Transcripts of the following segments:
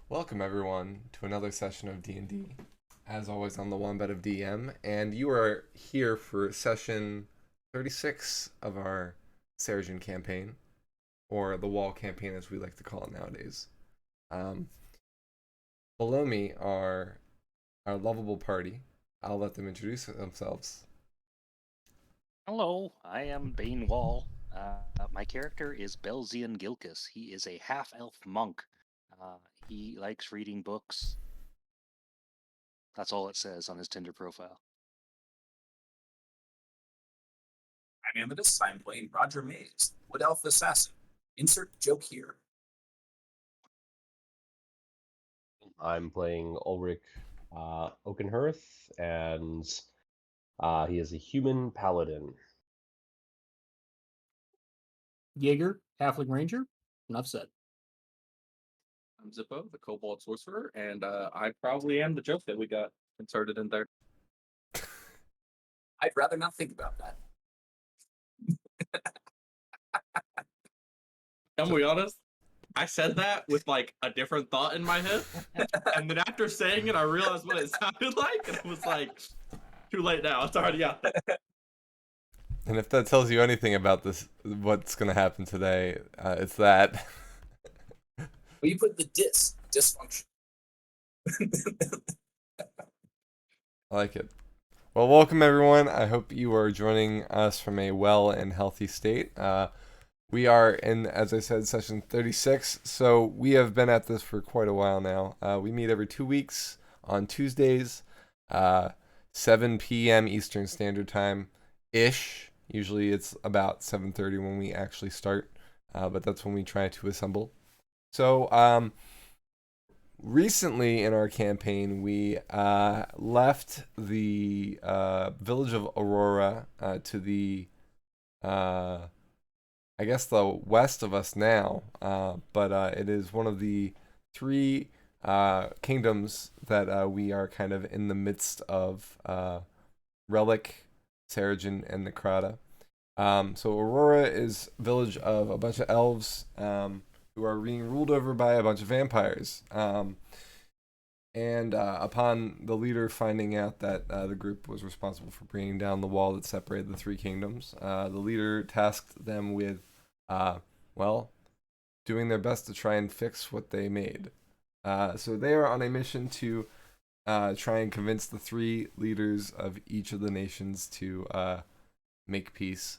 Welcome everyone to another session of D&D. As always, I'm the Wombat of DM, and you are here for session 36 of our Seregen campaign, or the Wall campaign as we like to call it nowadays. Um, Below me are our lovable party. I'll let them introduce themselves. Hello, I am Bane Wall. My character is Belzian Gilkis. He is a half-elf monk. He likes reading books. That's all it says on his Tinder profile. I'm Amethyst. I'm playing Roger Mays, Wood Elf Assassin. Insert joke here. I'm playing Ulrich Oakenhearth, and he is a human paladin. Jaeger, Halfling Ranger. Enough said. I'm Zippo, the Kobold Sorcerer, and I probably am the joke that we got inserted in there. I'd rather not think about that. I'm gonna be honest, I said that with like a different thought in my head, and then after saying it, I realized what it sounded like, and it was like, too late now. It's already out there. And if that tells you anything about this, what's going to happen today, it's that. Well, you put the dysfunction. I like it. Well, welcome everyone. I hope you are joining us from a well and healthy state. We are in, as I said, session 36. So we have been at this for quite a while now. We meet every 2 weeks on Tuesdays, 7 p.m. Eastern Standard Time ish. Usually it's about 7:30 when we actually start, but that's when we try to assemble. So recently in our campaign, we left the village of Aurora to the I guess the west of us now, but it is one of the three kingdoms that we are kind of in the midst of: Relic, Seregen, and Necrata. So Aurora is a village of a bunch of elves who are being ruled over by a bunch of vampires. And upon the leader finding out that the group was responsible for bringing down the wall that separated the three kingdoms, the leader tasked them with, well, doing their best to try and fix what they made. So they are on a mission to try and convince the three leaders of each of the nations to make peace.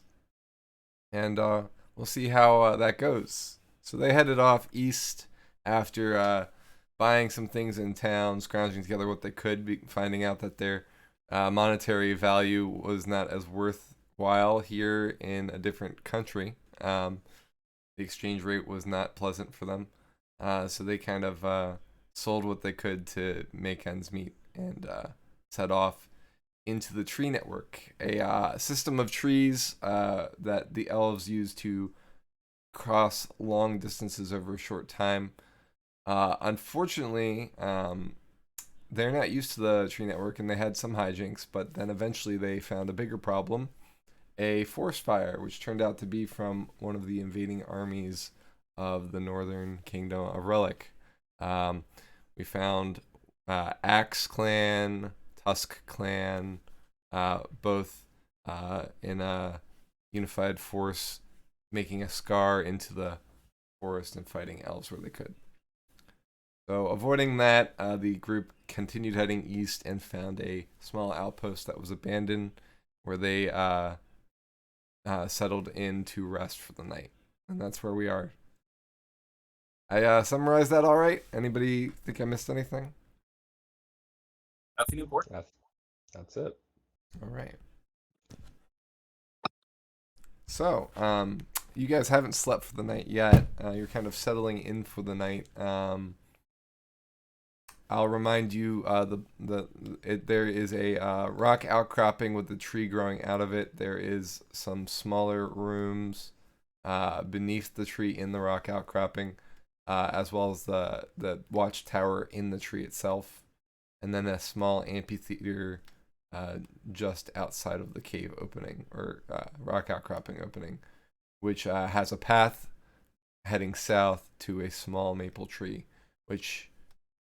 And we'll see how that goes. So they headed off east after buying some things in town, scrounging together what they could, finding out that their monetary value was not as worthwhile here in a different country. The exchange rate was not pleasant for them. So they kind of sold what they could to make ends meet and set off into the tree network, a system of trees that the elves use to cross long distances over a short time. Unfortunately, they're not used to the tree network and they had some hijinks, but then eventually they found a bigger problem, a forest fire, which turned out to be from one of the invading armies of the northern kingdom of Relic. We found Axe Clan, Tusk Clan, both in a unified force, making a scar into the forest and fighting elves where they could. So, avoiding that, the group continued heading east and found a small outpost that was abandoned where they settled in to rest for the night. And that's where we are. I summarized that all right? Anybody think I missed anything? Nothing important. That's it. All right. So, you guys haven't slept for the night yet. You're kind of settling in for the night. I'll remind you, there is a rock outcropping with the tree growing out of it. There is some smaller rooms beneath the tree in the rock outcropping, as well as the watchtower in the tree itself, and then a small amphitheater just outside of the cave opening or rock outcropping opening, which has a path heading south to a small maple tree, which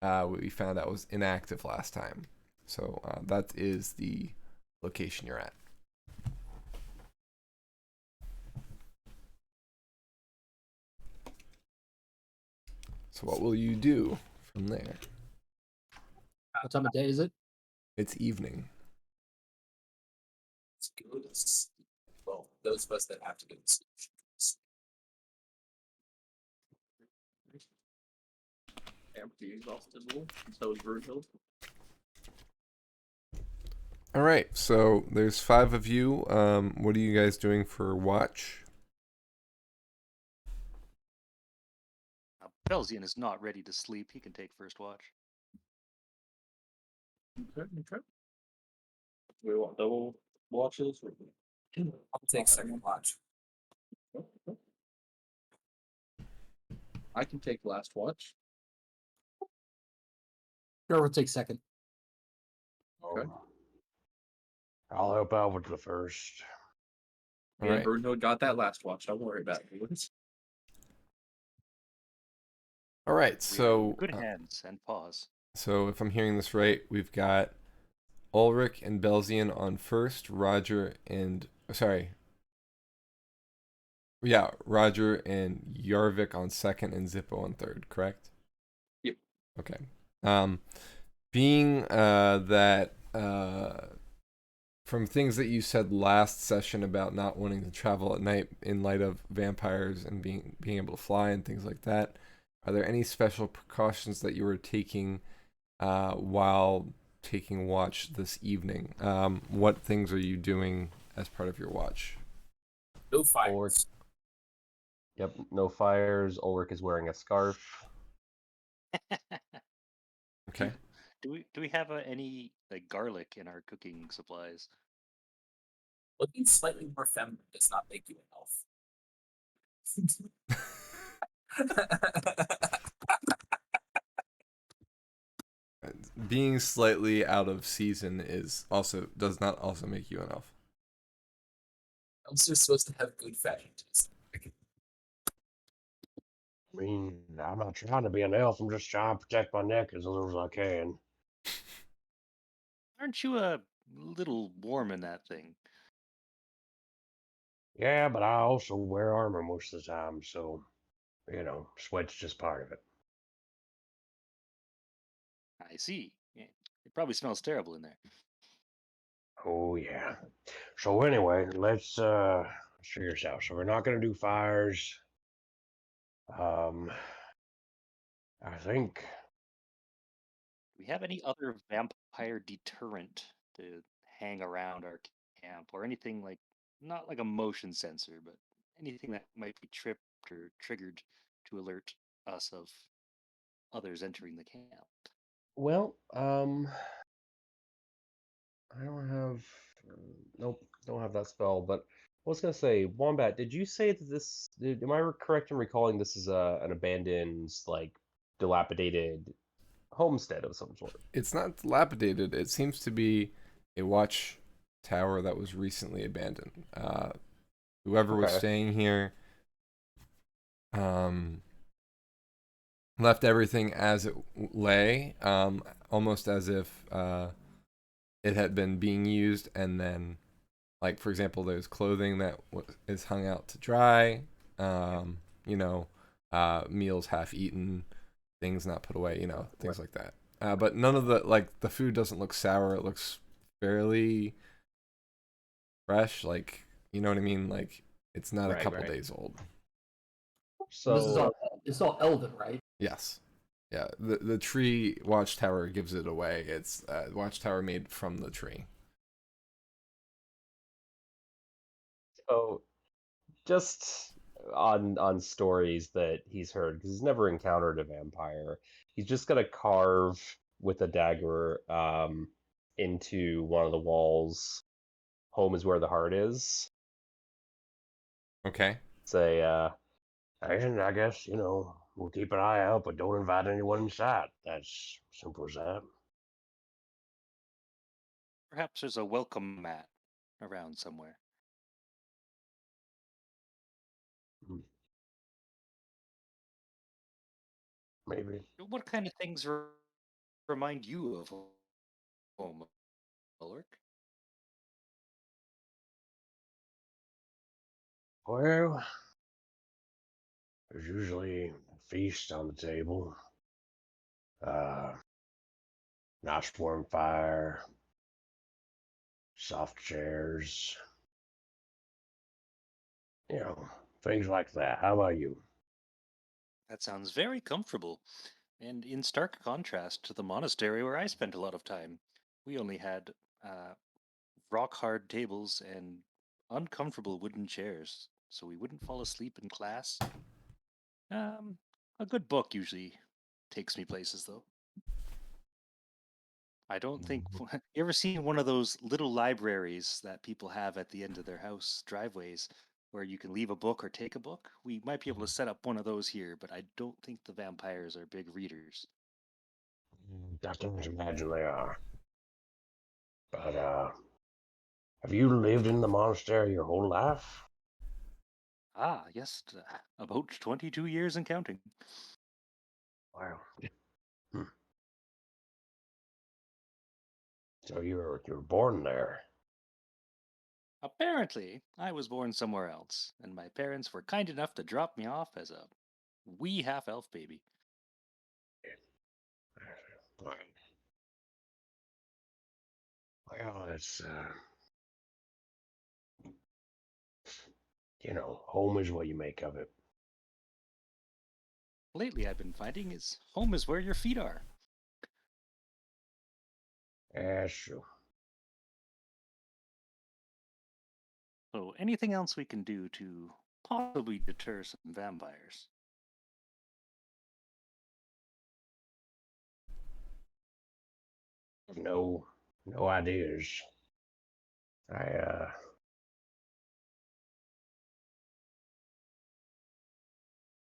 we found out was inactive last time. So that is the location you're at. So what will you do from there? What time of day is it? It's evening. Let's go to sleep. Well, those of us that have to go to sleep. Empty, exhausted, so is Virgil. All right, so there's 5 of you. What are you guys doing for watch? Belzian is not ready to sleep. He can take first watch. Okay. We want double watches. I'll take second watch. I can take last watch. Trevor will take second. Okay. I'll help out with the first. All Yeah, right. Bruno got that last watch. Don't worry about it. All right. We are in So good hands and pause. so if I'm hearing this right, we've got Ulrich and Belzian on first, Roger and Roger and Yarvik on second, and Zippo on third. Correct? Yep. Okay. Being that from things that you said last session about not wanting to travel at night in light of vampires and being able to fly and things like that, are there any special precautions that you were taking while taking watch this evening? What things are you doing as part of your watch? No fires. Yep, no fires. Ulrich is wearing a scarf. Okay. Do we have any like garlic in our cooking supplies? Looking slightly more feminine does not make you an elf. Being slightly out of season does not also make you an elf. Elves are supposed to have good fashion taste. I mean, I'm not trying to be an elf. I'm just trying to protect my neck as little as I can. Aren't you a little warm in that thing? Yeah, but I also wear armor most of the time, so, sweat's just part of it. I see. Yeah. It probably smells terrible in there. Oh, yeah. So anyway, let's figure this out. So we're not going to do fires. I think... Do we have any other vampire deterrent to hang around our camp, or anything like, not like a motion sensor, but anything that might be tripped or triggered to alert us of others entering the camp? Well, I don't have. Nope, don't have that spell. But I was gonna say, Wombat, did you say that this? Am I correct in recalling this is an abandoned, like, dilapidated homestead of some sort? It's not dilapidated. It seems to be a watch tower that was recently abandoned. Whoever was Okay. staying here left everything as it lay, almost as if it had been being used, and then, like, for example, there's clothing that is hung out to dry, meals half eaten, things not put away, things like that. But none of the food doesn't look sour. It looks fairly fresh, like, you know what I mean? Like, it's not a Right, couple right. days old. So this is So it's all Elven, right? Yes. Yeah, the tree watchtower gives it away. It's watchtower made from the tree. so just on stories that he's heard, because he's never encountered a vampire, he's just gonna carve with a dagger into one of the walls. Home is where the heart is. Okay. Say, and I guess, we'll keep an eye out, but don't invite anyone inside. That's simple as that. Perhaps there's a welcome mat around somewhere. Maybe. What kind of things are remind you of home, Ulrich? Well, there's usually a feast on the table. Nice warm fire, soft chairs, things like that. How about you? That sounds very comfortable, and in stark contrast to the monastery where I spent a lot of time. We only had rock hard tables and uncomfortable wooden chairs, so we wouldn't fall asleep in class. A good book usually takes me places, though. I don't think you ever seen one of those little libraries that people have at the end of their house driveways where you can leave a book or take a book? We might be able to set up one of those here, but I don't think the vampires are big readers. I can't imagine they are. But, have you lived in the monastery your whole life? Ah, yes, about 22 years and counting. Wow. Hmm. So you were born there. Apparently, I was born somewhere else, and my parents were kind enough to drop me off as a wee half elf baby. Wow. Well, it's home is what you make of it. Lately, I've been finding is home is where your feet are. Yeah, true. So, anything else we can do to possibly deter some vampires? No ideas. I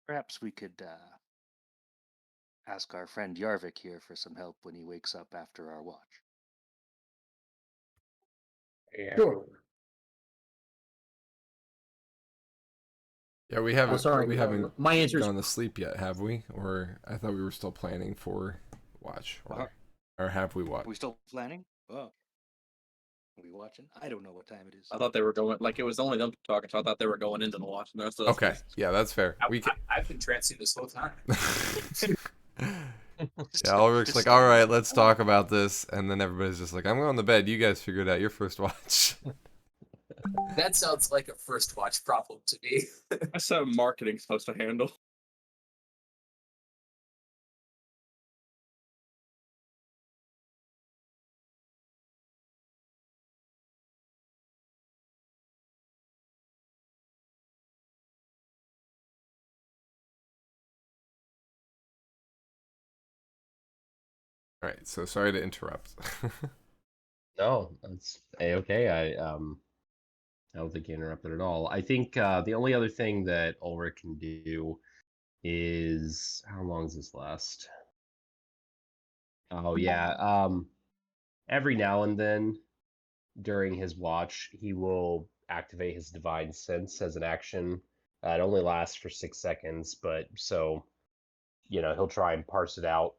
Perhaps we could ask our friend Yarvik here for some help when he wakes up after our watch. yeah. Sure. Yeah, we Oh, haven't sorry. we haven't My answer is gone to sleep yet, have we? Or I thought we were still planning for watch, or have we Are watched? we still planning? Oh. Are we watching? I don't know what time it is. I thought they were going like it was only them talking, so I thought they were going into the watch. And the rest of us Okay, was- yeah, that's fair. We can. I've been trancing this whole time. Yeah, Ulrich's like, all right, let's talk about this, and then everybody's just like, I'm going to bed. You guys figure it out. Your first watch. That sounds like a first watch problem to me. That's something marketing's supposed to handle. All right, so sorry to interrupt. No, that's a-okay. I don't think you interrupted at all. I think the only other thing that Ulrich can do is how long does this last? Oh yeah. Every now and then during his watch, he will activate his divine sense as an action. It only lasts for 6 seconds, but so he'll try and parse it out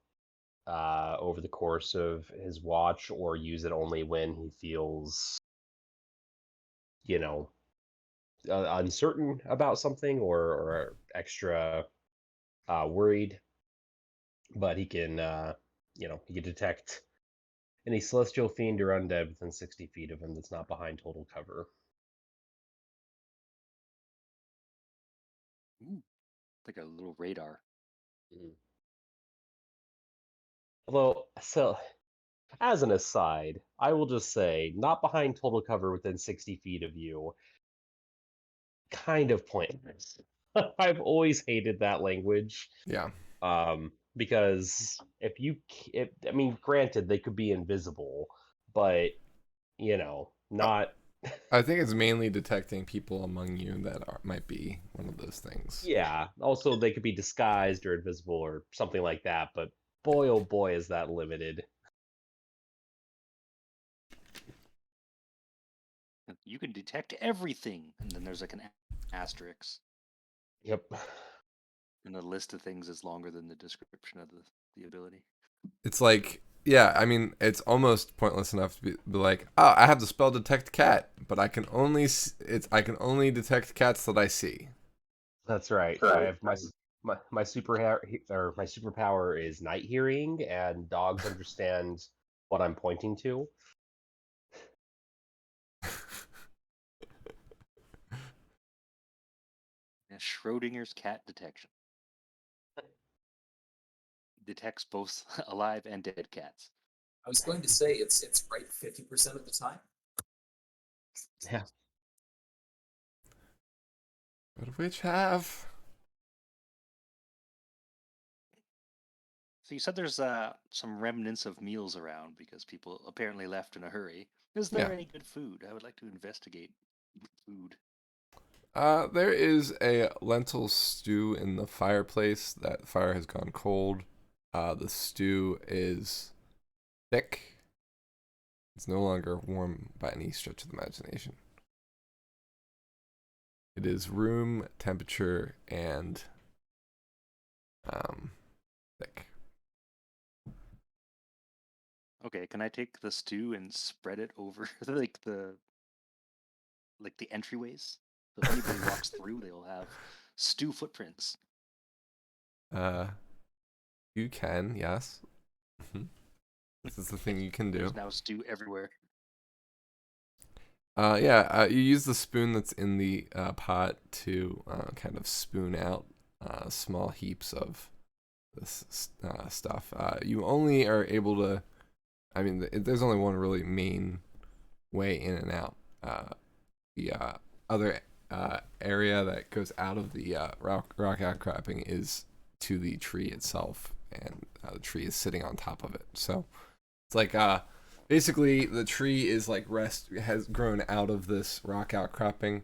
over the course of his watch, or use it only when he feels, uncertain about something or extra worried. But he can, he can detect any celestial fiend or undead within 60 feet of him that's not behind total cover. Ooh, like a little radar. Although, so as an aside, I will just say, not behind total cover within 60 feet of you, kind of pointless. I've always hated that language. Yeah. Because I mean, granted, they could be invisible, but not. I think it's mainly detecting people among you that might be one of those things. Yeah. Also, they could be disguised or invisible or something like that. But boy, oh boy, is that limited. You can detect everything, and then there's like an asterisk, Yep. and the list of things is longer than the description of the ability. It's like, yeah, I mean, it's almost pointless enough to be like, oh, I have the spell detect cat, but I can only I can only detect cats that I see. That's right. I have my superpower is night hearing, and dogs understand what I'm pointing to. And Schrodinger's cat detection detects both alive and dead cats. I was going to say it's right 50% of the time. Yeah. What do witch have? So you said there's some remnants of meals around because people apparently left in a hurry. Is there Yeah. any good food? I would like to investigate food. There is a lentil stew in the fireplace. That fire has gone cold. The stew is thick. It's no longer warm by any stretch of the imagination. It is room temperature and thick. Okay, can I take the stew and spread it over the entryways? So if anybody walks through, they'll have stew footprints. Uh, you can, yes. Mhm. This is the thing you can do. There's now stew everywhere. You use the spoon that's in the pot to kind of spoon out small heaps of this stuff. You only are able to, I mean, there's only one really main way in and out. The other area that goes out of the rock outcropping is to the tree itself, and the tree is sitting on top of it. So it's like basically the tree is like has grown out of this rock outcropping,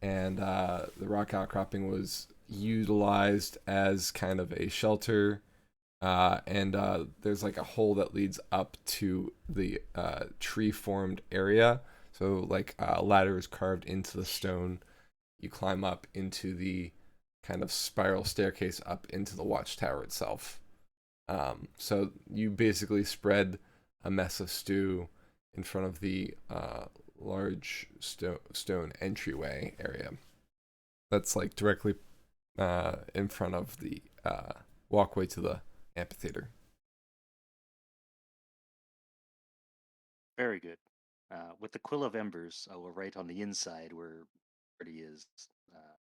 and the rock outcropping was utilized as kind of a shelter. And there's like a hole that leads up to the tree formed area. So like a ladder is carved into the stone. You climb up into the kind of spiral staircase up into the watchtower itself. So you basically spread a mess of stew in front of the large stone entryway area. That's like directly in front of the walkway to the amphitheater. Very good. With the quill of embers, I will write on the inside where he is.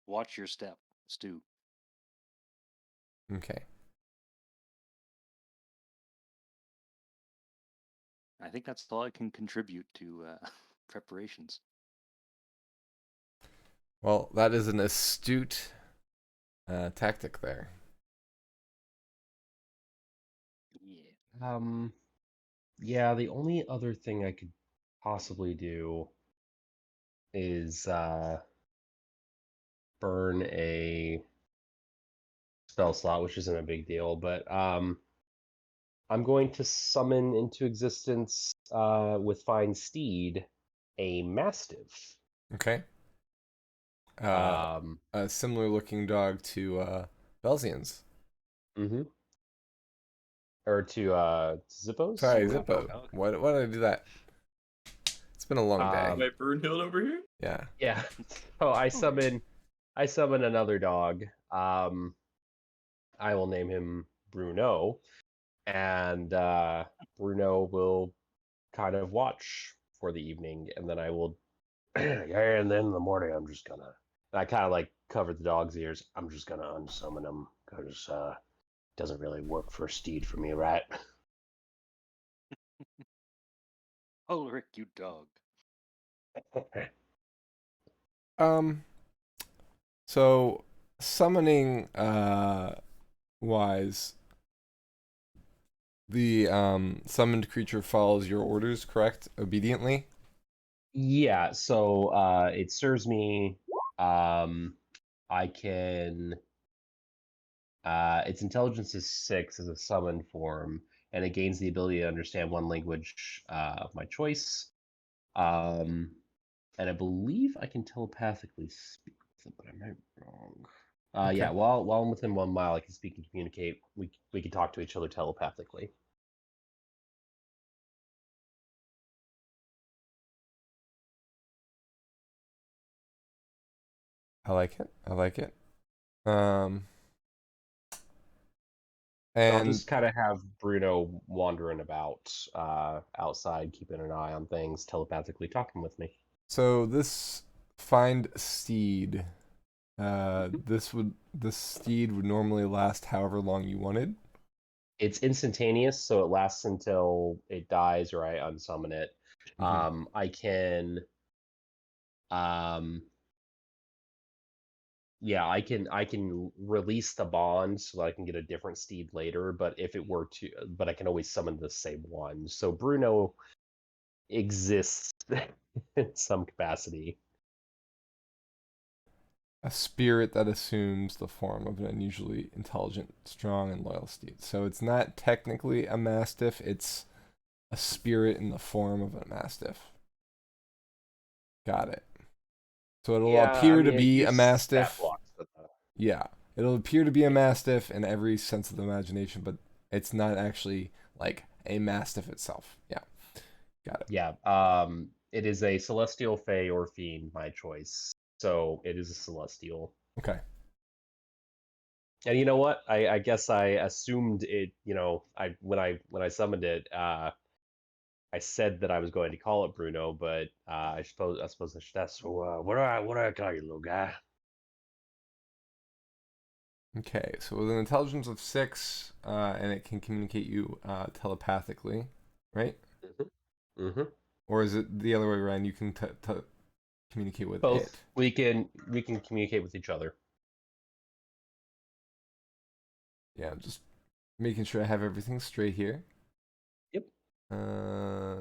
Watch your step, stew. Okay. I think that's all I can contribute to preparations. Well, that is an astute tactic there. Yeah. Yeah, the only other thing I could possibly do is burn a spell slot, which isn't a big deal, but I'm going to summon into existence with Fine Steed a Mastiff. Okay. Um, A similar looking dog to Belzian's. mm-hmm. Or to Zippos? Sorry, Zippo. Zippo. Dog. Why did I do that? It's been a long day. Wait, Brunhild over here? Yeah. Yeah. So I summon another dog. I will name him Bruno, and Bruno will kind of watch for the evening, and then I will. And then in the morning, I'm just gonna. And I kind of like cover the dog's ears. I'm just gonna unsummon him because doesn't really work for Steed for me, right? Ulrich, you dog. So summoning wise, the summoned creature follows your orders, correct? Obediently? Yeah, so it serves me. I can. Its intelligence is 6 as a summoned form, and it gains the ability to understand one language of my choice. And I believe I can telepathically speak with it, but I might be wrong. Okay. Yeah, while I'm within 1 mile, I can speak and communicate. We can talk to each other telepathically. I like it. I like it. I'll And just kind of have Bruno wandering about outside, keeping an eye on things, telepathically talking with me. so this find steed. This steed would normally last however long you wanted. It's instantaneous, so it lasts until it dies or I unsummon it. Mhm. I can, yeah, I can release the bond so that I can get a different steed later. But if it were to, but I can always summon the same one. So Bruno exists in some capacity. A spirit that assumes the form of an unusually intelligent, strong, and loyal steed. So it's not technically a mastiff, it's a spirit in the form of a mastiff. Got it. So it'll Yeah, I appear to mean, it be a uses stat mastiff. blocks, but Yeah. It'll appear to be a mastiff in every sense of the imagination, but it's not actually like a mastiff itself. Yeah. Got it. yeah, it is a celestial, fey, or fiend, my choice. So it is a celestial. Okay. And you know what? I guess I assumed it. When I summoned it, I said that I was going to call it Bruno, but I suppose I should ask. So what do I call you, little guy? Okay. So with an intelligence of 6, and it can communicate you telepathically, right? Mm-hmm. Or is it the other way around? You can communicate with Both. it. We can communicate with each other. Yeah, I'm just making sure I have everything straight here. Yep.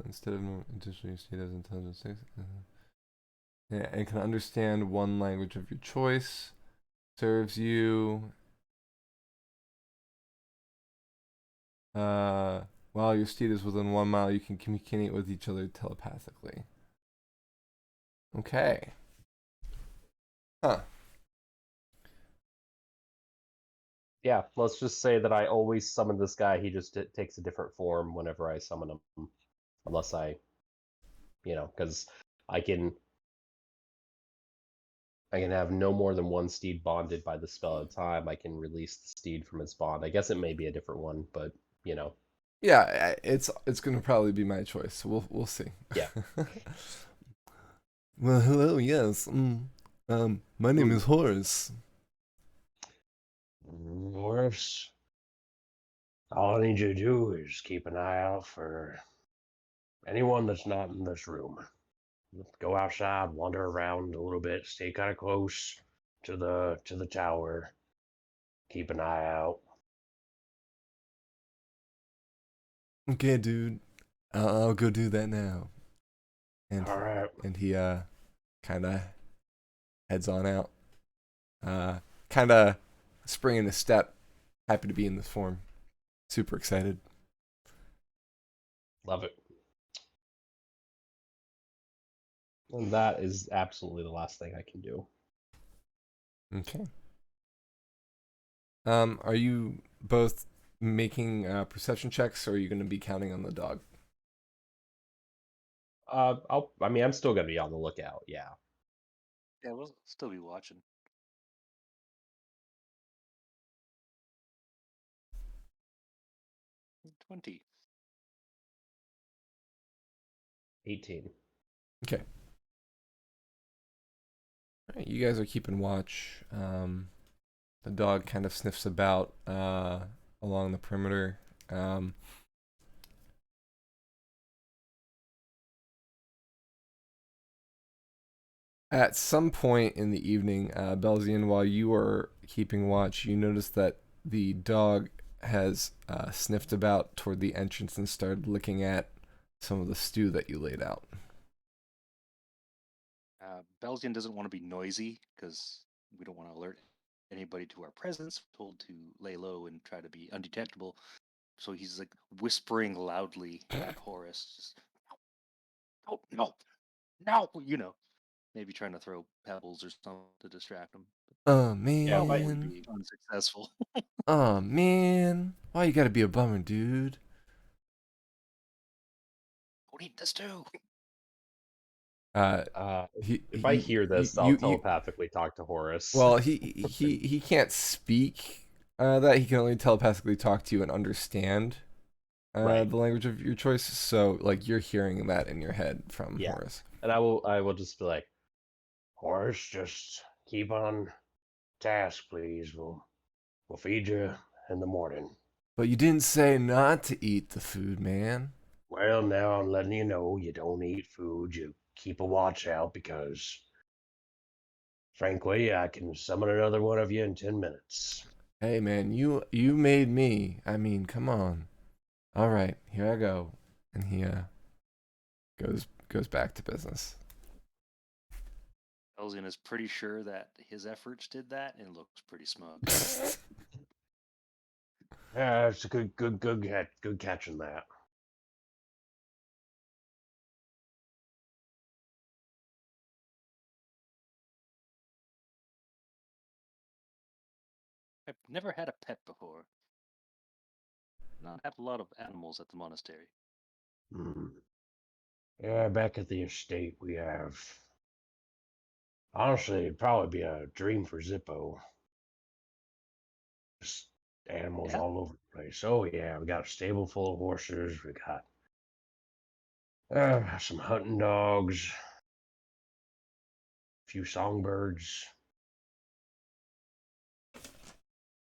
Instead of additionally state as intelligence 6. Yeah, and can understand one language of your choice. Serves you. While your steed is within 1 mile, you can communicate with each other telepathically. Okay. Huh. Yeah. Let's just say that I always summon this guy. He just takes a different form whenever I summon him, unless I, because I can have no more than one steed bonded by the spell at a time. I can release the steed from its bond. I guess it may be a different one, but Yeah, it's gonna probably be my choice. So we'll see. Yeah. Well, hello. Yes. My name is Horace. Worse. All I need you to do is keep an eye out for anyone that's not in this room. Go outside, wander around a little bit, stay kind of close to the tower. Keep an eye out. Okay, dude. I'll go do that now. And All right. and he kind of heads on out. Kind of springing a step. Happy to be in this form. Super excited. Love it. And that is absolutely the last thing I can do. Okay. Are you both making perception checks, or are you going to be counting on the dog? I'm still gonna be on the lookout. Yeah. Yeah, we'll still be watching. 20. 18. Okay. All right, you guys are keeping watch. The dog kind of sniffs about along the perimeter. At some point in the evening, Belzian, while you are keeping watch, you notice that the dog has sniffed about toward the entrance and started looking at some of the stew that you laid out. Belgian doesn't want to be noisy because we don't want to alert anybody to our presence. We're told to lay low and try to be undetectable. So he's like whispering loudly at Horace, just no, maybe trying to throw pebbles or something to distract him. Oh Yeah, Probably man. be unsuccessful. Oh man. Why you gotta be a bummer, dude? Don't eat this too. If I hear this, I'll telepathically talk to Horace. Well, he can't speak that. He can only telepathically talk to you and understand Right. the language of your choice. So, like, you're hearing that in your head from Yeah. Horace. And I will just be like, Horace, just keep on task, please. We'll feed you in the morning. But you didn't say not to eat the food, man. Well, now I'm letting you know you don't eat food. You keep a watch out because, frankly, I can summon another one of you in 10 minutes. Hey, man, you made me. I mean, come on. All right, here I go. And he goes back to business. Elzian is pretty sure that his efforts did that and looks pretty smug. Yeah, it's a good catching that. I've never had a pet before. Not have a lot of animals at the monastery. Yeah, back at the estate we have. Honestly, it'd probably be a dream for Zippo. Just animals Yeah? all over the place. Oh yeah, we got a stable full of horses. We got some hunting dogs, a few songbirds.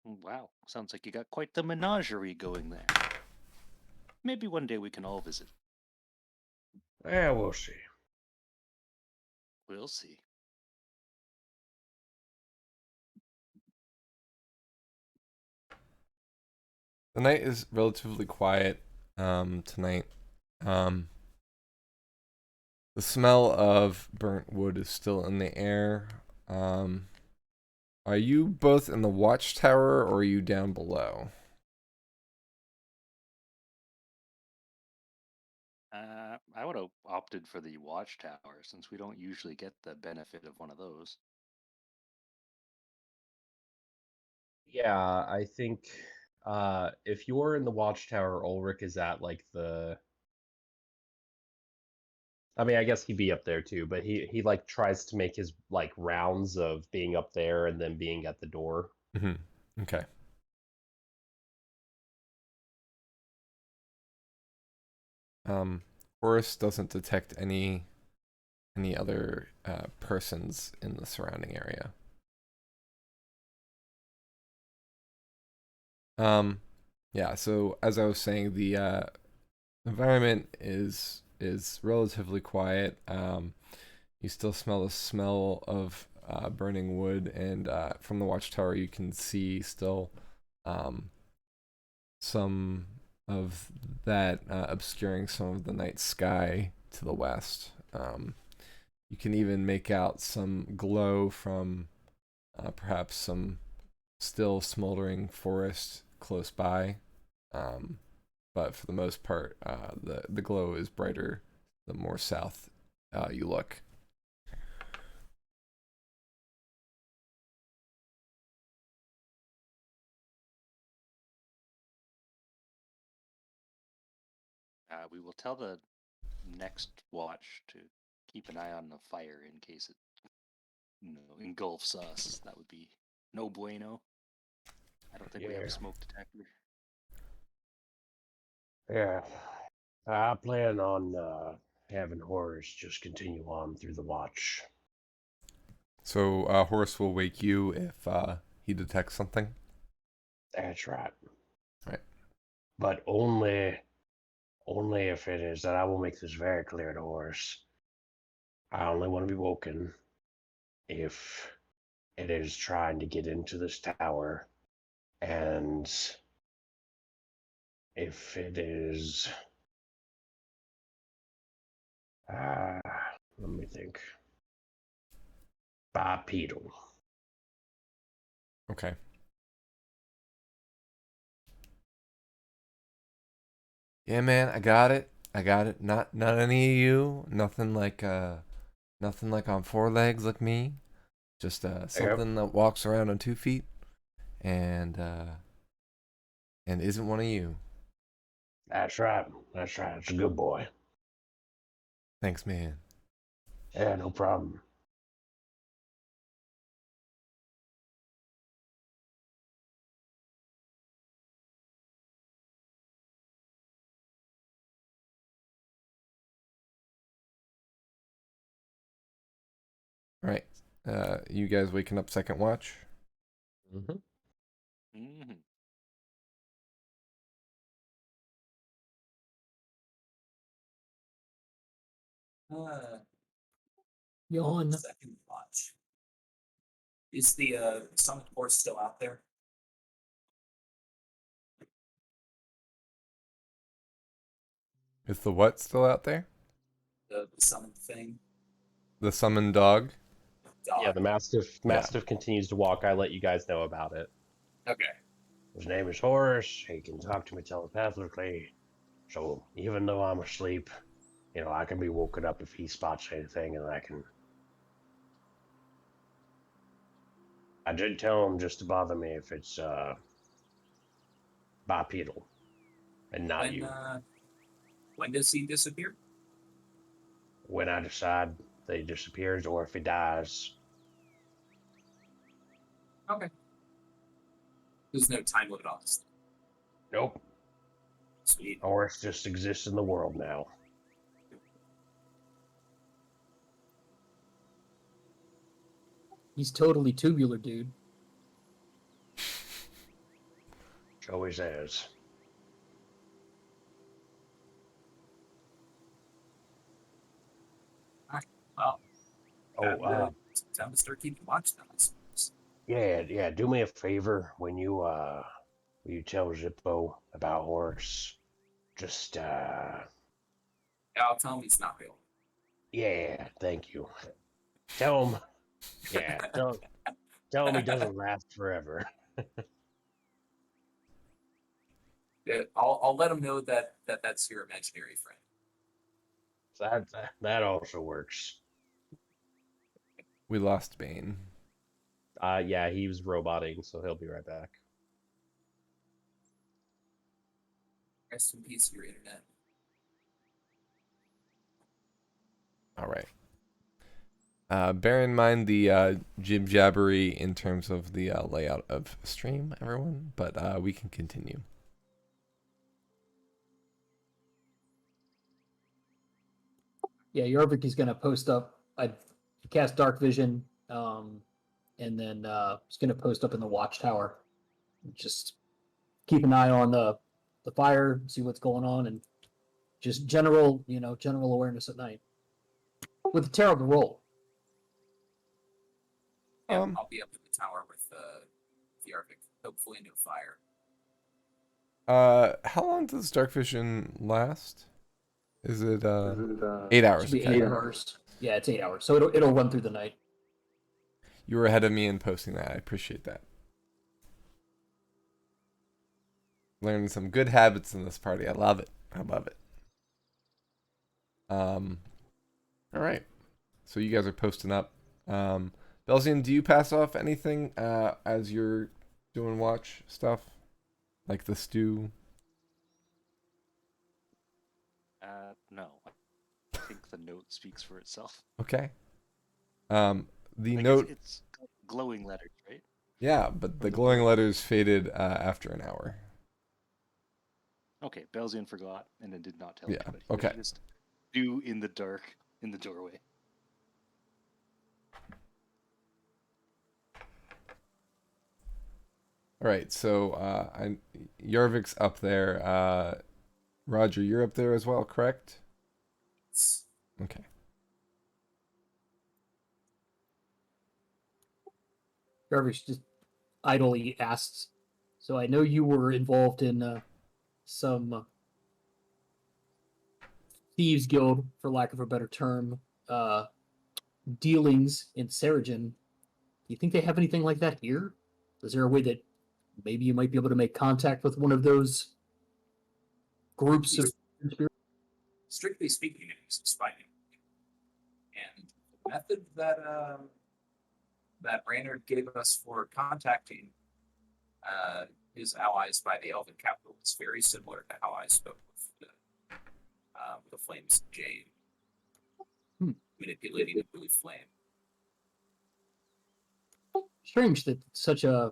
Wow, sounds like you got quite the menagerie going there. Maybe one day we can all visit. Yeah, we'll see. We'll see. The night is relatively quiet tonight. The smell of burnt wood is still in the air. Are you both in the watchtower or are you down below? I would have opted for the watchtower since we don't usually get the benefit of one of those. Yeah, I think if you're in the watchtower, Ulrich is at like the. I mean, I guess he'd be up there too, but he like tries to make his like rounds of being up there and then being at the door. Mm-hmm. Okay. Horace doesn't detect any other persons in the surrounding area. Yeah, so as I was saying, the environment is relatively quiet. You still smell the smell of burning wood, and from the watchtower you can see still some of that obscuring some of the night sky to the west. You can even make out some glow from perhaps some still smoldering forest close by. But for the most part, the glow is brighter the more south you look. We will tell the next watch to keep an eye on the fire in case it engulfs us. That would be no bueno. I don't think we have a smoke detector. Yeah, I plan on having Horace just continue on through the watch. So Horace will wake you if he detects something. That's right. Right. But only if it is that I will make this very clear to Horace. I only want to be woken if it is trying to get into this tower, and if it is let me think. Bipedal. Okay. Yeah, man, I got it. Not any of you. Nothing like on four legs like me. Just something that walks around on 2 feet and isn't one of you. That's right. That's right. It's a good boy. Thanks, man. Yeah, no problem. All right. You guys waking up second watch? Mm-hmm. Hmm. Yawn. Second watch. Is the summit course still out there? Is the what still out there? The summit thing? The summoned dog? Yeah, Dog. the Mastiff continues to walk. I let you guys know about it. Okay. His name is Horace. He can talk to me telepathically. So even though I'm asleep, I can be woken up if he spots anything, and I did tell him just to bother me if it's bipedal and not you. When does he disappear? When I decide that he disappears or if he dies. Okay. There's no time limit on this. Nope. Sweet. Horace just exists in the world now. He's totally tubular, dude. Always has. Well, Oh, time to start keeping watch then, I suppose. yeah. Do me a favor when you tell Zippo about Horace. Just Yeah, I'll tell him he's not real. yeah. Thank you. Tell him. Yeah. Tell him he doesn't last forever. Yeah, I'll let him know that's your imaginary friend. So that also works. We lost Bane. Yeah, he was roboting, so he'll be right back. Rest in peace, your internet. All right. Bear in mind the jib jabbery in terms of the layout of stream, everyone, but we can continue. Yeah, Jorvik is going to post up. I cast Dark Vision, and then he's going to post up in the watchtower. Just keep an eye on the fire, see what's going on, and just general awareness at night. With a terrible roll. Yeah, I'll be up in the tower with the Arctic. Hopefully no fire. How long does dark vision last? Is it 8 hours? Should be Okay. 8 hours. Yeah, it's 8 hours. So it'll run through the night. You were ahead of me in posting that. I appreciate that. Learning some good habits in this party. I love it. All right. So you guys are posting up. Belzian, do you pass off anything as you're doing watch stuff? Like the stew? No. I think the note speaks for itself. Okay. The Like note... It's glowing letters, right? Yeah, but the glowing letters faded after an hour. Okay, Belzian forgot and then did not tell Yeah, anybody. okay. Just do in the dark in the doorway. All right, so Yarvik's up there. Roger, you're up there as well, correct? Okay. Jarvis just idly asks, so I know you were involved in some thieves guild, for lack of a better term, dealings in Seregen. Do you think they have anything like that here? Is there a way that maybe you might be able to make contact with one of those groups of conspirators? Strictly speaking, it was spying. And the method that Raynard gave us for contacting his allies by the Elven capital is very similar to how I spoke with the Flames of Jade. manipulating a blue flame. Strange that such a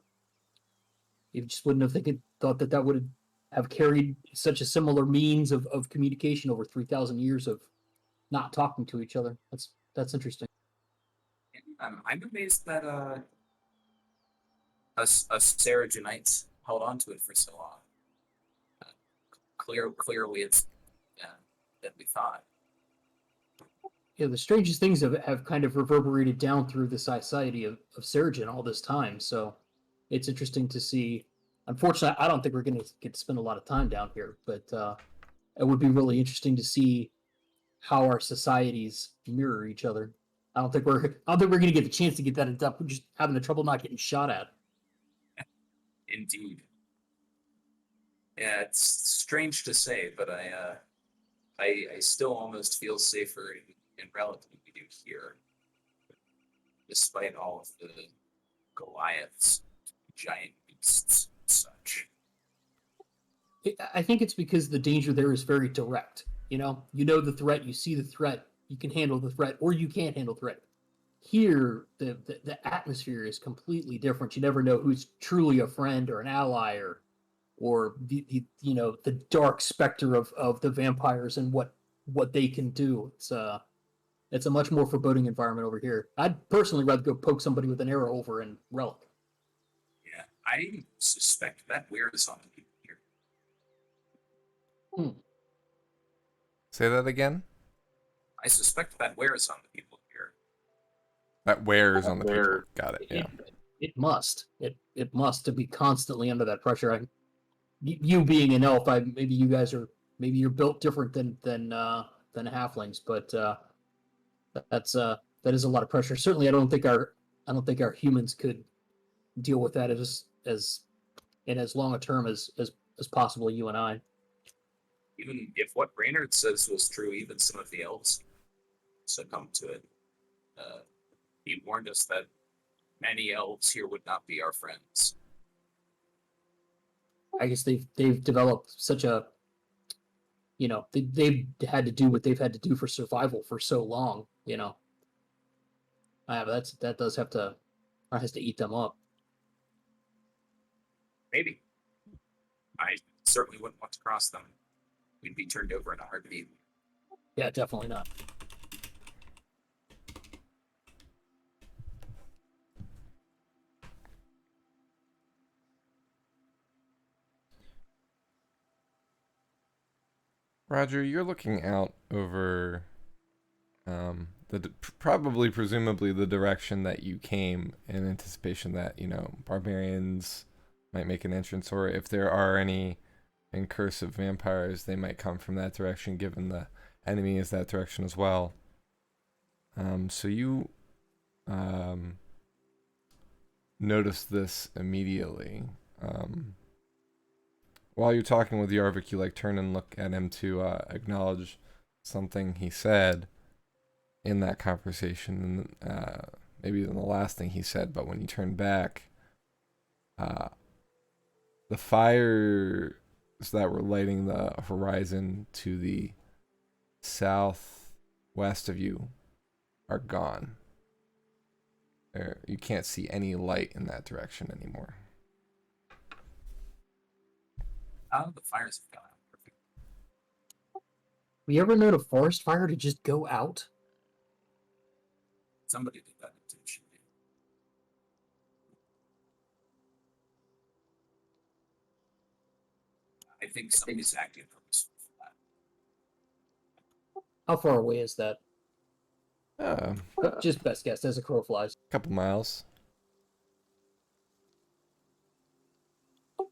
you just wouldn't have thought that would have carried such a similar means of communication over 3,000 years of not talking to each other. That's interesting. I'm amazed that us Seragenites held on to it for so long. Clearly, it's than we thought. Yeah, the strangest things have kind of reverberated down through the society of Seregen all this time. So it's interesting to see. Unfortunately, I don't think we're going to get to spend a lot of time down here, but it would be really interesting to see how our societies mirror each other. I don't think we're going to get the chance to get that in depth. We're just having the trouble not getting shot at. Indeed. Yeah, it's strange to say, but I still almost feel safer in Relic than we do here, despite all of the Goliaths, giant beasts, and such. I think it's because the danger there is very direct. You know the threat, you see the threat, you can handle the threat, or you can't handle the threat. Here, the atmosphere is completely different. You never know who's truly a friend or an ally, or the dark specter of the vampires and what they can do. It's a much more foreboding environment over here. I'd personally rather go poke somebody with an arrow over in Relic. Yeah, I suspect that wears on the people here. Say that again. I suspect that wears on the people here. That wears on the people. Got it. Yeah. It must. It must to be constantly under that pressure. You being an elf, maybe you're built different than halflings, but that is a lot of pressure. Certainly, I don't think our humans could deal with that as in as long a term as possible. You and I. Even if what Brainerd says was true, even some of the elves succumbed to it. He warned us that many elves here would not be our friends. I guess they've developed such a, they've had to do what they've had to do for survival for so long. That has to eat them up. Maybe. I certainly wouldn't want to cross them. We'd be turned over in a heartbeat. Yeah, definitely not. Roger, you're looking out over probably presumably the direction that you came in anticipation that barbarians might make an entrance, or if there are any incursive vampires, they might come from that direction, given the enemy is that direction as well. So you notice this immediately. While you're talking with Yarvik, you turn and look at him to acknowledge something he said in that conversation, and maybe even the last thing he said. But when you turn back, the fires that were lighting the horizon to the southwest of you are gone. You can't see any light in that direction anymore. The fires have gone out. Perfect. You ever known a forest fire to just go out? Somebody did that intentionally. I think somebody's acting purposeful for that. How far away is that? A Just best guess, as a crow flies. couple miles.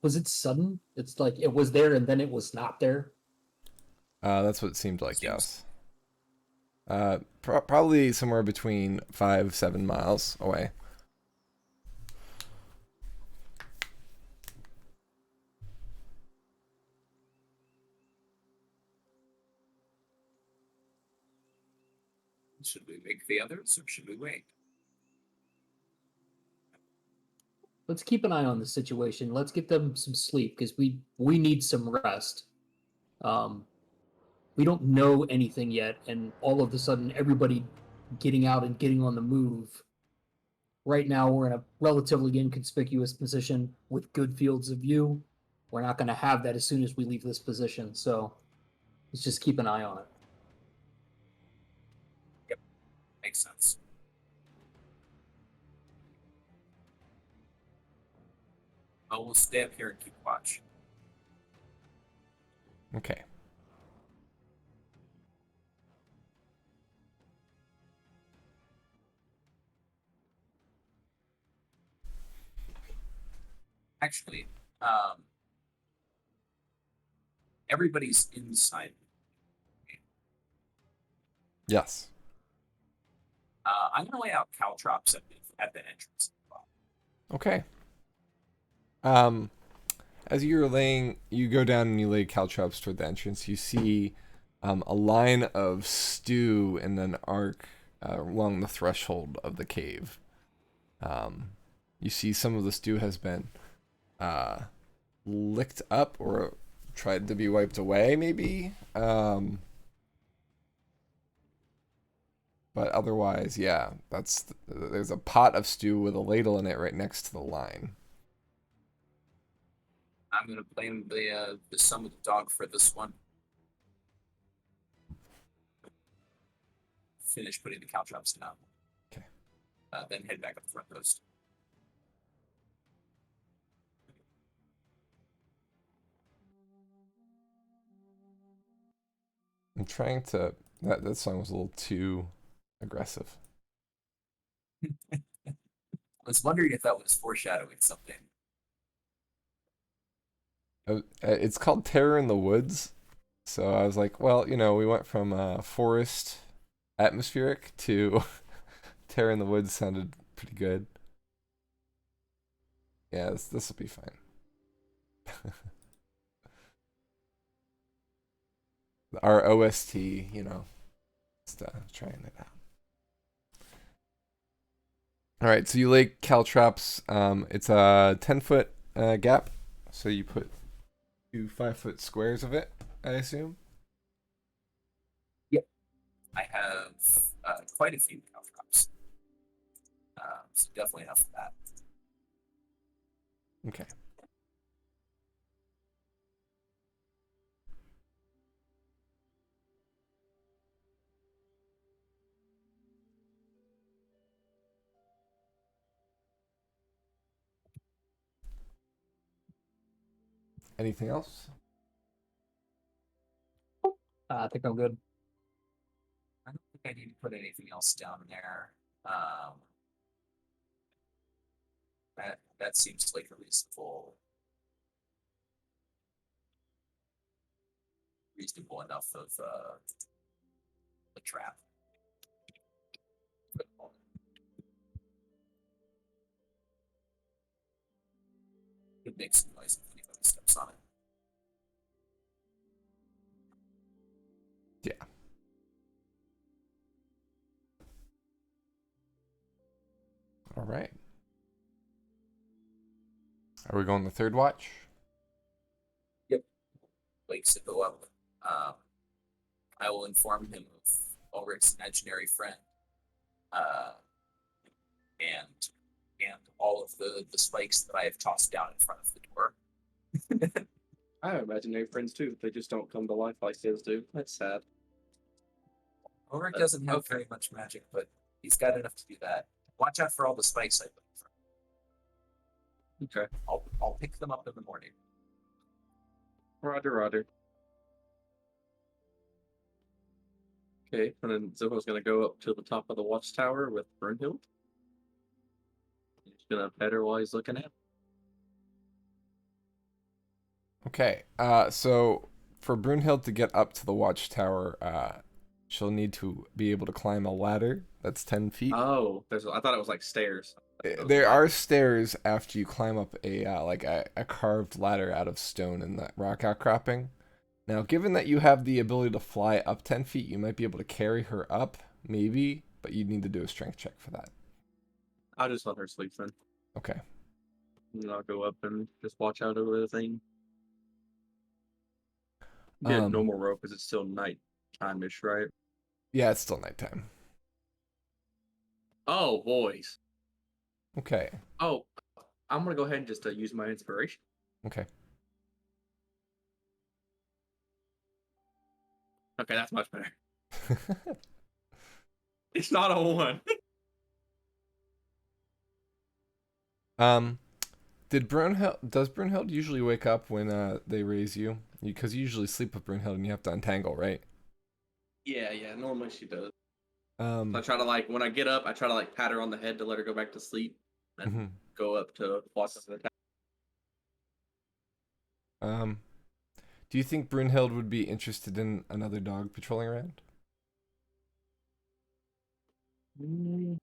Was it sudden? It's like it was there and then it was not there. That's what it seemed like. Yes. Probably somewhere between 5-7 miles away. Should we make the others, or should we wait? Let's keep an eye on the situation. Let's get them some sleep because we need some rest. We don't know anything yet, and all of a sudden everybody getting out and getting on the move. Right now, we're in a relatively inconspicuous position with good fields of view. We're not going to have that as soon as we leave this position, so let's just keep an eye on it. Makes sense. Well, we'll stay up here and keep watch. Okay. Actually, everybody's inside. Yes. I'm gonna lay out caltrops at the entrance. Okay. As you're laying, you go down and you lay caltrops toward the entrance. You see a line of stew in an arc along the threshold of the cave. You see some of the stew has been licked up or tried to be wiped away, maybe. But otherwise, yeah, there's a pot of stew with a ladle in it right next to the line. I'm gonna blame the sum of the dog for this one. Finish putting the caltrops down. Okay. Then head back up the front post. I'm trying to. That song was a little too aggressive. I was wondering if that was foreshadowing something. It's called Terror in the Woods. So I was like, well, we went from forest atmospheric to Terror in the Woods sounded pretty good. Yeah, this will be fine. Our OST, just trying it out. All right, so you lay caltrops. It's a 10-foot gap, so you put 2 5-foot squares of it, I assume. Yep, I have quite a few caltrops, so definitely enough for that. Okay. Anything else? I think I'm good. I don't think I need to put anything else down there. That seems like a reasonable enough of a trap. It makes some noise if anybody steps on it. Yeah. All right. Are we going the third watch? Wakes it go up. I will inform him of Ulrich's imaginary friend, and all of the spikes that I have tossed down in front of the door. I have imaginary friends too. They just don't come to life like his do. That's sad. Ulrich doesn't have very much magic, but he's got enough to do that. Watch out for all the spikes I put in front. Okay. I'll pick them up in the morning. Roger. Okay, and then Zoho's gonna go up to the top of the watchtower with Brunhild. He's gonna pet her while he's looking at. Okay. So for Brunhild to get up to the watchtower, she'll need to be able to climb a ladder that's 10 feet. Oh, I thought it was like stairs. There are stairs after you climb up a carved ladder out of stone in that rock outcropping. Now, given that you have the ability to fly up 10 feet, you might be able to carry her up, maybe, but you'd need to do a strength check for that. I'll just let her sleep then. Okay. And I'll go up and just watch out over the thing. Get normal rope because it's still night time-ish, right? Yeah, it's still nighttime. Oh, boys. Okay. Oh, I'm gonna go ahead and just use my inspiration. Okay. Okay, that's much better. It's not a 1. Does Brunhild usually wake up when they raise you? Because you usually sleep with Brunhild and you have to untangle, right? Yeah, normally she does. So I Um, try to when I get up, I try to pat her on the head to let her go back to sleep, and mhm. go up to watch the attack. um, do you think Brunhild would be interested in another dog patrolling around? Trying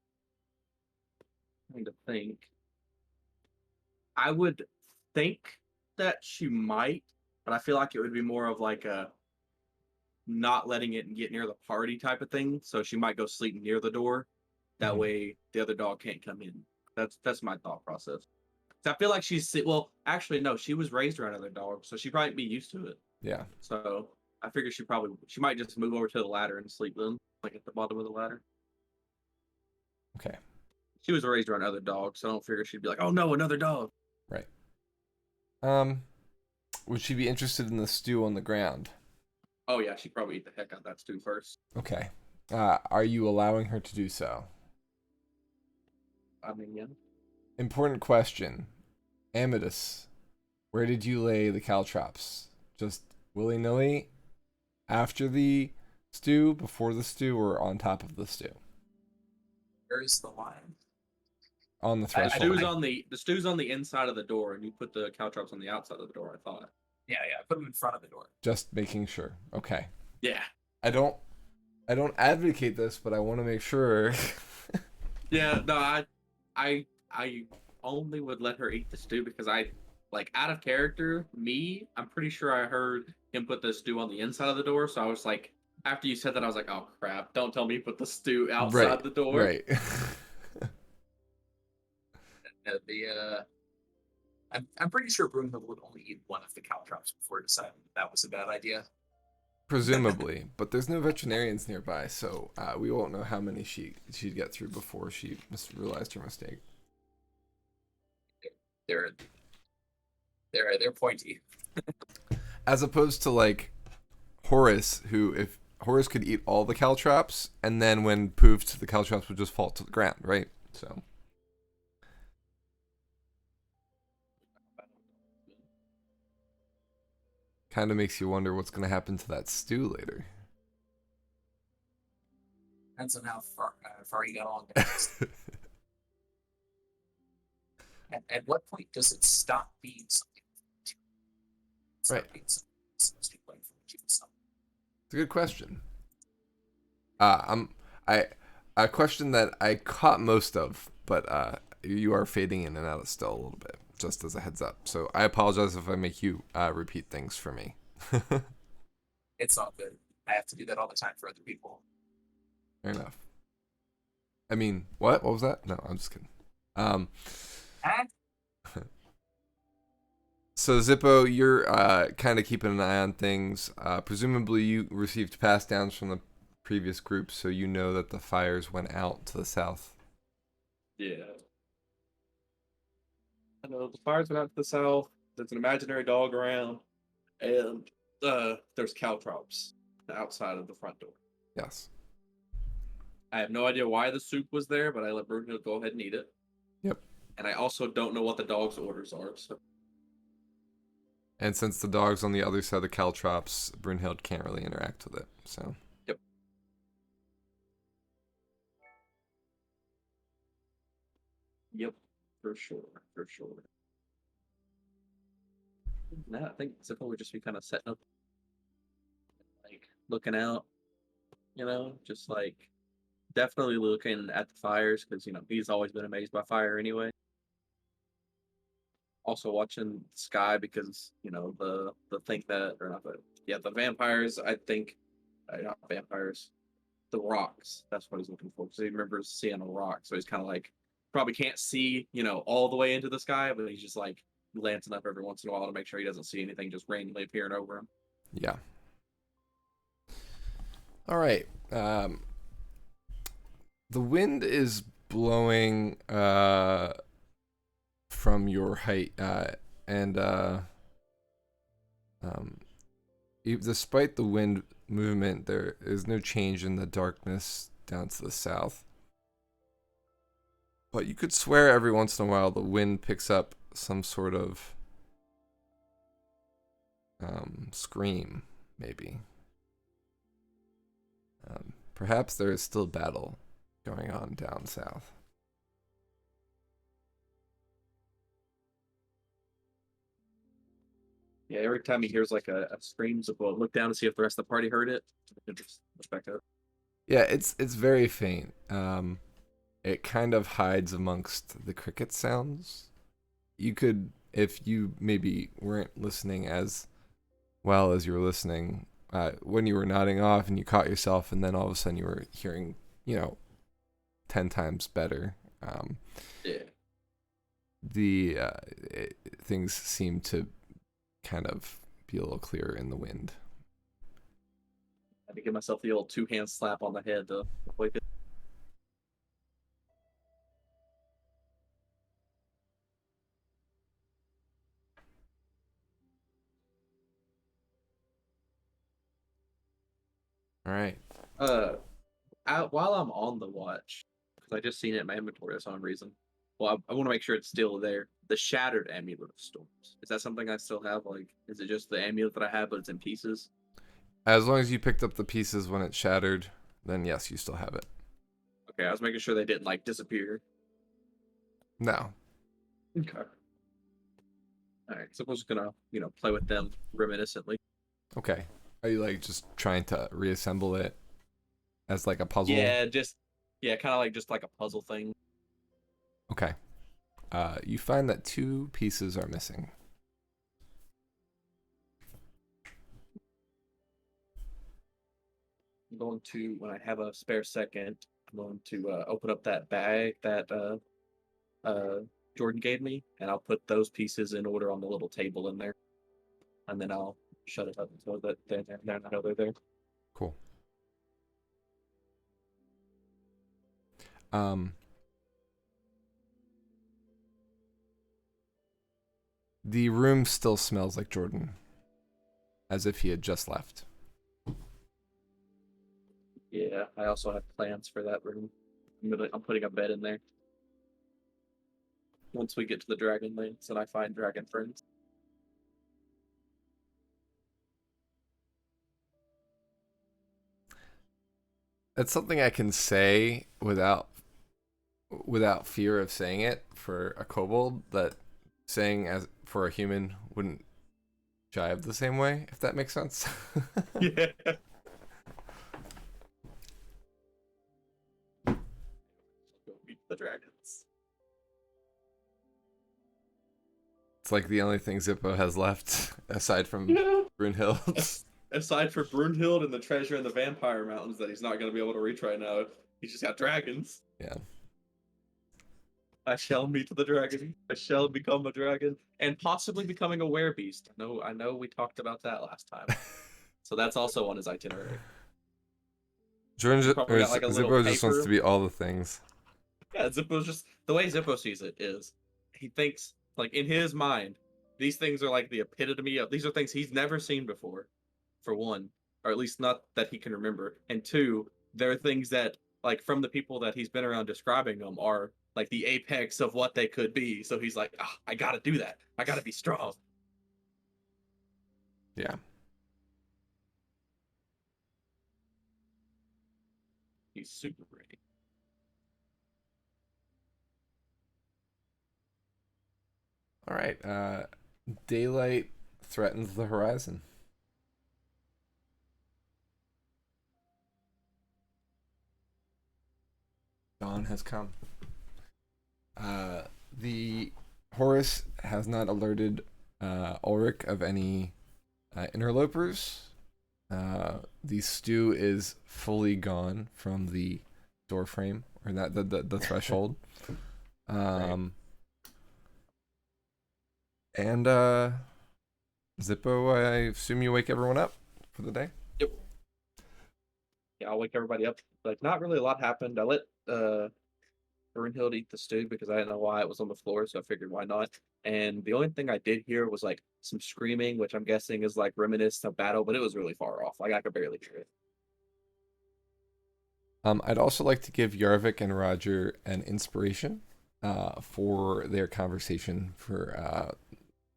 to think. I would think that she might, but I feel like it would be more of like a not letting it get near the party type of thing. So she might go sleep near the door. That Mhm. way the other dog can't come in. That's my thought process. So I feel like well, actually no, she was raised around other dogs, so she probably be used to it. Yeah. So I figure she might just move over to the ladder and sleep then, like at the bottom of the ladder. Okay. She was raised around other dogs, so I don't figure she'd be like, oh no, another dog. Right. Would she be interested in the stew on the ground? Oh yeah, she'd probably eat the heck out of that stew first. Okay. Are you allowing her to do so? I mean, yeah. Important question. Amidus, where did you lay the caltrops? Just willy-nilly? After the stew, before the stew, or on top of the stew? Where is the line? On the I- I- The threshold. stew's on the inside of the door, and you put the caltrops on the outside of the door. I thought. Yeah, I put them in front of the door. Just making sure. Okay. Yeah. I don't advocate this, but I want to make sure. Yeah. No, I only would let her eat the stew because out of character. I'm pretty sure I heard him put the stew on the inside of the door. So I was like, after you said that, I was like, oh crap! Don't tell me you put the stew outside Right. the door. Right. I'm pretty sure Brunhild would only eat one of the caltrops before deciding that was a bad idea. Presumably, but there's no veterinarians nearby, so we won't know how many she'd get through before she realized her mistake. They're pointy. As opposed to like Horace, who if Horace could eat all the caltrops, and then when poofed, the caltrops would just fall to the ground, right? So kind of makes you wonder what's going to happen to that stew later. Depends on how far you got along. At what point does it stop being something? Right. Being something playing for you. It's a good question. A question that I caught most of, but you are fading in and out still a little bit, just as a heads up. So I apologize if I make you repeat things for me. It's all good. I have to do that all the time for other people. Fair enough. I mean, what? What was that? No, I'm just kidding. So Zippo, you're kind of keeping an eye on things. Presumably, you received pass downs from the previous group, so you know that the fires went out to the south. Yeah. I know the fires went out to the south. There's an imaginary dog around, and there's caltrops outside of the front door. Yes. I have no idea why the soup was there, but I let Brunhild go ahead and eat it. Yep. And I also don't know what the dog's orders are. So. And since the dog's on the other side of the caltrops, Brunhild can't really interact with it. So. Yep. Yep. For sure. For sure. Now I think Zippo would just be kind of setting up, like looking out, just like definitely looking at the fires because he's always been amazed by fire anyway. Also watching the sky because the thing that or not the vampires. I think not vampires, the rocks. That's what he's looking for because he remembers seeing a rock. So he's kind of like probably can't see all the way into the sky, but he's just like glancing up every once in a while to make sure he doesn't see anything just randomly appearing over him. Yeah. All right. The wind is blowing from your height, and despite the wind movement, there is no change in the darkness down to the south. But you could swear every once in a while the wind picks up some sort of scream, maybe. Perhaps there is still battle going on down south. Yeah, every time he hears like a scream, Zippo look down to see if the rest of the party heard it. And just look back up. Yeah, it's very faint. It kind of hides amongst the cricket sounds. You could, if you maybe weren't listening as well as you were listening, when you were nodding off and you caught yourself, and then all of a sudden you were hearing, 10 times better. Yeah. Things seem to kind of be a little clearer in the wind. I had to give myself the old 2-hand slap on the head to wake it. All right. While I'm on the watch, because I just seen it in my inventory for some reason. Well, I want to make sure it's still there. The Shattered Amulet of Storms. Is that something I still have? Like, is it just the amulet that I have, but it's in pieces? As long as you picked up the pieces when it shattered, then yes, you still have it. Okay, I was making sure they didn't like disappear. No. Okay. All right, so we're just gonna, play with them reminiscently. Okay. Are you like just trying to reassemble it as like a puzzle? Yeah, kind of like just like a puzzle thing. Okay. You find that 2 pieces are missing. I'm going to, when I have a spare second, I'm going to open up that bag that Jordan gave me, and I'll put those pieces in order on the little table in there, and then I'll shut it up so that they know they're there. Cool. The room still smells like Jordan, as if he had just left. Yeah, I also have plans for that room. I'm putting a bed in there. Once we get to the Dragonlance and I find dragon friends. That's something I can say without fear of saying it for a kobold, that saying as for a human wouldn't jive the same way, if that makes sense. Yeah. Go meet the dragons. It's like the only thing Zippo has left aside from Brunhild. Aside for Brunhild and the treasure in the Vampire Mountains that he's not going to be able to reach right now, he's just got dragons. Yeah. I shall meet the dragon. I shall become a dragon, and possibly becoming a werebeast. I know we talked about that last time. So that's also on his itinerary. Zippo just wants to be all the things. Yeah, Zippo's just, the way Zippo sees it is, he thinks, like, in his mind, these things are like the epitome of, these are things he's never seen before, for one, or at least not that he can remember, and 2, they're things that, like, from the people that he's been around describing them, are like the apex of what they could be. So he's like, I gotta do that. I gotta be strong. Yeah. He's super ready. All right. Daylight threatens the horizon. Dawn has come. The Horus has not alerted Ulrich of any interlopers. The stew is fully gone from the doorframe, or that the threshold. And Zippo, I assume you wake everyone up for the day? Yep. Yeah, I'll wake everybody up. Like, not really a lot happened. I let Brunhild eat the stew because I didn't know why it was on the floor, so I figured why not. And the only thing I did hear was like some screaming, which I'm guessing is like reminiscent of battle, but it was really far off. Like I could barely hear it. I'd also like to give Yarvik and Roger an inspiration for their conversation for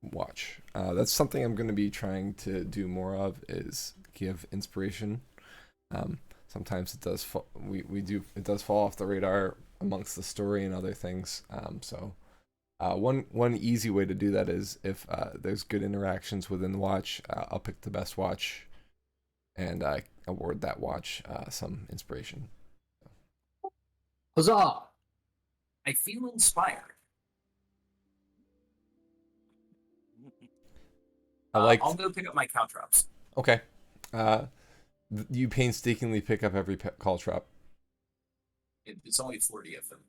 watch. That's something I'm going to be trying to do more of, is give inspiration. Sometimes it does it does fall off the radar amongst the story and other things. So one easy way to do that is if there's good interactions within the watch, I'll pick the best watch and award that watch some inspiration. Huzzah! I feel inspired. I'll go pick up my caltrops. Okay. You painstakingly pick up every call trap. It's only 40 of them.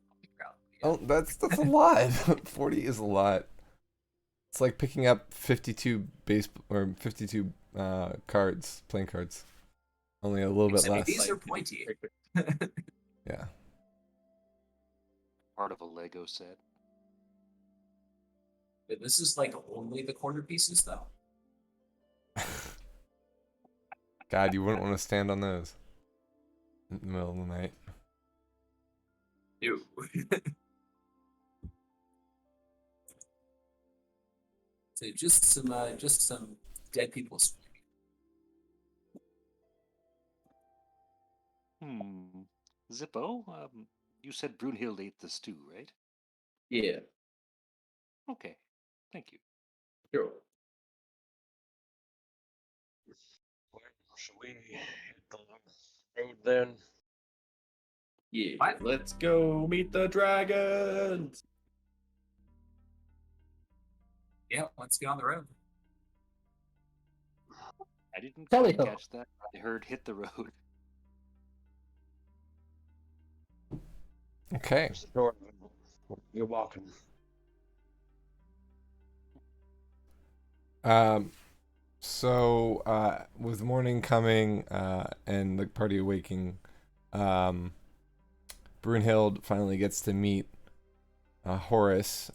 Oh, that's a lot. 40 is a lot. It's like picking up 52 cards, playing cards. Only a little bit less. These are pointy. Yeah. Part of a Lego set. But this is like only the corner pieces, though. God, you wouldn't want to stand on those in the middle of the night. Ew. So just some dead people. Zippo, you said Brunhild ate the stew, right? Yeah. Okay, thank you. Sure. Should we hit the road then? Yeah. What? Let's go meet the dragons. Yeah, let's get on the road. I didn't Tally quite ho. catch that. I heard hit the road. Okay. There's the door. You're walking. So with morning coming and the party awaking, Brunhild finally gets to meet Horace,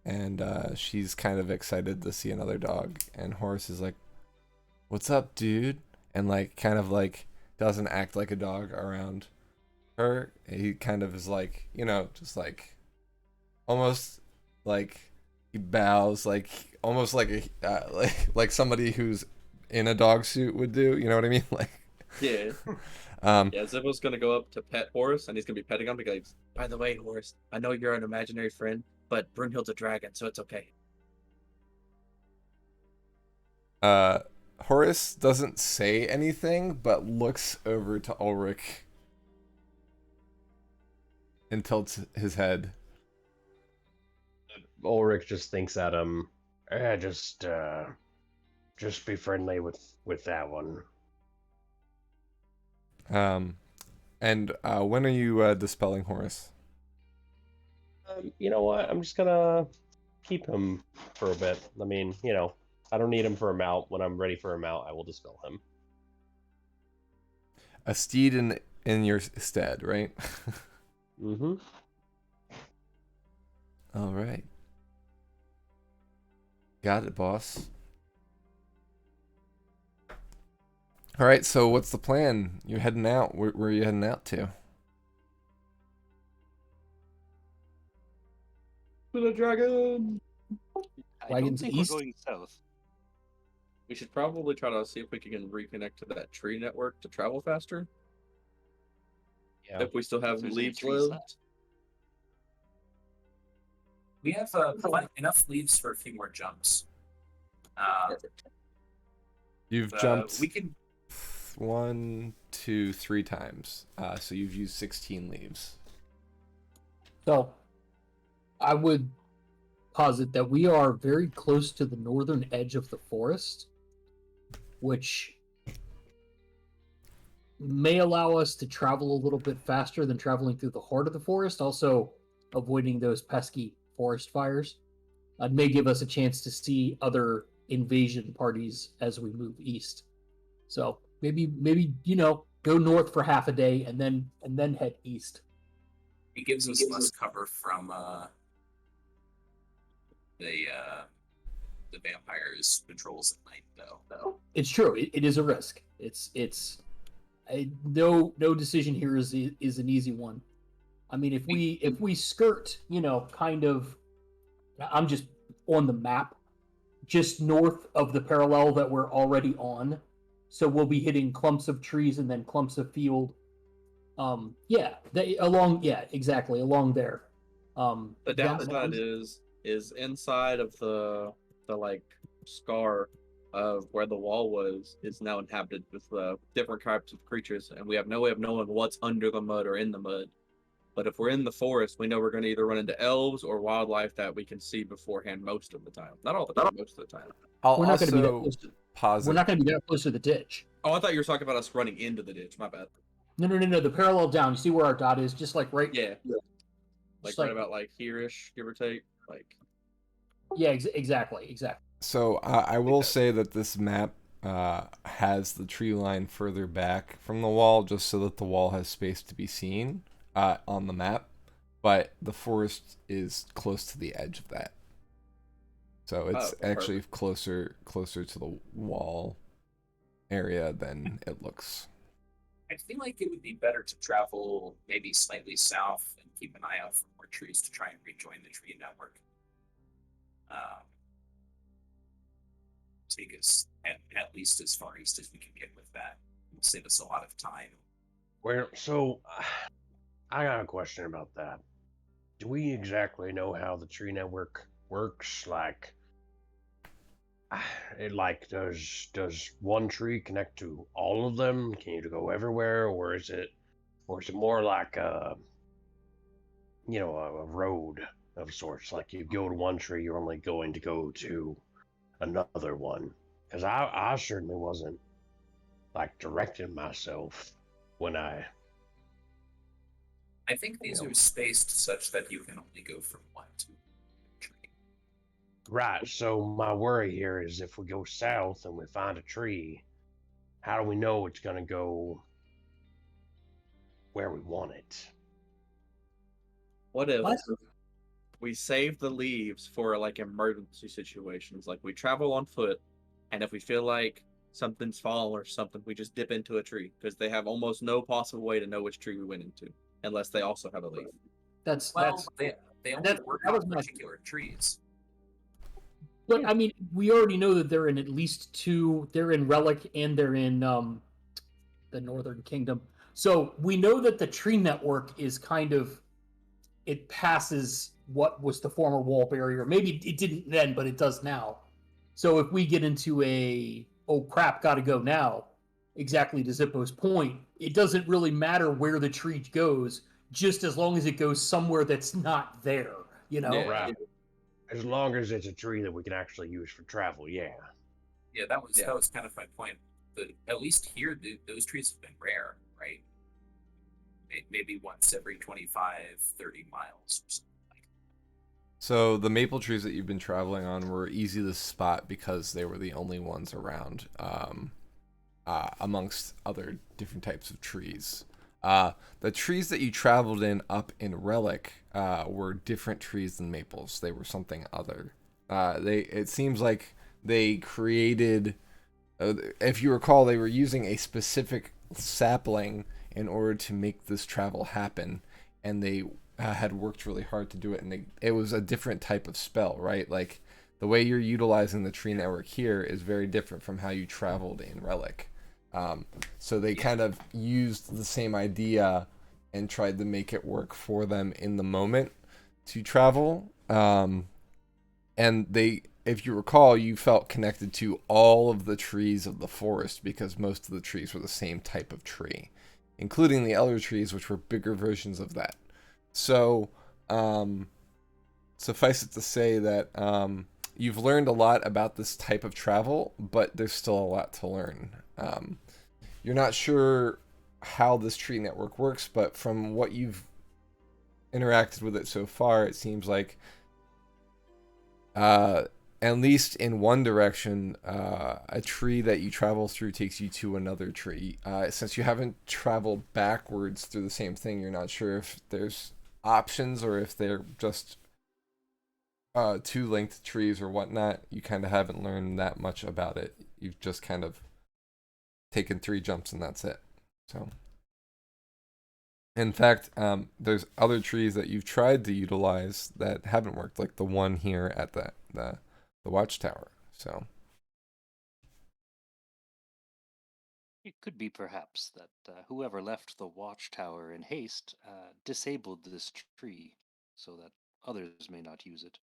and she's kind of excited to see another dog. And Horace is like, "What's up, dude?" And like, kind of like, doesn't act like a dog around her. He kind of is like, just like, almost like he bows, like almost like a like somebody who's in a dog suit would do. You know what I mean? Like, Yeah. um, Yeah, Zippo's gonna go up to pet Horace, and he's gonna be petting him because, by the way, Horace, I know you're an imaginary friend, but Brunhild's a dragon, so it's okay. Horace doesn't say anything, but looks over to Ulrich and tilts his head. Ulrich just thinks at him. Just be friendly with that one. And when are you dispelling Horace? You know what? I'm just gonna keep him for a bit. I mean, I don't need him for a mount. When I'm ready for a mount, I will dispel him. A steed in your stead, right? Mm-hmm. All right. Got it, boss. All right, so what's the plan? You're heading out. Where are you heading out to? To the dragon. I don't Wagons think east? we're going south. We should probably try to see if we can reconnect to that tree network to travel faster. Yeah. If we still have If there's any leaves trees left. We have enough leaves for a few more jumps. Perfect. You've jumped We can. 1, 2, 3 times. So you've used 16 leaves. So, I would posit that we are very close to the northern edge of the forest, which may allow us to travel a little bit faster than traveling through the heart of the forest, also avoiding those pesky forest fires. It may give us a chance to see other invasion parties as we move east. So maybe go north for half a day and then head east. It gives us less cover from the vampires' patrols at night, though. It's true. It is a risk. No decision here is an easy one. I mean, if we skirt, kind of, I'm just on the map, just north of the parallel that we're already on. So we'll be hitting clumps of trees and then clumps of field. Exactly, along there. The downside is inside of the like scar of where the wall was is now inhabited with different types of creatures, and we have no way of knowing what's under the mud or in the mud. But if we're in the forest, we know we're going to either run into elves or wildlife that we can see beforehand most of the time. Not all the time, most of the time. I'll We're not going to be that also close to. posit. We're not going to be that close to the ditch. Oh, I thought you were talking about us running into the ditch. My bad. No. The parallel down. You see where our dot is? Just like right. Yeah. Like Just right about like here-ish, give or take. Like. Yeah, exactly. So I will say that this map has the tree line further back from the wall, just so that the wall has space to be seen on the map. But the forest is close to the edge of that, so it's actually closer to the wall area than it looks. I feel like it would be better to travel maybe slightly south and keep an eye out for more trees to try and rejoin the tree network. Take us at least as far east as we can get with that. It'll save us a lot of time. Well, so I got a question about that. Do we exactly know how the tree network works? Like, does one tree connect to all of them? Can you go everywhere, or is it more like a road of sorts? Like you go to one tree, you're only going to go to another one. Because I certainly wasn't like directing myself when I think these are spaced such that you can only go from one to a tree. Right, so my worry here is if we go south and we find a tree, how do we know it's going to go where we want it? What if we save the leaves for like emergency situations? Like we travel on foot, and if we feel like something's fallen or something, we just dip into a tree because they have almost no possible way to know which tree we went into unless they also have a leaf. They only work on particular trees. But I mean, we already know that they're in at least two. They're in Relic and they're in the Northern Kingdom. So we know that the tree network is it passes what was the former wall barrier. Maybe it didn't then, but it does now. So if we get into oh crap, gotta go now, exactly to Zippo's point, it doesn't really matter where the tree goes, just as long as it goes somewhere that's not there, Yeah. Right. As long as it's a tree that we can actually use for travel, yeah. Yeah, that was kind of my point. But at least here, those trees have been rare, right? Maybe once every 25, 30 miles or something like that. So the maple trees that you've been traveling on were easy to spot because they were the only ones around, amongst other different types of trees. The trees that you traveled in up in Relic were different trees than maples. They were something other. It seems like they created, if you recall, they were using a specific sapling in order to make this travel happen, and they had worked really hard to do it, and it was a different type of spell, right? Like, the way you're utilizing the tree network here is very different from how you traveled in Relic. So they kind of used the same idea and tried to make it work for them in the moment to travel. And if you recall, you felt connected to all of the trees of the forest because most of the trees were the same type of tree, including the elder trees, which were bigger versions of that. So, suffice it to say that you've learned a lot about this type of travel, but there's still a lot to learn. You're not sure how this tree network works, but from what you've interacted with it so far, it seems like at least in one direction, a tree that you travel through takes you to another tree. Since you haven't traveled backwards through the same thing, you're not sure if there's options or if they're just two linked trees or whatnot, you kind of haven't learned that much about it. You've just kind of taken 3 jumps and that's it. So, in fact, there's other trees that you've tried to utilize that haven't worked, like the one here at the watchtower. So, It could be perhaps that whoever left the watchtower in haste disabled this tree so that others may not use it.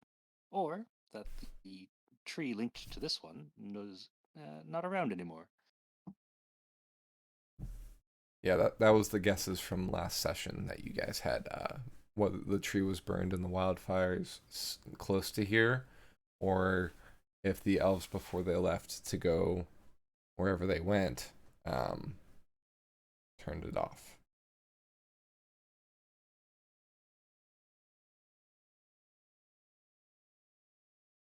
Or that the tree linked to this one was not around anymore. yeah, that was the guesses from last session that you guys had. Whether the tree was burned in the wildfires close to here, or if the elves before they left to go wherever they went turned it off.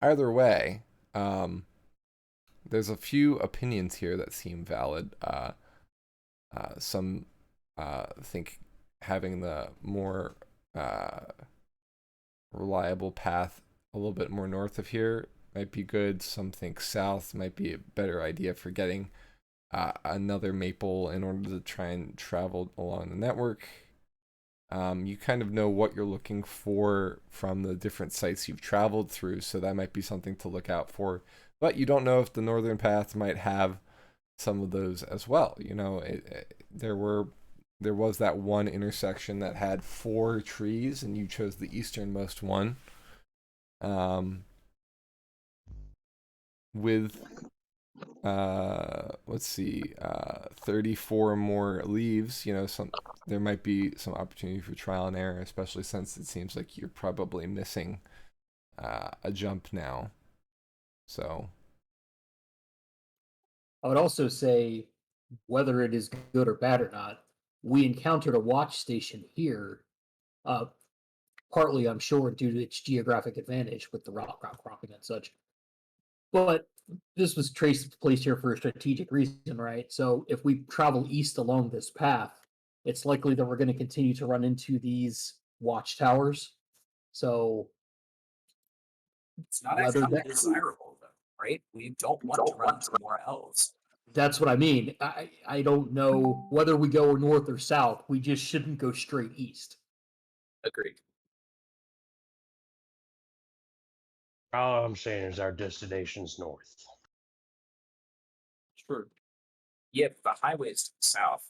Either way, there's a few opinions here that seem valid. Some think having the more reliable path a little bit more north of here might be good. Some think south might be a better idea for getting another maple in order to try and travel along the network. You kind of know what you're looking for from the different sites you've traveled through, so that might be something to look out for. But you don't know if the northern path might have some of those as well. You know, there was that one intersection that had 4 trees, and you chose the easternmost one. With let's see, 34 more leaves, you know, there might be some opportunity for trial and error, especially since it seems like you're probably missing a jump now. So I would also say, whether it is good or bad or not, we encountered a watch station here, partly, I'm sure, due to its geographic advantage with the rock cropping and such. But this was placed here for a strategic reason, right? So if we travel east along this path, it's likely that we're going to continue to run into these watchtowers. So It's not whether actually that, desirable, though, right? We don't want to run into more elves. that's what I mean. I don't know whether we go north or south. We just shouldn't go straight east. Agreed. All I'm saying is our destination's north. True. Yeah, but the highway's to the south.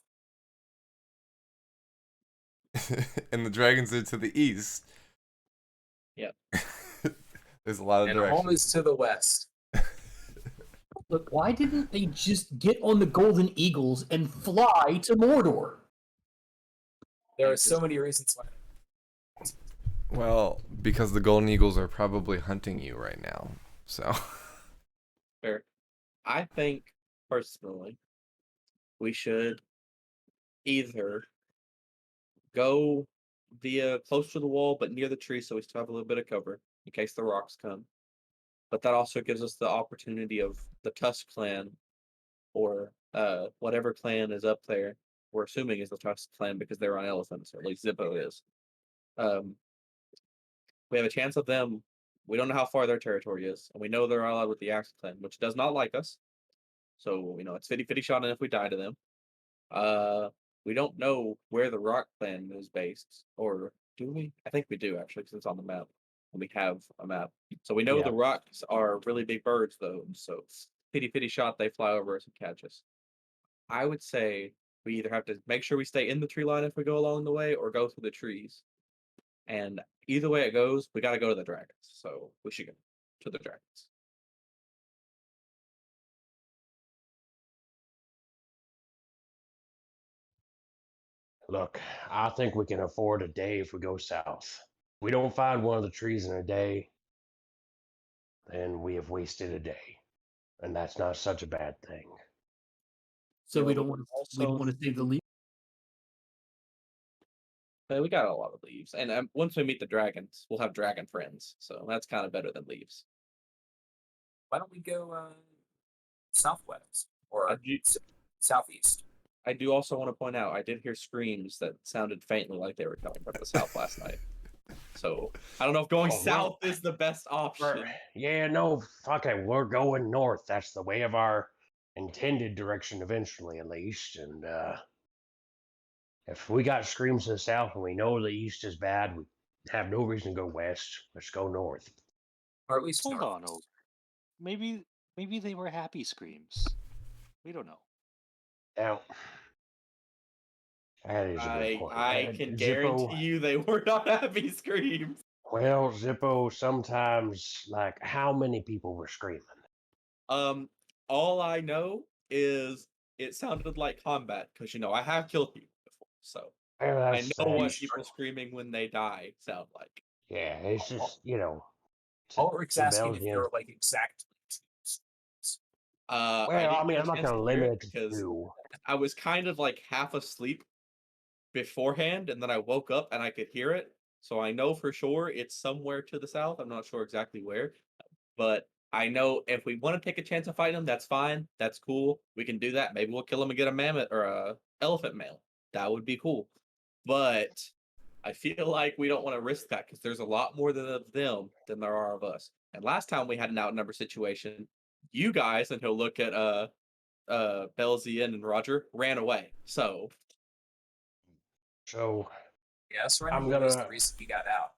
and the dragons are to the east. Yep. There's a lot of And home directions. is to the west. Look, why didn't they just get on the Golden Eagles and fly to Mordor? There are so many reasons why. Well, because the golden eagles are probably hunting you right now. So Fair. I think personally, we should either go via close to the wall but near the tree, so we still have a little bit of cover in case the rocks come. But that also gives us the opportunity of the Tusk clan, or whatever clan is up there. We're assuming is the Tusk clan because they're on elephants, or at least Zippo is. We have a chance of them. We don't know how far their territory is, and we know they're allied with the Axe clan, which does not like us. So it's 50-50 shot, and if we die to them, we don't know where the Rock clan is based, or do we? I think we do actually, because it's on the map, and we have a map. So we know Yeah. the Rocks are really big birds, though. So 50-50 shot, they fly over us and catch us. I would say we either have to make sure we stay in the tree line if we go along the way, or go through the trees. And either way it goes, we got to go to the dragons. So we should go to the dragons. Look, I think we can afford a day if we go south. We don't find one of the trees in a day, then we have wasted a day. And that's not such a bad thing. So Yeah, we but don't want to. We also- don't want to save the lead. We got a lot of leaves, and once we meet the dragons, we'll have dragon friends. So that's kind of better than leaves. Why don't we go southwest or do- southeast? I do also want to point out, I did hear screams that sounded faintly like they were coming from the south last night. So I don't know if going Oh, well, south is the best option. Yeah, no, fuck it. We're going north. That's the way of our intended direction eventually, at least. And if we got screams to the south and we know the east is bad, we have no reason to go west. Let's go north. Or at least Hold north. on, Oak. Maybe they were happy screams. We don't know. Now, that is a good point. I can Zippo, guarantee you they were not happy screams. well, Zippo, sometimes, like, how many people were screaming? All I know is it sounded like combat because I have killed people before, so Well, I that's, know what that's people true. screaming when they die sound like. yeah, it's just, Ulrich's asking if Belgian. there are like exactly I Well, didn't I mean, get a I'm not chance going to to hear limit it it to because two. I was kind of like half asleep beforehand, and then I woke up and I could hear it. So I know for sure it's somewhere to the south. I'm not sure exactly where, but I know if we want to take a chance of fighting them, that's fine. That's cool. We can do that. Maybe we'll kill them and get a mammoth or a elephant male. That would be cool. But I feel like we don't want to risk that because there's a lot more of them than there are of us. And last time we had an outnumbered situation, you guys, and he'll look at Belzian and Roger, ran away. So So, yeah, us running I'm away is the gonna- reason we got out.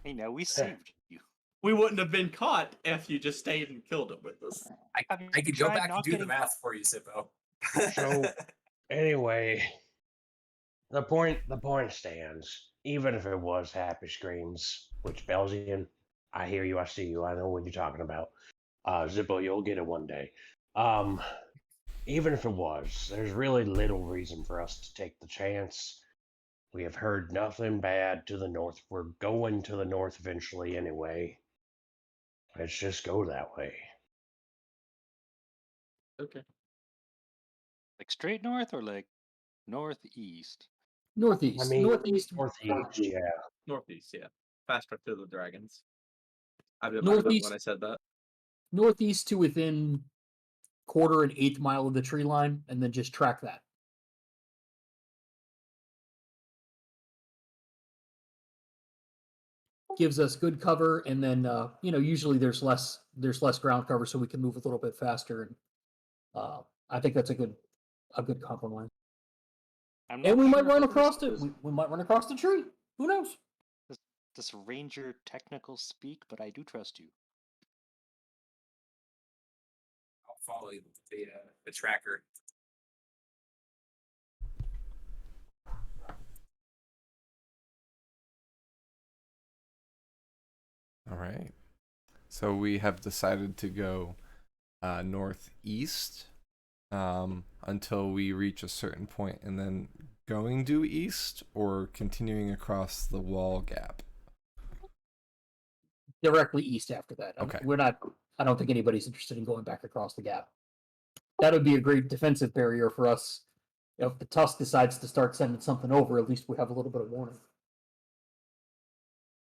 Hey, now we saved you. we wouldn't have been caught if you just stayed and killed him with us. I Have you could go tried back and not do the getting math for you, Zippo. So, anyway, the point stands. Even if it was happy screams, which Belgian, I hear you, I see you, I know what you're talking about. Zippo, you'll get it one day. Even if it was, there's really little reason for us to take the chance. We have heard nothing bad to the north. We're going to the north eventually anyway. Let's just go that way. Okay. like straight north or like northeast? Northeast. I mean, Northeast. northeast, yeah. Northeast, yeah. Faster to the dragons. I bit Northeast. when I said that. Northeast to within quarter and eighth mile of the tree line, and then just track that. Gives us good cover, and then usually there's less ground cover, so we can move a little bit faster. And I think that's a good compromise. I'm not And we sure might run how this across it. goes. We might run across the tree. Who knows? This ranger technical speak, but I do trust you. I'll follow the tracker. All right. So we have decided to go northeast until we reach a certain point, and then going due east or continuing across the wall gap. Directly east after that. Okay. We're not. I don't think anybody's interested in going back across the gap. That would be a great defensive barrier for us. If the Tusk decides to start sending something over, at least we have a little bit of warning.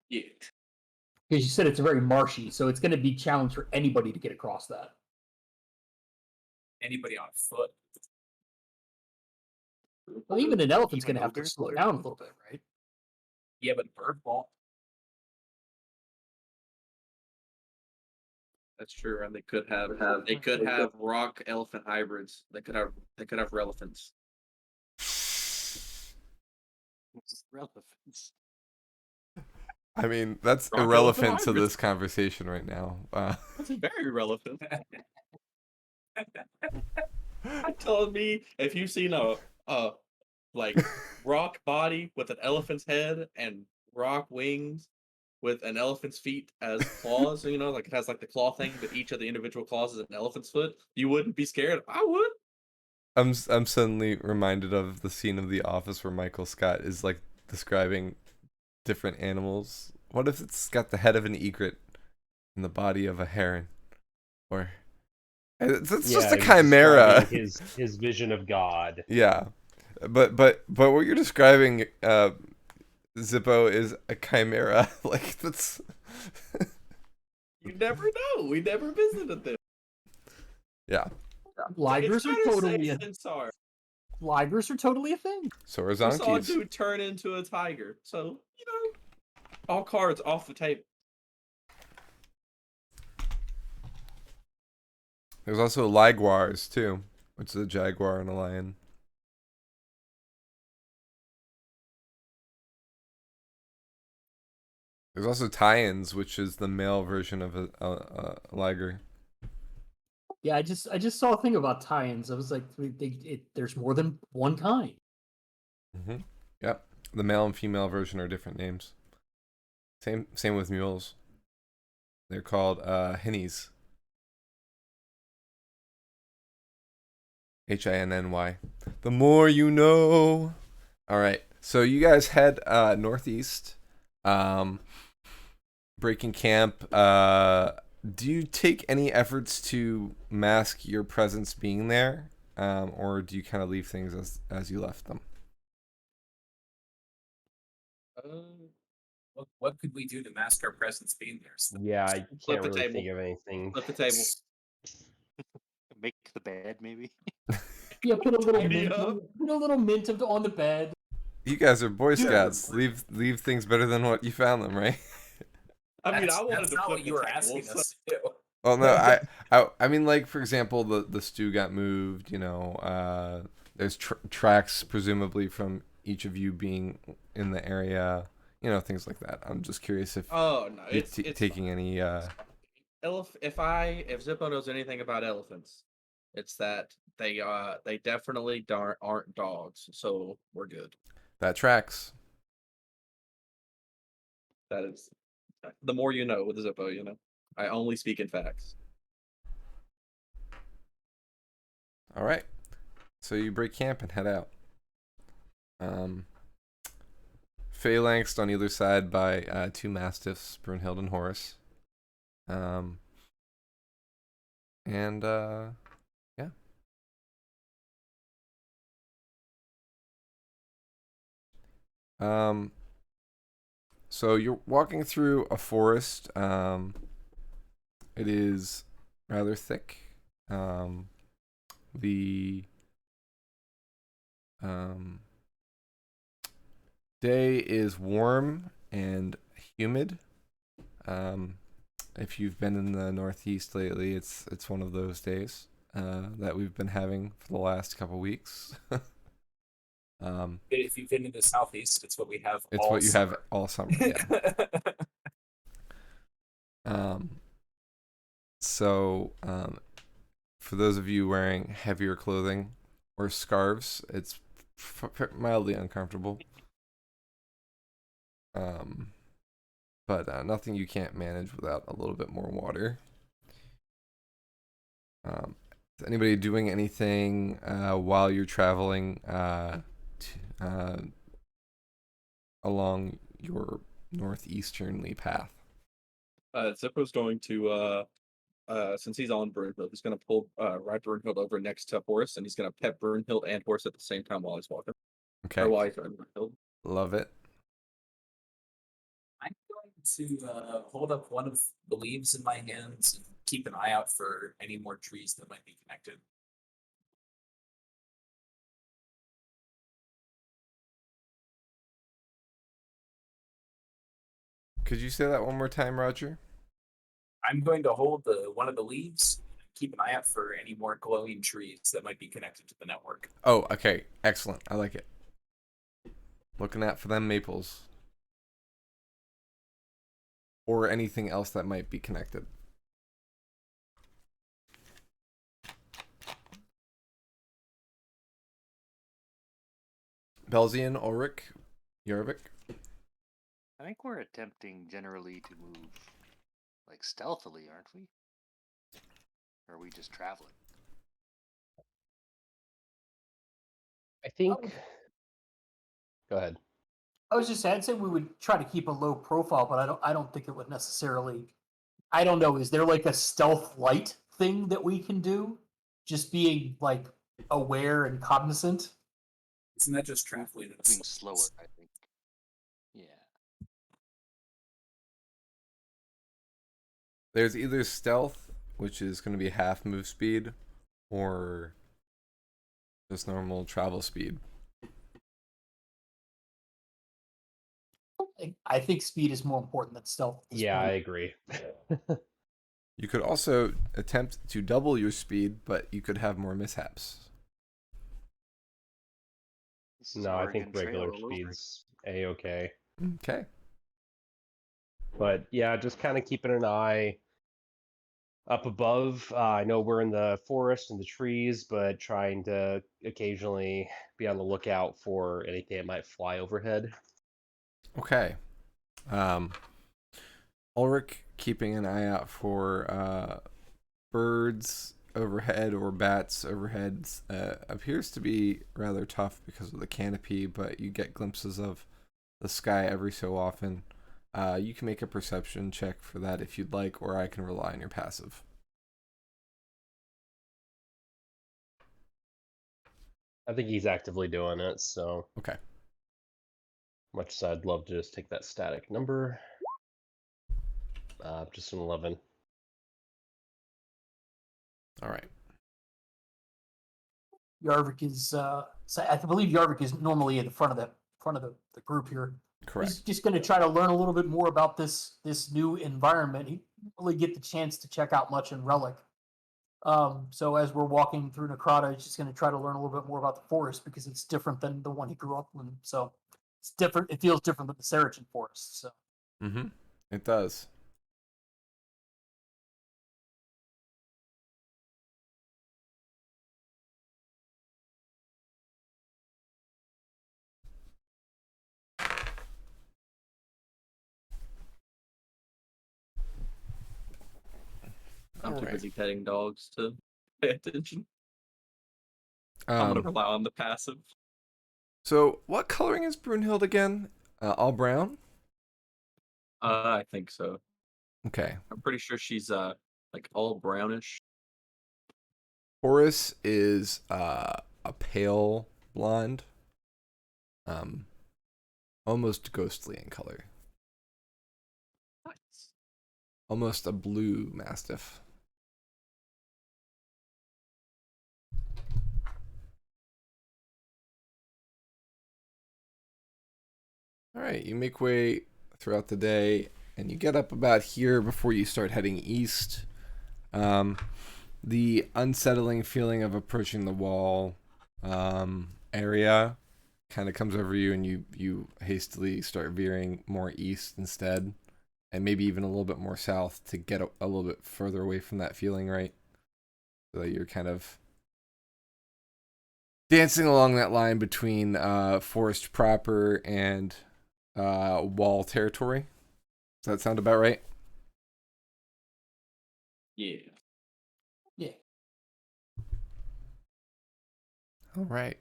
Yeah. Because you said it's very marshy, so it's going to be a challenge for anybody to get across that. Anybody on foot? Well, even an elephant's Even going to have to ogres? slow down a little bit, right? Yeah, but bird won't. That's true, and they could have rock elephant hybrids. They could have relephants. Relevance. I mean, that's Rock irrelevant elephant to hybrids. this conversation right now. That's very relevant. Telling me if you've seen a like rock body with an elephant's head and rock wings with an elephant's feet as claws, like it has like the claw thing, but each of the individual claws is an elephant's foot, you wouldn't be scared? I would. I'm suddenly reminded of the scene of The Office where Michael Scott is like describing different animals. What if it's got the head of an egret and the body of a heron? Or it's just a he's chimera. describing his vision of God. Yeah, but what you're describing, Zippo, is a chimera. Like that's. You never know. We never visited them. Yeah. Ligers are totally Ligers are totally a thing. So are I saw a zonkies. dude turn into a tiger, so All cards off the table. There's also Liguars too, which is a jaguar and a lion. There's also Tyans, which is the male version of a liger. Yeah, I just saw a thing about tie-ins. I was like, there's more than one kind. Mm-hmm. Yep. The male and female version are different names. Same with mules. They're called hinnies. Hinny. The more you know. All right. So you guys head northeast, breaking camp. Do you take any efforts to mask your presence being there, or do you kind of leave things as you left them? What could we do to mask our presence being there? Yeah, I Flip can't the really table. think of anything. Flip the table. Make the bed, maybe. Yeah, put a little Tidy mint, up. put a little mint on the bed. You guys are Boy Yeah. Scouts. Leave things better than what you found them, right? I mean, That's, I wanted that's to not flip what you the were table, asking so- us to do. Well, no, I mean, like for example, the stew got moved. You know, there's tracks presumably from each of you being in the area. You know, things like that. I'm just curious if Oh no, you're it's taking fine. any. If Zippo knows anything about elephants, it's that they definitely aren't dogs, so we're good. That tracks. That is the more you know with Zippo, you know. I only speak in facts. All right. So you break camp and head out. Phalanxed on either side by two mastiffs, Brunhild and Horus. And yeah. So you're walking through a forest. It is rather thick. The day is warm and humid. If you've been in the Northeast lately, it's one of those days that we've been having for the last couple weeks. If you've been in the Southeast, it's what we have It's all what you have summer. all summer. Yeah. So for those of you wearing heavier clothing or scarves, it's mildly uncomfortable. But nothing you can't manage without a little bit more water. Is anybody doing anything while you're traveling along your northeasternly path? Zippo's going to since he's on Brunhild, he's gonna pull ride Brunhild over next to Horus, and he's gonna pet Brunhild and Horus at the same time while he's walking. Okay, Or while he's riding Brunhild. love it. I'm going to hold up one of the leaves in my hands and keep an eye out for any more trees that might be connected. Could you say that one more time, Roger? I'm going to hold one of the leaves and keep an eye out for any more glowing trees that might be connected to the network. Oh, okay. Excellent. I like it. Looking out for them maples. Or anything else that might be connected. Belzian, Ulrich, Jorvik. I think we're attempting generally to move like stealthily, aren't we? Or are we just traveling? I think. Go ahead. I was just saying, I'd say we would try to keep a low profile, but I don't think it would necessarily. I don't know. Is there like a stealth light thing that we can do? Just being like aware and cognizant. Isn't that just traveling? Moving slower, I think. Yeah. There's either stealth, which is going to be half move speed, or just normal travel speed. I think speed is more important than stealth. At this Yeah, I point. agree. You could also attempt to double your speed, but you could have more mishaps. This is No, I think Oregon Trail regular all over. speed's a-okay. Okay. But yeah, just kind of keeping an eye up above. I know we're in the forest and the trees, but trying to occasionally be on the lookout for anything that might fly overhead. Okay. Ulrich keeping an eye out for birds overhead or bats overhead appears to be rather tough because of the canopy, but you get glimpses of the sky every so often. You can make a perception check for that if you'd like, or I can rely on your passive. I think he's actively doing it, so Okay. much as I'd love to just take that static number. Just an 11. All right. Yarvik is. So I believe Yarvik is normally at the front of the group here. Correct. He's just going to try to learn a little bit more about this new environment. He didn't really get the chance to check out much in Relic. So as we're walking through Necrata, he's just going to try to learn a little bit more about the forest because it's different than the one he grew up in. So it's different. It feels different than the Seregen forest. So Mm-hmm. It does. I'm too Alright. busy petting dogs to pay attention. I'm gonna rely on the passive. So, what coloring is Brunhild again? All brown? I think so. Okay. I'm pretty sure she's like all brownish. Horus is a pale blonde, almost ghostly in color, Nice. almost a blue mastiff. All right, you make way throughout the day, and you get up about here before you start heading east. The unsettling feeling of approaching the wall area kind of comes over you, and you hastily start veering more east instead, and maybe even a little bit more south to get a little bit further away from that feeling, right? So that you're kind of dancing along that line between forest proper and wall territory. Does that sound about right? Yeah. yeah, All right.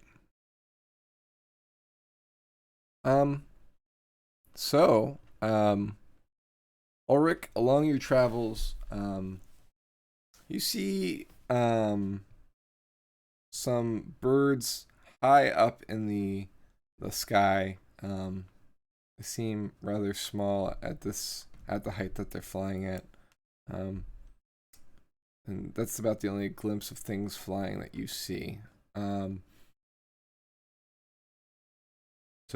Ulrich, along your travels, you see some birds high up in the sky. They seem rather small at the height that they're flying at. And that's about the only glimpse of things flying that you see. So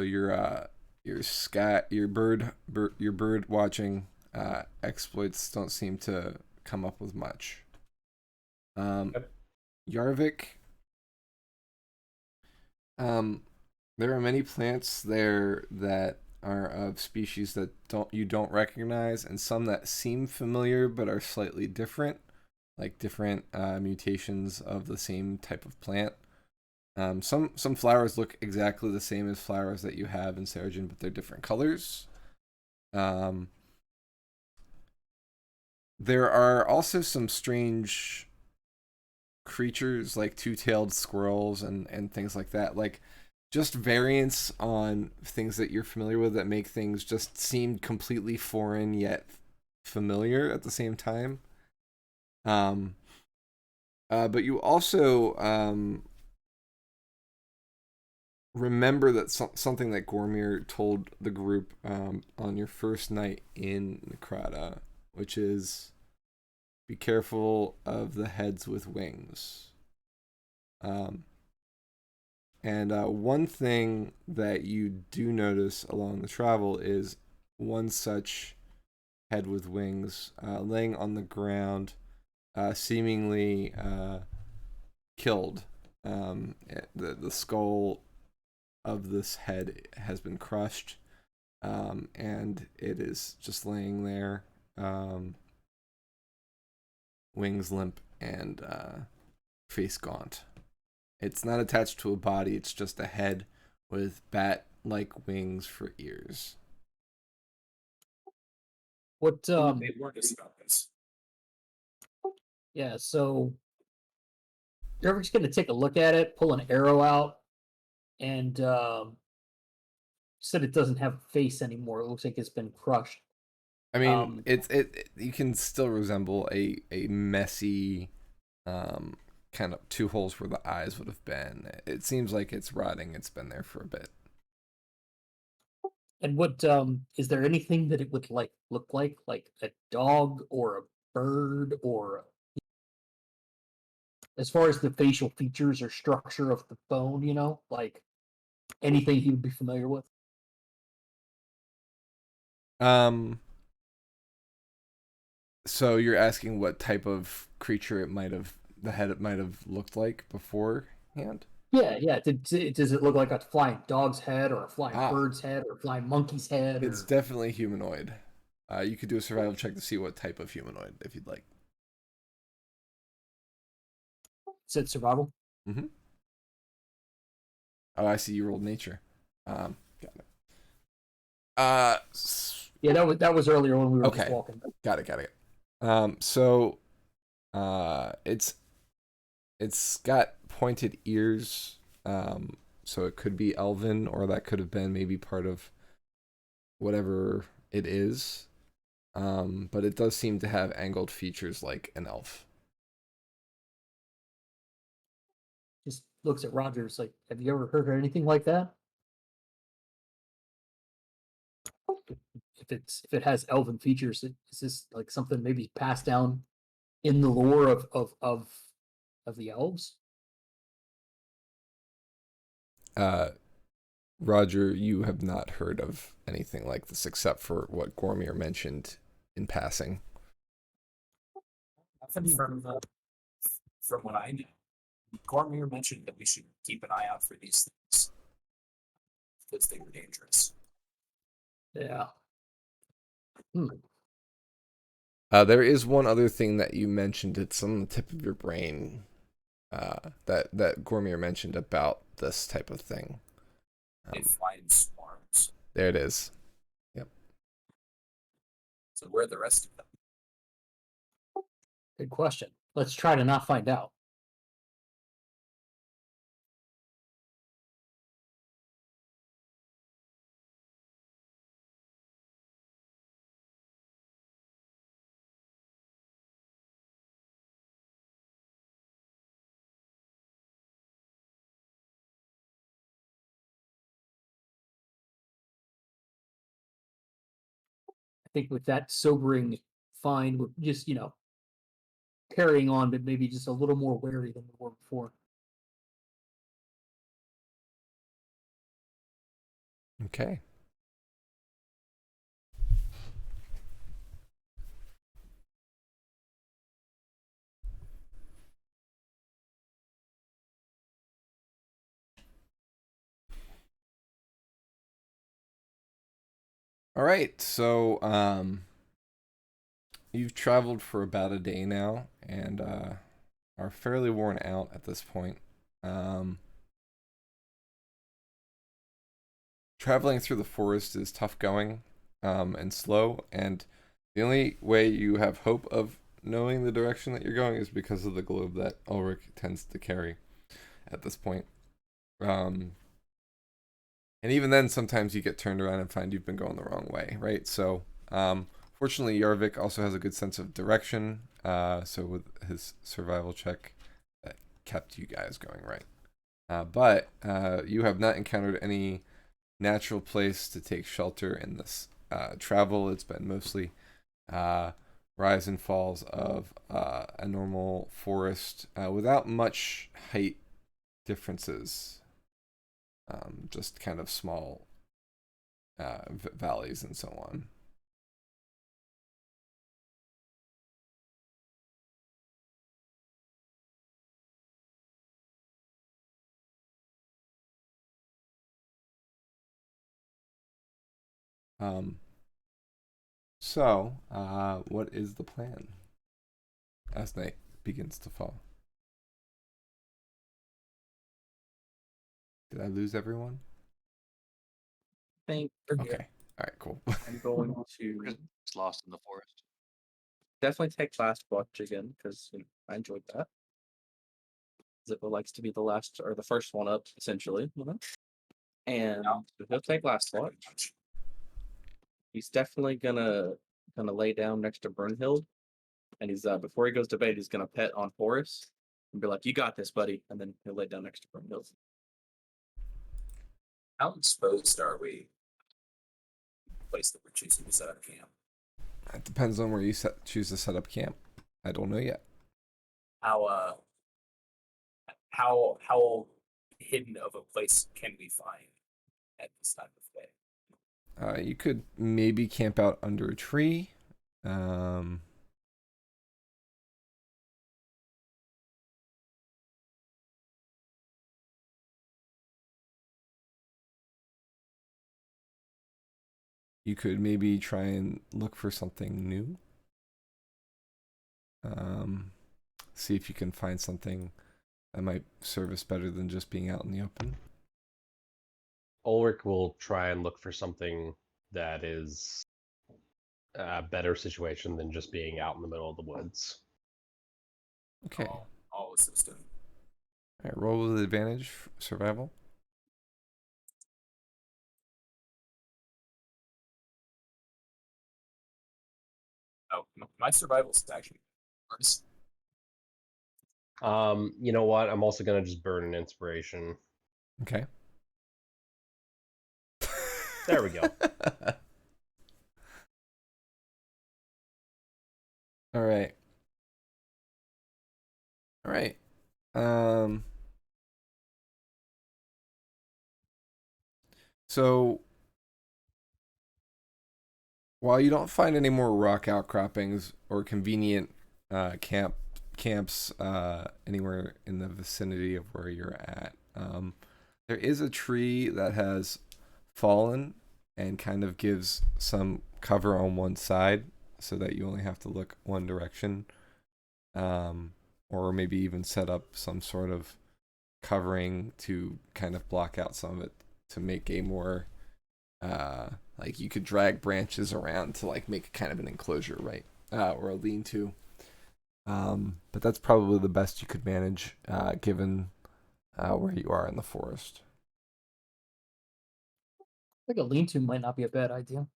your bird watching exploits don't seem to come up with much. Yarvik. There are many plants there that are of species that you don't recognize, and some that seem familiar but are slightly different, like different mutations of the same type of plant. Some flowers look exactly the same as flowers that you have in Seregen, but they're different colors. There are also some strange creatures like two-tailed squirrels and things like that, like just variants on things that you're familiar with that make things just seem completely foreign yet familiar at the same time. But you also remember that something that Gormir told the group on your first night in Necrata, which is be careful of the heads with wings. And one thing that you do notice along the travel is one such head with wings laying on the ground, seemingly killed. The skull of this head has been crushed, and it is just laying there, wings limp and face gaunt. It's not attached to a body, it's just a head with bat-like wings for ears. What They warned us about this. yeah, so you're just gonna take a look at it, pull an arrow out, and said it doesn't have a face anymore. It looks like it's been crushed. I mean, it you can still resemble a messy kind of two holes where the eyes would have been. It seems like it's rotting. It's been there for a bit. And what is there anything that it would look like a dog or a bird or as far as the facial features or structure of the bone, like anything he would be familiar with? So you're asking what type of creature the head might have looked like beforehand? Yeah. Does it look like a flying dog's head or a flying Ah. bird's head or a flying monkey's head? It's definitely humanoid. You could do a survival check to see what type of humanoid if you'd like. Is it survival? Mm-hmm. Oh, I see. You rolled nature. Got it. Yeah, that was earlier when we were Okay. just walking. Got it. So, it's got pointed ears. So it could be elven, or that could have been maybe part of whatever it is. But it does seem to have angled features like an elf. Just looks at Rogers like, have you ever heard of anything like that? If it has elven features, is this like something maybe passed down in the lore of the elves? Roger, you have not heard of anything like this except for what Gormier mentioned in passing. Nothing from what I know. Cormier mentioned that we should keep an eye out for these things because they were dangerous. Yeah. There is one other thing that you mentioned. It's on the tip of your brain. That Gormier mentioned about this type of thing. They fly in swarms. There it is. Yep. So where are the rest of them? Good question. Let's try to not find out. I think with that sobering find, we're just, carrying on, but maybe just a little more wary than we were before. Okay. All right. So, you've traveled for about a day now and are fairly worn out at this point. Traveling through the forest is tough going and slow, and the only way you have hope of knowing the direction that you're going is because of the globe that Ulrich tends to carry at this point. And even then, sometimes you get turned around and find you've been going the wrong way, right? So, fortunately, Yarvik also has a good sense of direction. So with his survival check, that kept you guys going right. But you have not encountered any natural place to take shelter in this travel. It's been mostly rise and falls of a normal forest without much height differences. Just kind of small valleys and so on. So, what is the plan as night begins to fall? Did I lose everyone? Think Okay. All right, cool. I'm going We're to just lost in the forest. definitely take last watch again because I enjoyed that. Zippo likes to be the last or the first one up, essentially. And he'll take last watch. He's definitely gonna lay down next to Brunhild, and he's before he goes to bed, he's gonna pet on Horace and be like, "You got this, buddy," and then he'll lay down next to Brunhild. How exposed are we? Place that we're choosing to set up camp. It depends on where you choose to set up camp. I don't know yet. How hidden of a place can we find at this time of day? You could maybe camp out under a tree. You could maybe try and look for something new. See if you can find something that might serve us better than just being out in the open. Ulrich will try and look for something that is a better situation than just being out in the middle of the woods. Okay. All assistant. All right, roll with advantage, survival. Oh, my survival's actually worse. You know what? I'm also gonna just burn an inspiration. Okay. There we go. All right. All right. So while you don't find any more rock outcroppings or convenient camps anywhere in the vicinity of where you're at, there is a tree that has fallen and kind of gives some cover on one side so that you only have to look one direction, or maybe even set up some sort of covering to kind of block out some of it to make a more like you could drag branches around to like make kind of an enclosure, right? Or a lean-to. But that's probably the best you could manage given where you are in the forest. I think a lean-to might not be a bad idea.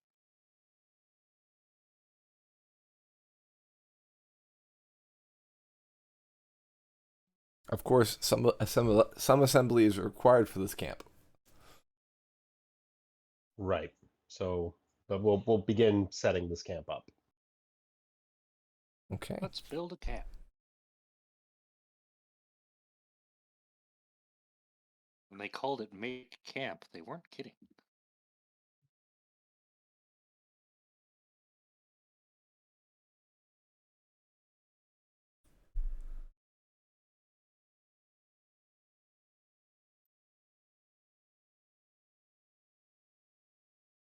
Of course, some assembly is required for this camp. Right. So, but we'll begin setting this camp up. Okay. Let's build a camp. When they called it make camp, they weren't kidding.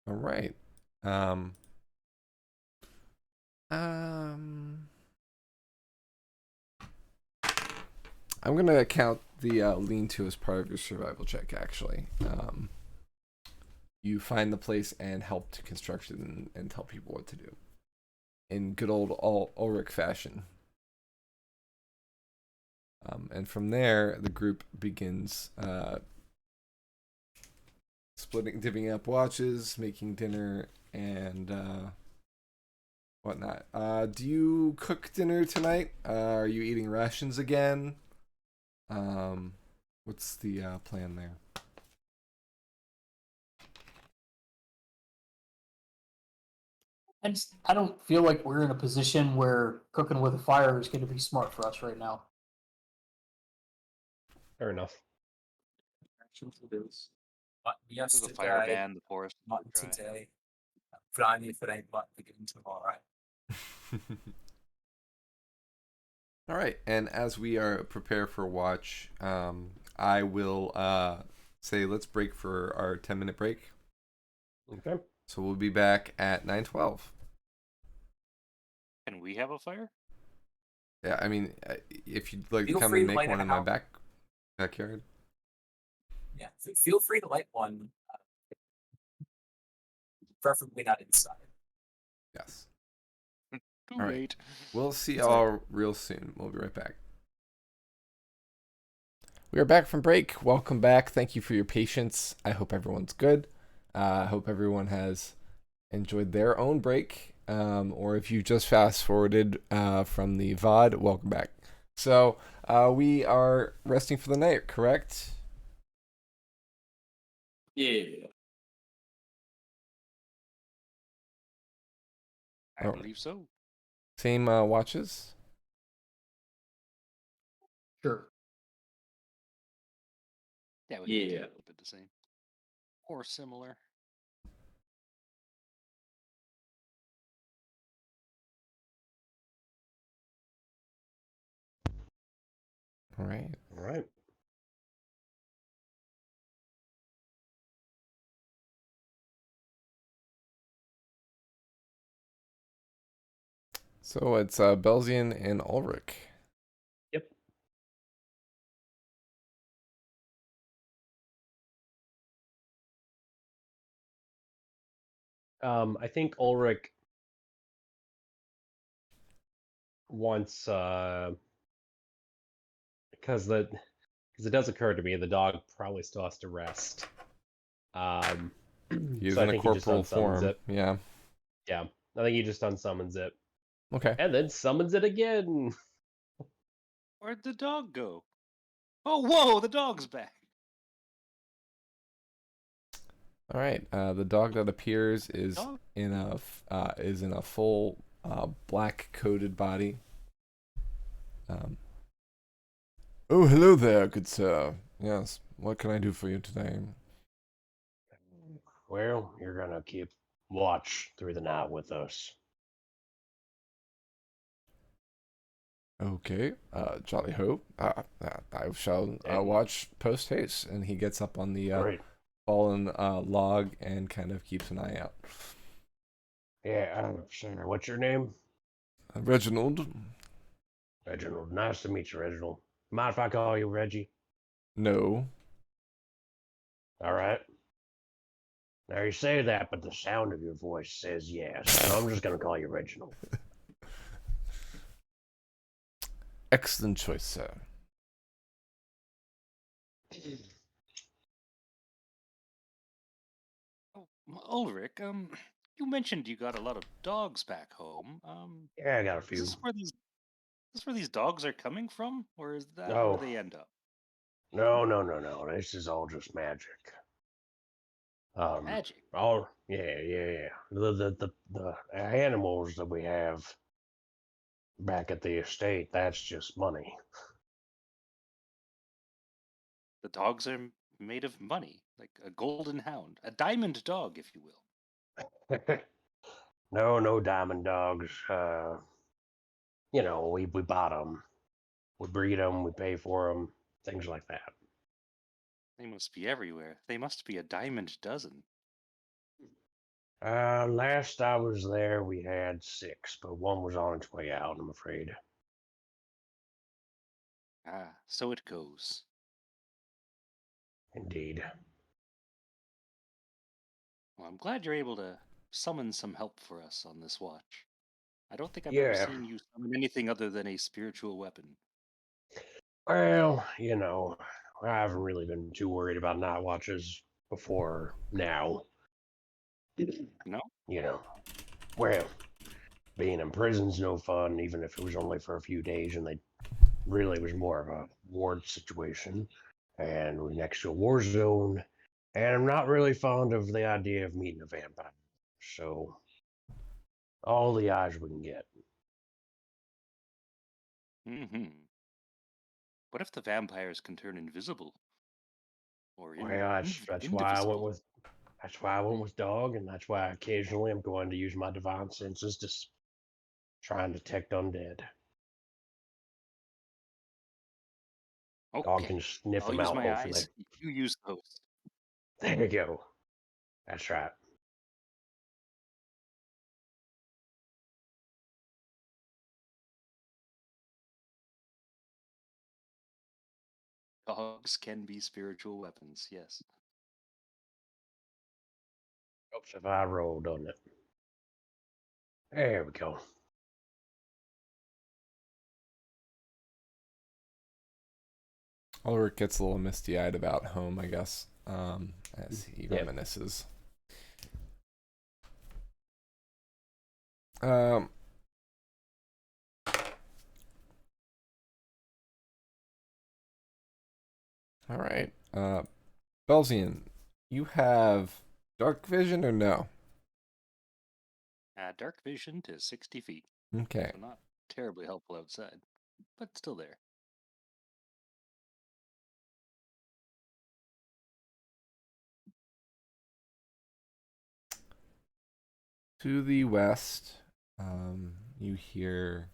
All right. I'm gonna count the lean-to as part of your survival check. Actually, you find the place and help to construct it and tell people what to do in good old Ulrich fashion. And from there, the group begins divvying up watches, making dinner, and whatnot. Do you cook dinner tonight? Are you eating rations again? What's the plan there? I don't feel like we're in a position where cooking with a fire is going to be smart for us right now. Fair enough. Actions it is. But There's a fire yesterday, ban, the forest is not dry. today. Flying if it ain't but begin tomorrow. All right, and as we are prepare for watch, I will say let's break for our 10-minute break. Okay. So we'll be back at 9:12. Can we have a fire? Yeah, I mean, if you'd like to Feel come free and to make light one it in my out. backyard. Yeah, feel free to light one. Preferably not inside. Yes. Too All right. late. We'll see Sorry. y'all real soon. We'll be right back. We are back from break. Welcome back. Thank you for your patience. I hope everyone's good. I hope everyone has enjoyed their own break. Or if you just fast forwarded from the VOD, welcome back. So we are resting for the night, correct? Yeah. I believe so. Same watches? Sure. Yeah, we can keep it Yeah. a little bit the same. Or similar. All right. All right. So it's Belzian and Ulrich. Yep. I think Ulrich wants because it does occur to me the dog probably still has to rest. He is So I in a think he just corporal unsummons form. it. Yeah. Yeah, I think he just unsummons it Okay. and then summons it again. Where'd the dog go? Oh, whoa! The dog's back. All right. The dog that appears is Dog? in a full black coated body. Oh, hello there, good sir. Yes. What can I do for you today? Well, you're gonna keep watch through the night with us. Okay. Jolly ho. I shall And watch post haste. And he gets up on the great. fallen log and kind of keeps an eye out. Yeah, sir. What's your name? Reginald. Reginald. Nice to meet you, Reginald. Mind if I call you Reggie? No. All right. Now you say that, but the sound of your voice says yes. So I'm just gonna call you Reginald. Excellent choice, sir. Oh, Ulrich, you mentioned you got a lot of dogs back home. Yeah, I got a Is few. this where these dogs are coming from, or is that where No, they end up? no. This is all just magic. Magic. Yeah. The animals that we have back at the estate, that's just money. The dogs are made of money, like a golden hound, a diamond dog, if you will. No diamond dogs. We bought them. We breed them. We pay for them. Things like that. They must be everywhere. They must be a diamond dozen. Last I was there, we had 6, but one was on its way out, I'm afraid. Ah, so it goes. Indeed. Well, I'm glad you're able to summon some help for us on this watch. I don't think I've ever Yeah. seen you summon anything other than a spiritual weapon. Well, I haven't really been too worried about night watches before now. No? You know, well, being in prison's no fun, even if it was only for a few days, and they really was more of a ward situation, and we're next to a war zone, and I'm not really fond of the idea of meeting a vampire. So, all the eyes we can get. Mm-hmm. What if the vampires can turn invisible? or Well, that's why I went invisible. with dog, and that's why occasionally I'm going to use my divine senses to try and detect undead. Dog Okay, can sniff I'll them use out. my Hopefully, eyes. You use those. there you go. That's right. Dogs can be spiritual weapons. Yes. Helps if I roll, doesn't it? There we go. Ulrich gets a little misty-eyed about home, I guess, as he Yep. reminisces. Um, all right. Belzian, you have dark vision or no? Dark vision to 60 feet. Okay. So not terribly helpful outside, but still there. To the west, you hear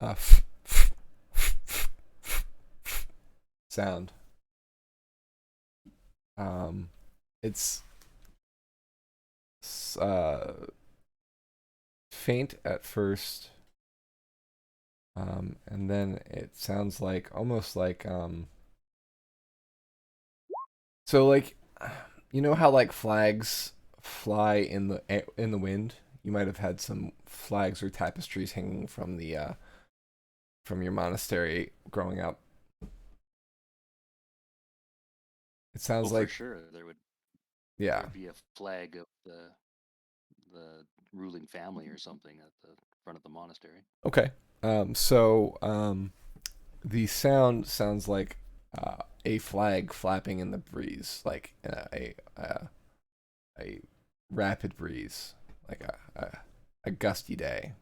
a sound. It's faint at first, and then it sounds like almost like so like you know how like flags fly in the wind. You might have had some flags or tapestries hanging from your monastery growing up. It sounds For like sure there would yeah. be a flag of the ruling family or something at the front of the monastery. Okay. So the sound sounds like a flag flapping in the breeze, like a rapid breeze, like a gusty day.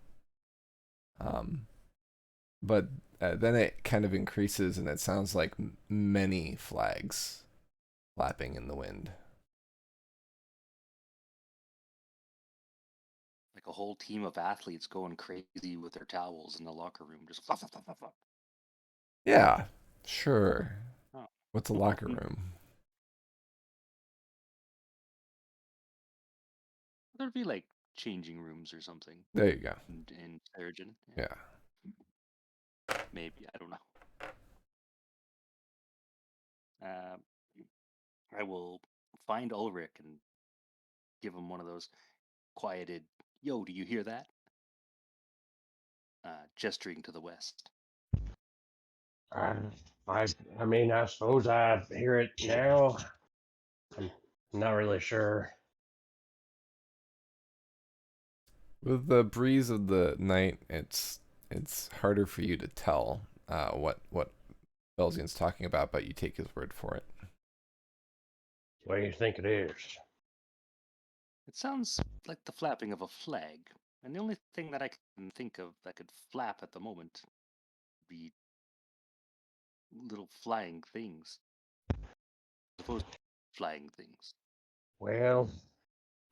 But then it kind of increases, and it sounds like many flags flapping in the wind. Like a whole team of athletes going crazy with their towels in the locker room, just flop, flop, flop, flop, flop. Yeah, sure. Oh. What's a locker room? There'd be like changing rooms or something There you go. in Seregen. Yeah. Maybe, I don't know. I will find Ulrich and give him one of those quieted, yo, do you hear that? Gesturing to the west. I, I mean, I suppose I hear it now. I'm not really sure. With the breeze of the night, it's harder for you to tell what Belzian's talking about, but you take his word for it. What do you think it is? It sounds like the flapping of a flag, and the only thing that I can think of that could flap at the moment would be little flying things. Supposed flying things. Well,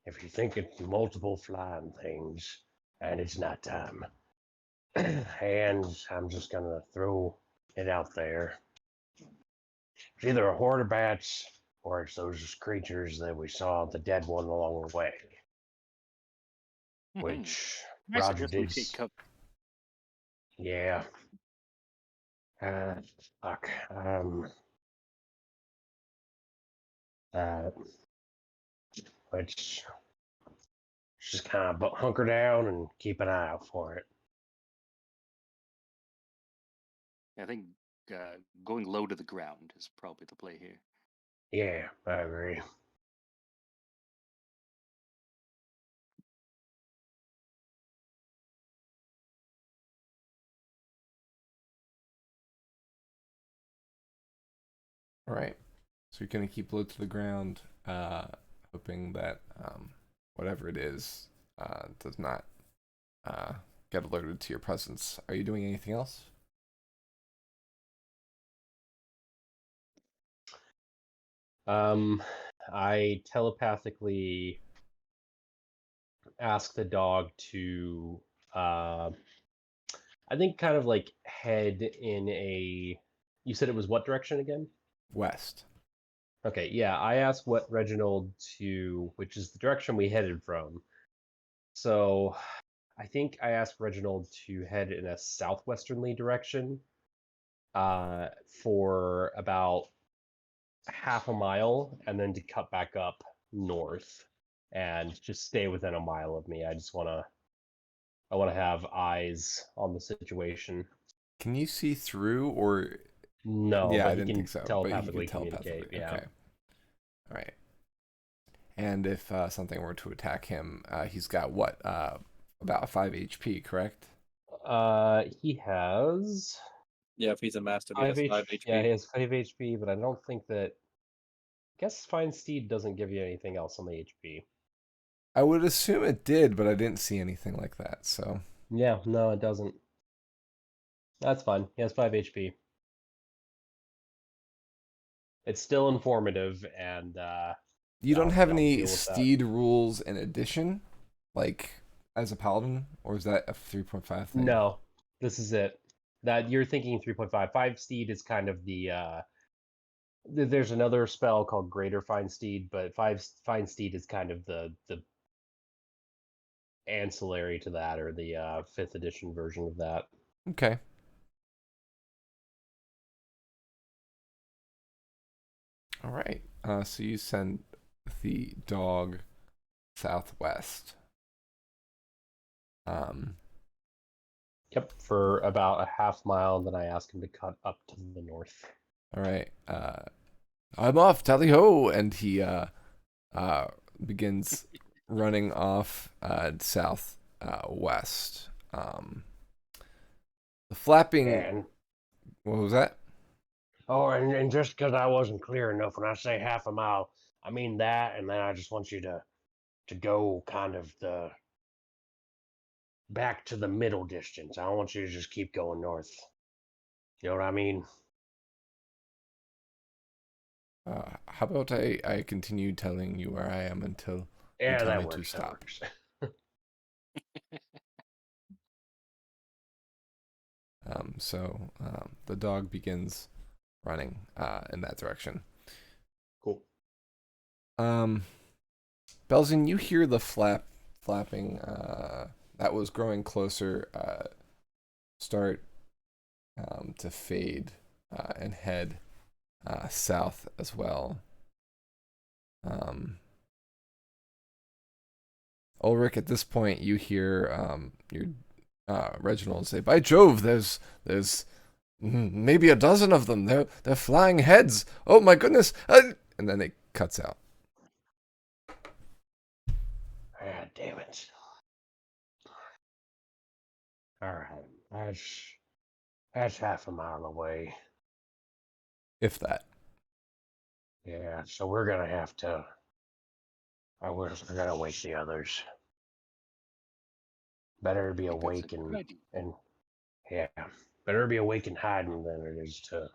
if you think it's multiple flying things, and it's nighttime, and I'm just gonna throw it out there. It's either a horde of bats or it's those creatures that we saw the dead one along the way. Which I Roger suggest we did. take cover. Yeah. Uh, fuck. Uh, let's just kind of hunker down and keep an eye out for it. I think going low to the ground is probably the play here. Yeah, I agree. All right. So you're gonna keep low to the ground, hoping that whatever it is does not get alerted to your presence. Are you doing anything else? I telepathically ask the dog to, I think, kind of like head in a. You said it was what direction again? West. Okay, yeah, I asked what Reginald to, which is the direction we headed from. So I think I asked Reginald to head in a southwesternly direction for about half a mile and then to cut back up north and just stay within a mile of me. I want to have eyes on the situation. Can you see through or No, yeah, but I he didn't can think so. But he telepathically could communicate. telepathically. Yeah. Okay. All right. And if something were to attack him, he's got what? About 5 HP, correct? He has Yeah, if he's a mastiff, he 5 has 5 HP. Yeah, HP. he has 5 HP, but I don't think that. I guess Fine Steed doesn't give you anything else on the HP. I would assume it did, but I didn't see anything like that. So Yeah, no, it doesn't. That's fine. He has 5 HP. It's still informative, and you don't have I'll any deal with that. steed rules in addition, like as a paladin, or is that a 3.5 thing? No, this is it. That you're thinking 3.5. 5 Steed is kind of the. There's another spell called Greater Fine Steed, but Fine Steed is kind of the ancillary to that, or the 5th edition version of that. Okay. All right. So you send the dog southwest. Yep, for about a half mile, and then I ask him to cut up to the north. All right. I'm off, tally ho, and he begins running off south west. The flapping. And What was that? and just because I wasn't clear enough when I say half a mile, I mean that, and then I just want you to go kind of the back to the middle distance. I don't want you to just keep going north. You know what I mean? How about I continue telling you where I am until Yeah, tell that me to works. That stop. works. So the dog begins running in that direction. Cool. Belzin, you hear the flapping that was growing closer start to fade and head south as well. Ulrich, at this point, you hear your Reginald say, "By Jove, there's maybe a dozen of them. They're flying heads. Oh my goodness!" And then it cuts out. Ah, damn it. All right, that's half a mile away. If that. Yeah, so we're gonna have to. We're gonna wake the others. Better be I think that's awake a good idea. and yeah, better be awake and hiding than it is to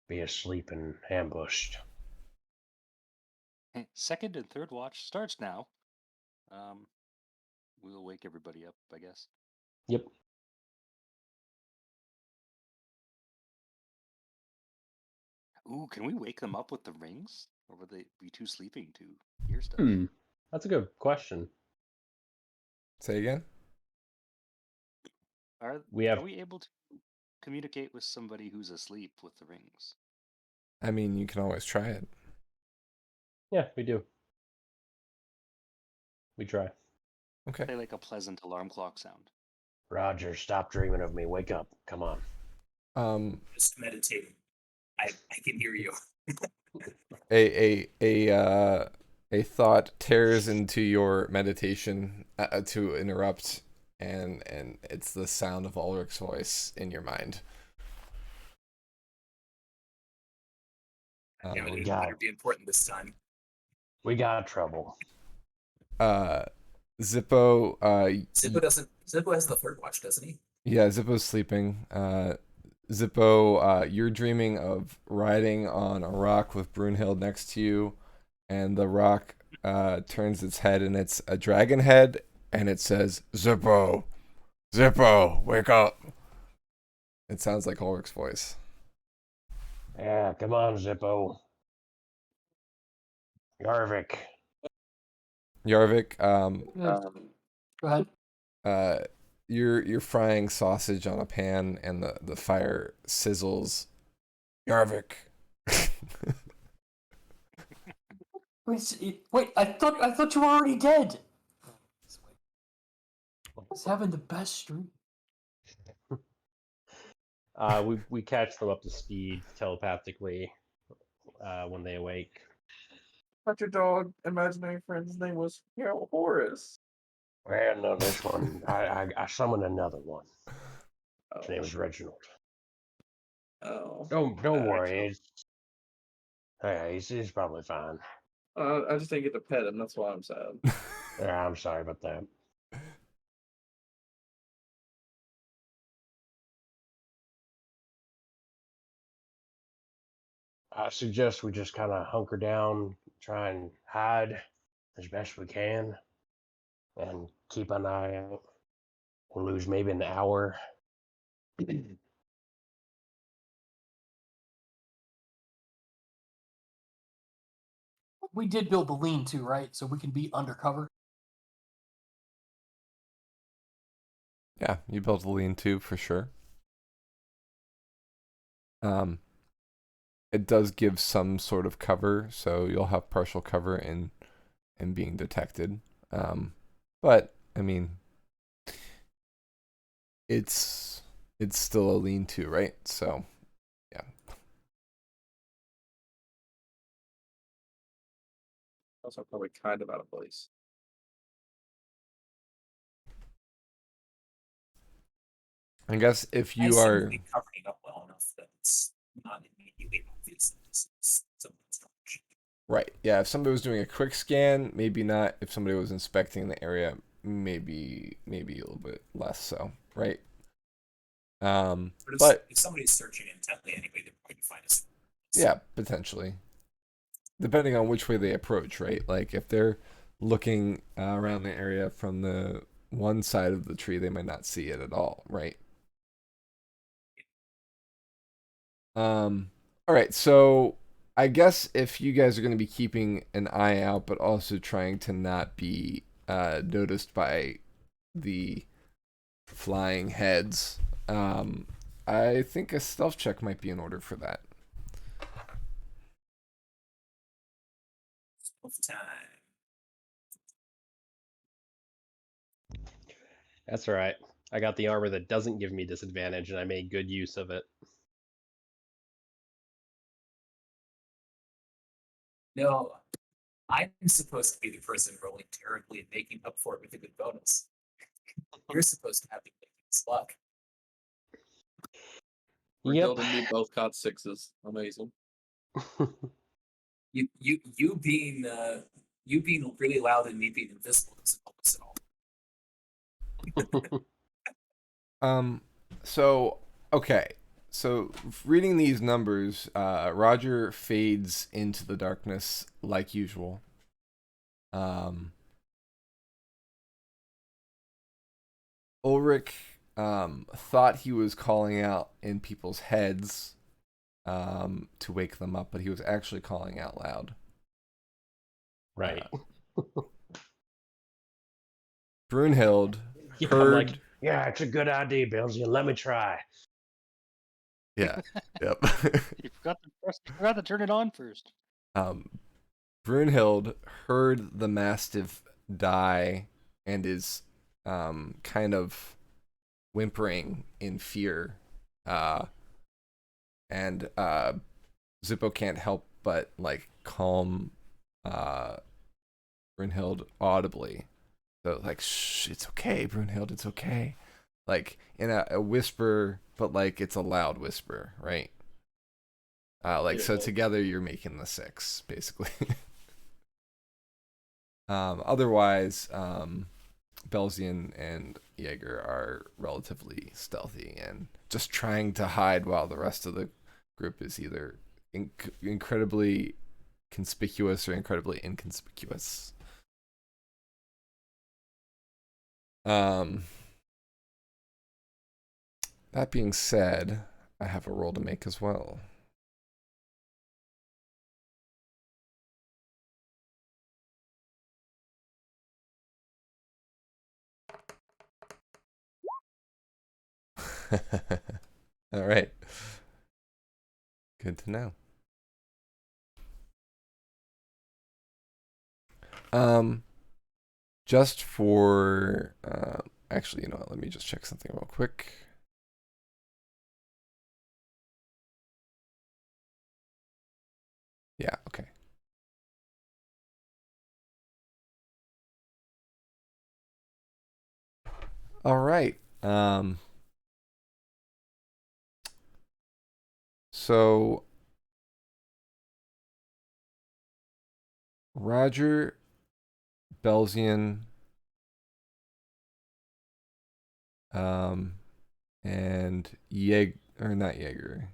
be asleep and ambushed. Second and third watch starts now. We'll wake everybody up, I guess. Yep. Ooh, can we wake them up with the rings? Or would they be too sleeping to hear stuff? That's a good question. Say again. Are We have- we able to communicate with somebody who's asleep with the rings? I mean, you can always try it. Yeah, we do. We try. Okay. Play like a pleasant alarm clock sound. Roger, stop dreaming of me. Wake up. Come on. Just meditating. I can hear you. A thought tears into your meditation to interrupt, and it's the sound of Ulrich's voice in your mind. Damn it, we it got- better be important this time. We got trouble. Zippo, Zippo has the third watch, doesn't he? yeah, Zippo's sleeping. Zippo, you're dreaming of riding on a rock with Brunhild next to you, and the rock turns its head, and it's a dragon head, and it says, Zippo, Zippo, wake up. It sounds like Ulrich's voice. Yeah, come on, Zippo. Yarvik. Yarvik, Go ahead. you're frying sausage on a pan, and the fire sizzles. Yarvik. Wait! I thought you were already dead. I was having the best stream. We catch them up to speed telepathically when they awake. But your dog imaginary friend's name was Horace. Well, no, this one, I summoned another one. Oh, His name is Reginald. oh. Don't I worry. He's probably fine. I just didn't get to pet him. That's why I'm sad. Yeah, I'm sorry about that. I suggest we just kind of hunker down, try and hide as best we can, and keep an eye out. We'll lose maybe an hour. We did build the lean-to, right? So we can be undercover. Yeah, you built a lean-to for sure. It does give some sort of cover, so you'll have partial cover in being detected. But I mean, it's still a lean-to, right? So yeah. Also, probably kind of out of place. I guess if I you assume are we'll be covering it up well enough that it's not immediately obvious that this is someone's knowledge. right, yeah, if somebody was doing a quick scan, maybe not. If somebody was inspecting the area, maybe a little bit less so, right? But if somebody's searching intently anyway, they're going to find us. yeah, potentially. Depending on which way they approach, right? Like if they're looking around the area from the one side of the tree, they might not see it at all, right? All right, so I guess if you guys are going to be keeping an eye out, but also trying to not be noticed by the flying heads, I think a stealth check might be in order for that. Time. That's all right. I got the armor that doesn't give me disadvantage, and I made good use of it. No, I'm supposed to be the person rolling terribly and making up for it with a good bonus. You're supposed to have the biggest luck. Brunhild and me both caught sixes. Amazing. You being really loud and me being invisible doesn't help us at all. So okay. So reading these numbers, Roger fades into the darkness like usual. Ulrich thought he was calling out in people's heads to wake them up, but he was actually calling out loud. Right. Brunhild I'm heard. like, yeah, it's a good idea, Belgian. Let me try. Yeah. Yep. You forgot to turn it on first. Brunhild heard the Mastiff die and is kind of whimpering in fear. And Zippo can't help but like calm Brunhild audibly. So like, shh, it's okay, Brunhild, it's okay. Like in a whisper, but like it's a loud whisper, right? So together you're making the 6, basically. Otherwise, Belzian and Jaeger are relatively stealthy and just trying to hide while the rest of the group is either incredibly conspicuous or incredibly inconspicuous. That being said, I have a roll to make as well. All right. Good to know. Just for actually, you know what, let me just check something real quick. Yeah, okay. All right. So Roger, Belzian, and not Jaeger.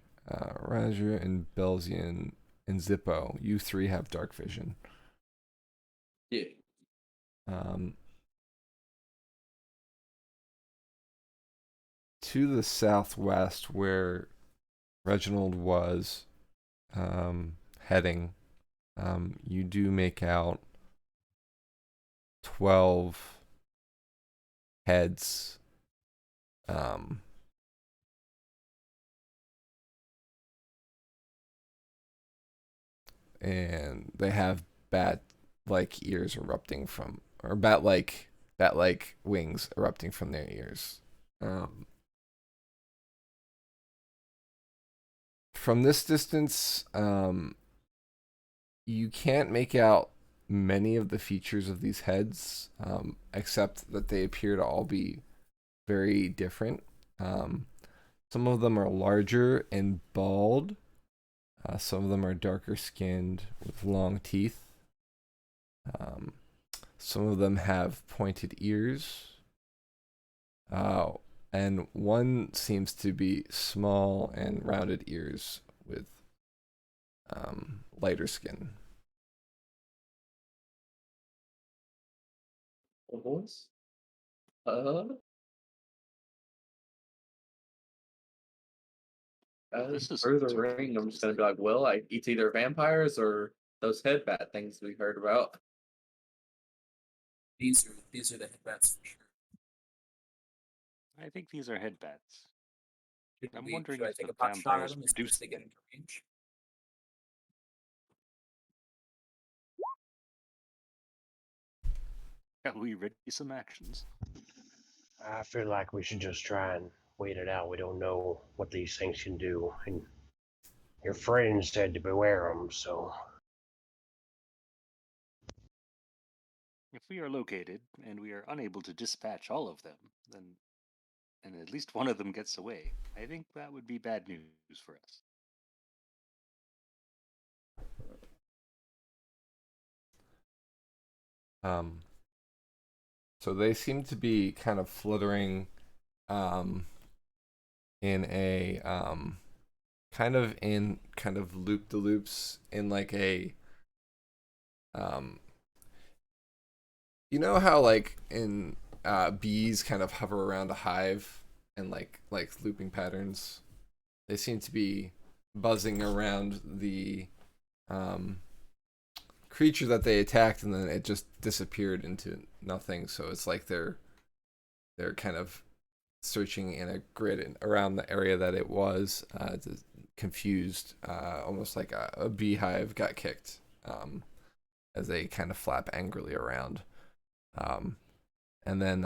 Roger and Belzian and Zippo, you three have dark vision. Yeah. To the southwest, where Reginald was heading, you do make out 12 heads. And they have bat-like ears erupting from, or bat-like wings erupting from their ears. From this distance, you can't make out many of the features of these heads, except that they appear to all be very different. Some of them are larger and bald. Some of them are darker skinned with long teeth. Some of them have pointed ears. And one seems to be small and rounded ears with lighter skin. Boys. This is Further super ring, I'm just gonna confusing. be like, well, it's either vampires or those head bat things we heard about. These are the headbats for sure. I think these are head bats. I'm wondering Should I if take the a pot shot at vampires them as soon produce as they get into range? Shall we ready some actions? I feel like we should just try and wait it out. We don't know what these things can do, and your friend said to beware them, so If we are located and we are unable to dispatch all of them, then and at least one of them gets away, I think that would be bad news for us. So they seem to be kind of fluttering in a kind of loop de loops in like a you know how like in bees kind of hover around a hive and like looping patterns. They seem to be buzzing around the creature that they attacked, and then it just disappeared into nothing. So it's like they're kind of searching in a grid around the area that it was, confused, almost like a beehive got kicked, as they kind of flap angrily around. And then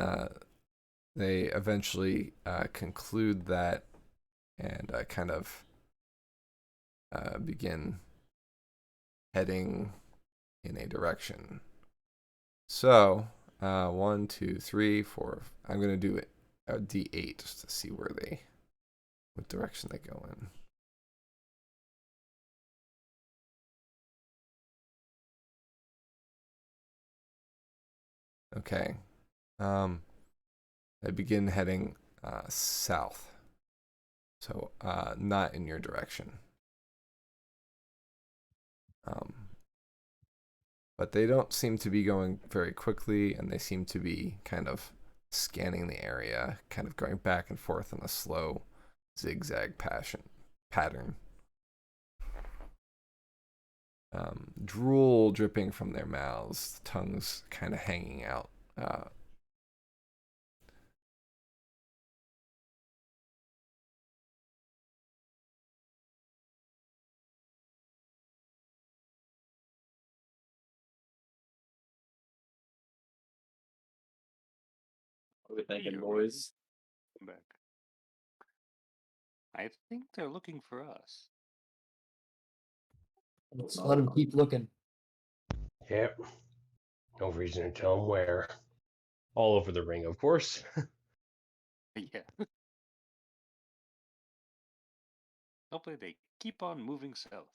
they eventually conclude that and kind of begin heading in a direction. So, 1, 2, 3, 4. I'm gonna do it a D8 just to see what direction they go in. Okay, They begin heading south. So not in your direction. But they don't seem to be going very quickly, and they seem to be kind of scanning the area, kind of going back and forth in a slow zigzag pattern. Drool dripping from their mouths, tongues kind of hanging out. What are we thinking, You're boys? back. I think they're looking for us. Let's let him keep looking. Yep. No reason to tell him where. All over the ring, of course. Yeah. Hopefully they keep on moving south.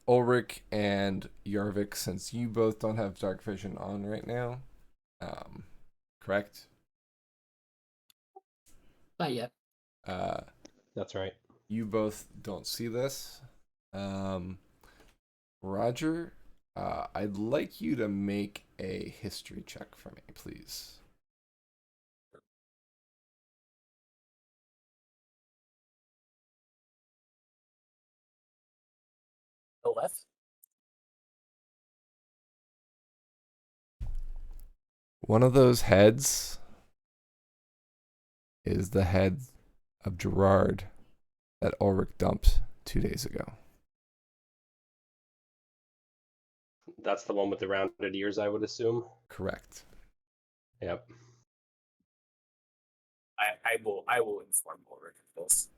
Ulrich and Yarvik, since you both don't have dark vision on right now, correct? Not yet. That's right. You both don't see this. Roger, I'd like you to make a history check for me, please. The left. One of those heads is the head of Gerard that Ulrich dumped 2 days ago. That's the one with the rounded ears, I would assume. Correct. Yep. I will inform Ulrich of this.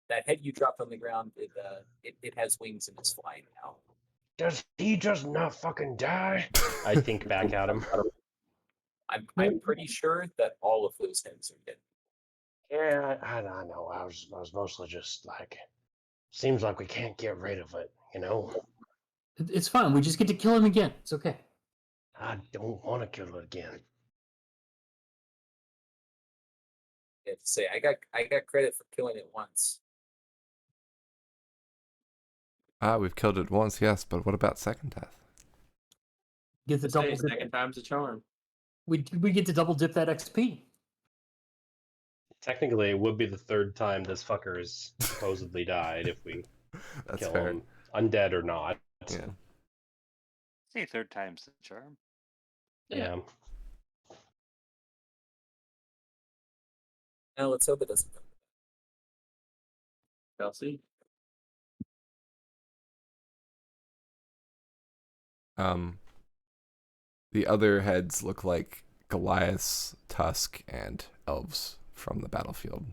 That head you dropped on the ground, it has wings and is flying now. Does he just not fucking die? I think back at him. I'm pretty sure that all of those heads are dead. Yeah, I know. I was mostly just like, seems like we can't get rid of it, you know? It's fine. We just get to kill him again. It's okay. I don't want to kill it again. I have to say, I got credit for killing it once. We've killed it once, yes, but what about second death? Get the double dip. Second time's a charm. We get to double dip that XP. Technically, it would be the third time this fucker has supposedly died if we That's kill fair. him, undead or not. Yeah. Say third time's the charm. Yeah. Now let's hope it doesn't. Chelsea. The other heads look like Goliath's tusk and elves from the battlefield.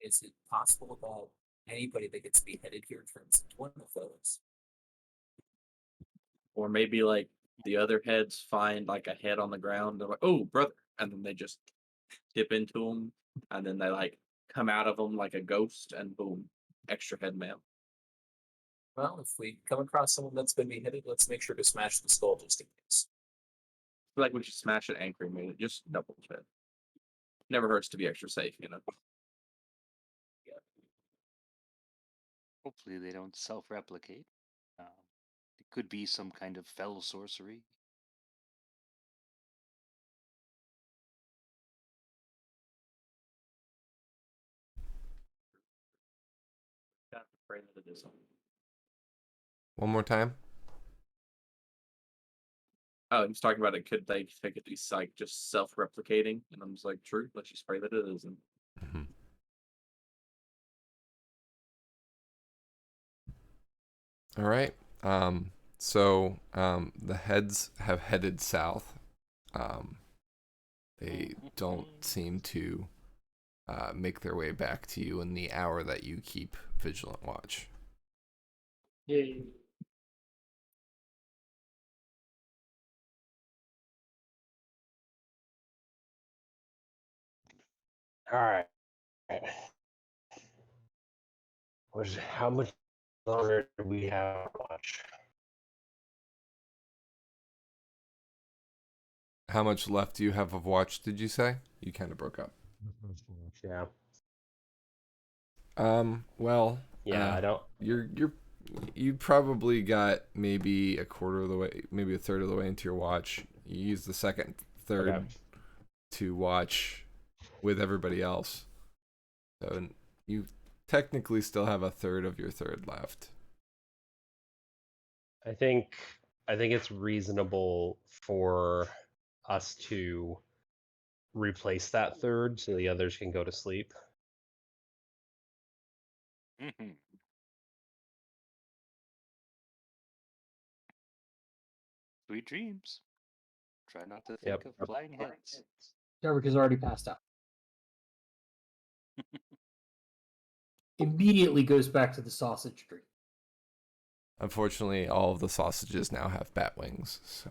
Is it possible that anybody that gets beheaded here turns into one of those? Or maybe like the other heads find like a head on the ground. They're like, "Oh, brother," and then they just dip into them, and then they like come out of them like a ghost, and boom, extra head mail. Well, if we come across someone that's been beheaded, let's make sure to smash the skull just in case. I feel like we should smash it and cremate it. Just double check. Never hurts to be extra safe, you know. Hopefully they don't self-replicate. It could be some kind of fell sorcery. Got to pray that it isn't. One more time. Oh, he's talking about it. Could they take it? He's like just self-replicating, and I'm just like, true. Let's just pray that it isn't. Mm-hmm. All right. So the heads have headed south. They don't seem to make their way back to you in the hour that you keep vigilant watch. Yay. All right. How much longer do we have to watch? How much left do you have of watch, did you say? You kind of broke up. Yeah. Well, Yeah, I don't. you probably got maybe a quarter of the way, maybe a third of the way into your watch. You use the second third Okay. to watch with everybody else. So you technically still have a third of your third left. I think it's reasonable for us to replace that third so the others can go to sleep. Mm-hmm. Sweet dreams. Try not to think Yep. of flying heads. Derek has already passed out. Immediately goes back to the sausage dream. Unfortunately, all of the sausages now have bat wings. So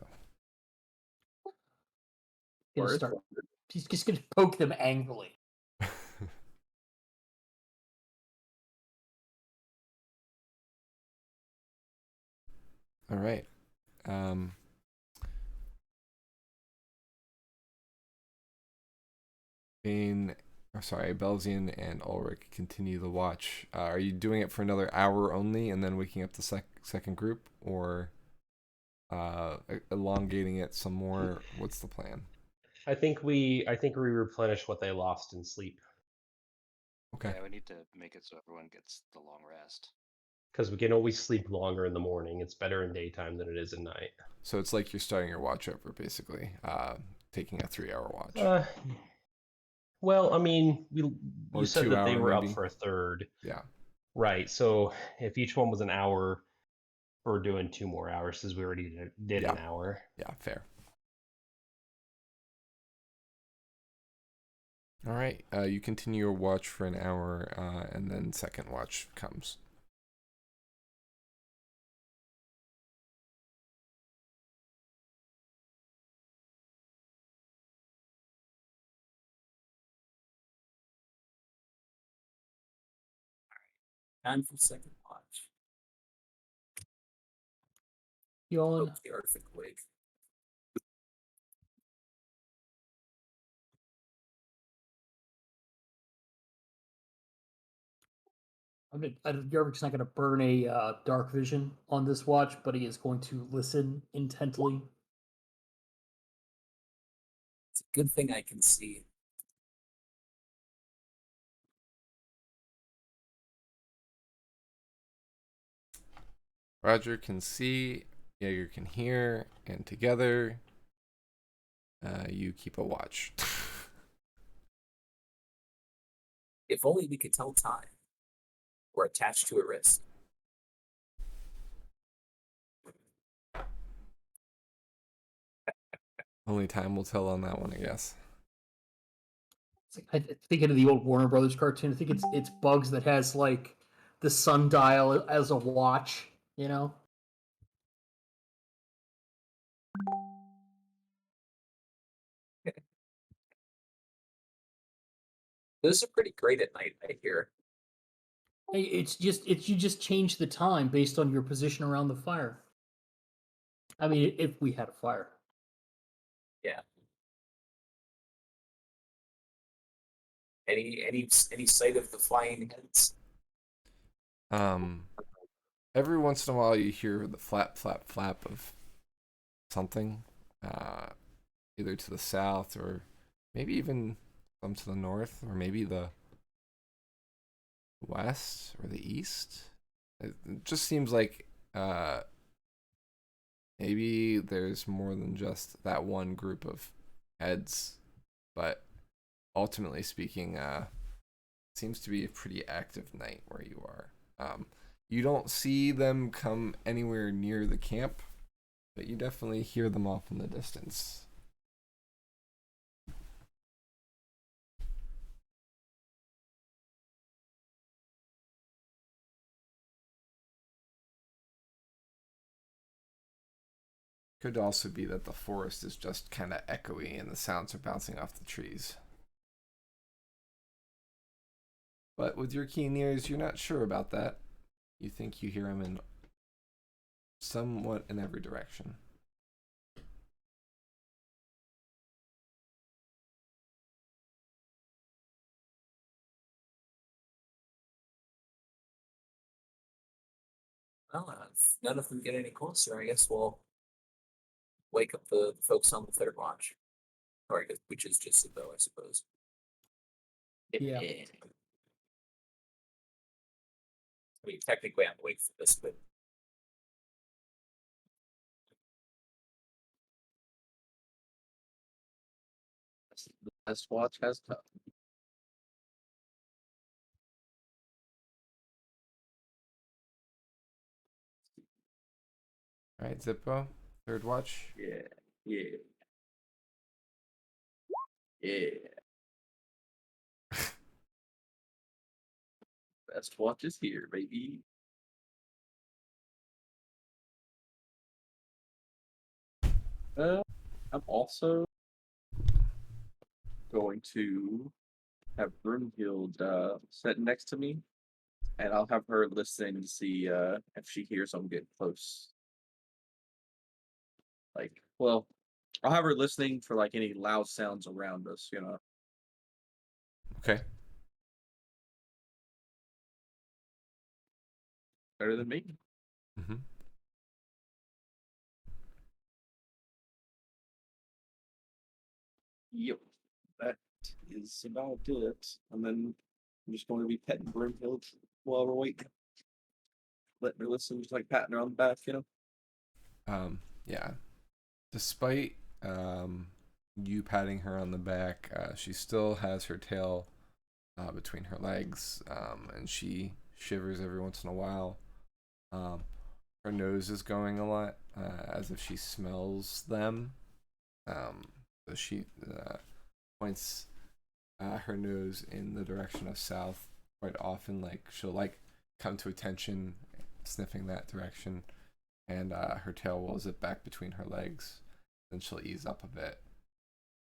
He's just gonna poke them angrily. all right. Belzian and Ulrich continue the watch. Are you doing it for another hour only and then waking up the second group, or elongating it some more? What's the plan? I think we replenish what they lost in sleep Okay. Yeah, we need to make it so everyone gets the long rest. because we can always sleep longer in the morning. It's better in daytime than it is at night. So it's like you're starting your watch over, basically, taking a 3-hour watch. Well, I mean, you Or said 2 that they hour, were maybe. up for a third, Yeah. right? So if each one was an hour, we're doing 2 more hours since we already did Yeah. an hour. Yeah, fair. All right. You continue your watch for an hour, and then second watch comes. Time for second watch. Yawn. Hope the Arctic wake. Yarvik's not going to burn a dark vision on this watch, but he is going to listen intently. It's a good thing I can see. Roger can see, Jaeger can hear, and together, you keep a watch. If only we could tell time. We're attached to a wrist. Only time will tell on that one, I guess. It's like, I think of the old Warner Brothers cartoon. I think it's Bugs that has like the sundial as a watch. You know. Those are pretty great at night, I hear. Hey, it's you just change the time based on your position around the fire. I mean, if we had a fire. Yeah. Any sight of the flying heads? Every once in a while you hear the flap, flap, flap of something, either to the south or maybe even some to the north, or maybe the west or the east. It just seems like maybe there's more than just that one group of heads, but ultimately speaking, seems to be a pretty active night where you are. You don't see them come anywhere near the camp, but you definitely hear them off in the distance. Could also be that the forest is just kind of echoey and the sounds are bouncing off the trees. But with your keen ears, you're not sure about that. You think you hear him in somewhat in every direction. Well, if none of them get any closer, I guess we'll wake up the folks on the third watch. Or I guess, which is just Isabel, I suppose. Yeah. I mean, technically I'm awake for this, but The best watch has come. All right, Zippo, third watch. Yeah, yeah, yeah. Best watch is here, baby. I'm also going to have Brunhild sit next to me, and I'll have her listening to see if she hears I'm getting close. Like, well, I'll have her listening for like any loud sounds around us, you know. Okay. Better than me. Mm-hmm. Yep. That is about it. And then I'm just going to be petting Brunhild while we're waiting. Letting her listen, just like patting her on the back, you know. Yeah. Despite you patting her on the back, she still has her tail between her legs, and she shivers every once in a while. Her nose is going a lot, as if she smells them. So she points her nose in the direction of south quite often. Like she'll like come to attention, sniffing that direction, and her tail will zip back between her legs. Then she'll ease up a bit,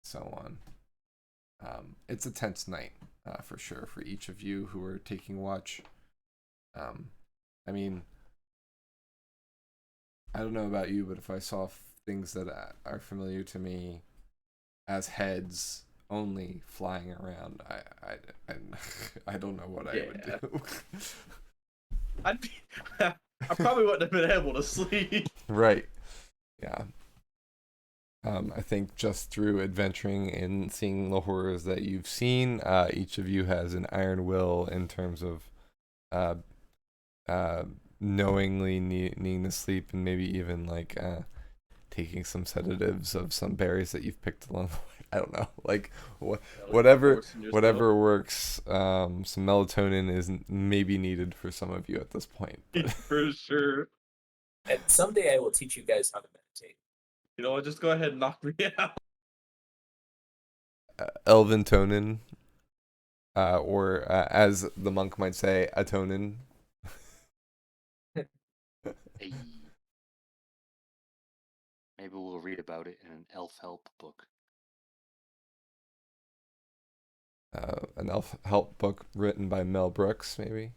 so on. It's a tense night for sure for each of you who are taking watch. I mean, I don't know about you, but if I saw things that are familiar to me as heads only flying around, I don't know what I would do. I'd be, I probably wouldn't have been able to sleep. Right. Yeah. I think just through adventuring and seeing the horrors that you've seen, each of you has an iron will in terms of knowingly needing to sleep and maybe even like taking some sedatives of some berries that you've picked along the way. I don't know, like whatever works. Some melatonin is maybe needed for some of you at this point. For sure. and someday I will teach you guys how to meditate. You know what? Just go ahead and knock me out. Elven tonin, or as the monk might say, atonin. Hey. Maybe we'll read about it in an elf help book. An elf help book written by Mel Brooks, maybe.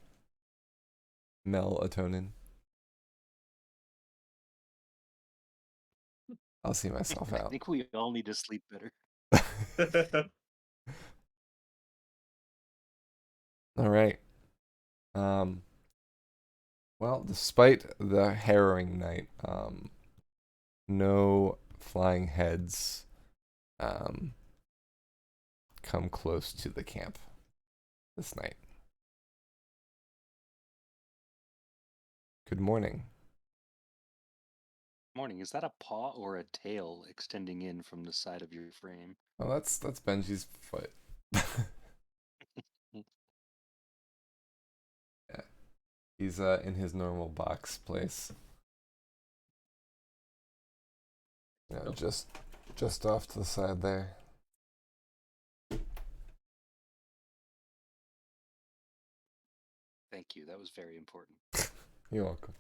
Melatonin. I'll see myself I out. think we all need to sleep better. All right. Well, despite the harrowing night, no flying heads come close to the camp this night. Good morning. Morning, is that a paw or a tail extending in from the side of your frame? Oh, that's Benji's foot. Yeah, he's in his normal box place. You know, just off to the side there. Thank you, that was very important. You're welcome.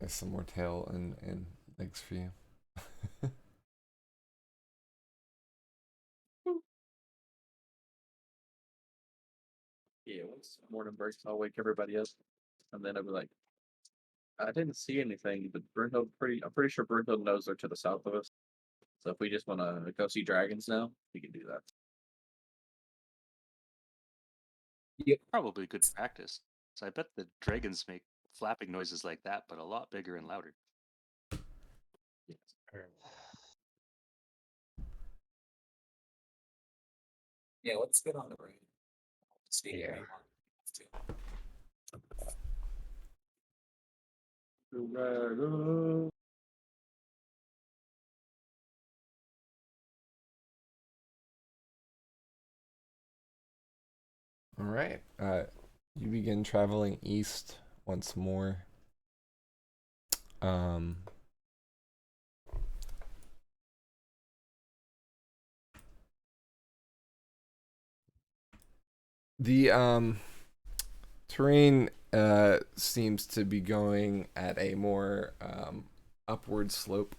There's some more tail and Thanks for you. Yeah, once morning breaks, I'll wake everybody up, and then I'll be like, I didn't see anything, but I'm pretty sure Brunhild knows they're to the south of us. So if we just want to go see dragons now, we can do that. Probably good practice. So I bet the dragons make flapping noises like that, but a lot bigger and louder. Yeah, let's get on the road. Stay Yeah. All right. You begin traveling east once more. The terrain seems to be going at a more upward slope.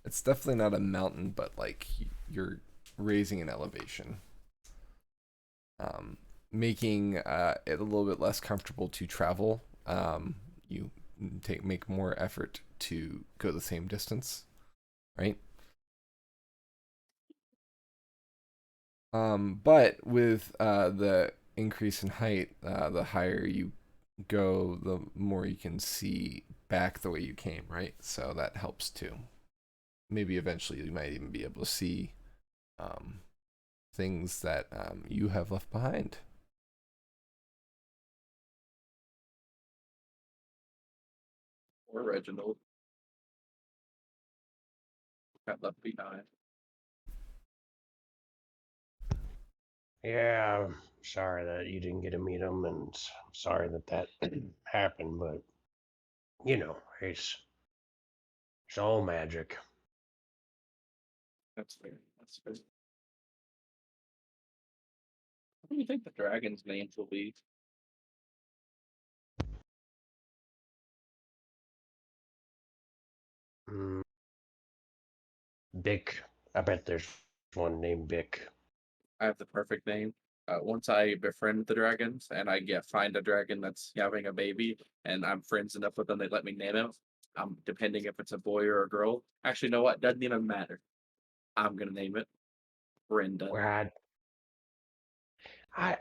It's definitely not a mountain, but like you're raising an elevation, making it a little bit less comfortable to travel. You make more effort to go the same distance, right? But with the increase in height, the higher you go, the more you can see back the way you came, right? So that helps too. Maybe eventually you might even be able to see things that you have left behind. Or Reginald got left behind. Yeah, I'm sorry that you didn't get to meet him, and I'm sorry that happened, but you know, it's all magic. That's fair. That's fair. What do you think the dragon's names will be? Mm, Bick. I bet there's one named Bick. I have the perfect name. Once I befriend the dragons and find a dragon that's having a baby, and I'm friends enough with them, they let me name him. Depending if it's a boy or a girl. Actually, you know what? Doesn't even matter. I'm gonna name it Brenda. Where I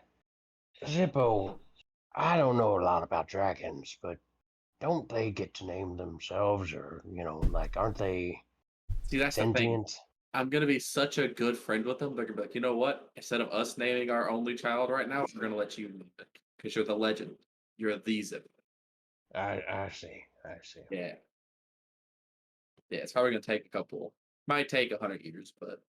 Zippo, I don't know a lot about dragons, but don't they get to name themselves, or like, aren't they See, that's the thing. sentient? I'm gonna be such a good friend with them. They're gonna be like, you know what? Instead of us naming our only child right now, we're gonna let you name it because you're the legend. You're the Zip. I see. I see. Yeah, yeah. It's probably gonna take a couple. Might take 100 years, but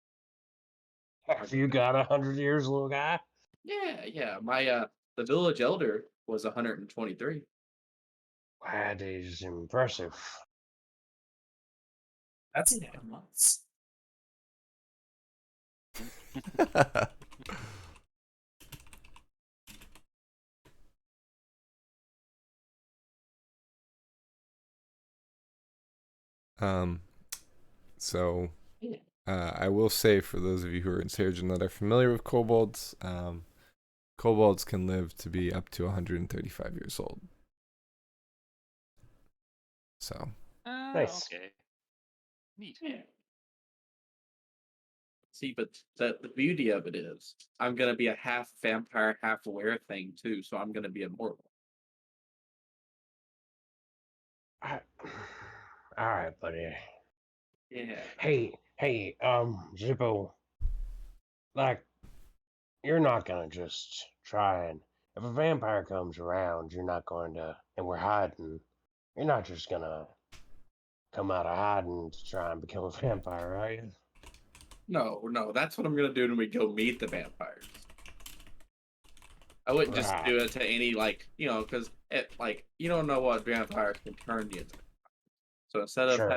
Have you got 100 years, little guy? yeah, yeah. My the village elder was 123. That is impressive. That's 9 months. um, so Yeah. I will say for those of you who are in Seregen that are familiar with kobolds, kobolds can live to be up to 135 years old. So Nice. Okay. Neat. Yeah. See, but the beauty of it is, I'm gonna be a half vampire, half were thing too. So I'm gonna be immortal. All right, buddy. Yeah. Hey, Zippo. Like, you're not gonna just try and if a vampire comes around, you're not going to, and we're hiding. You're not just gonna come out of hiding to try and become a vampire, are you? No, no, that's what I'm gonna do when we go meet the vampires. I wouldn't just Right. do it to any because you don't know what vampires can turn you into. So Sure.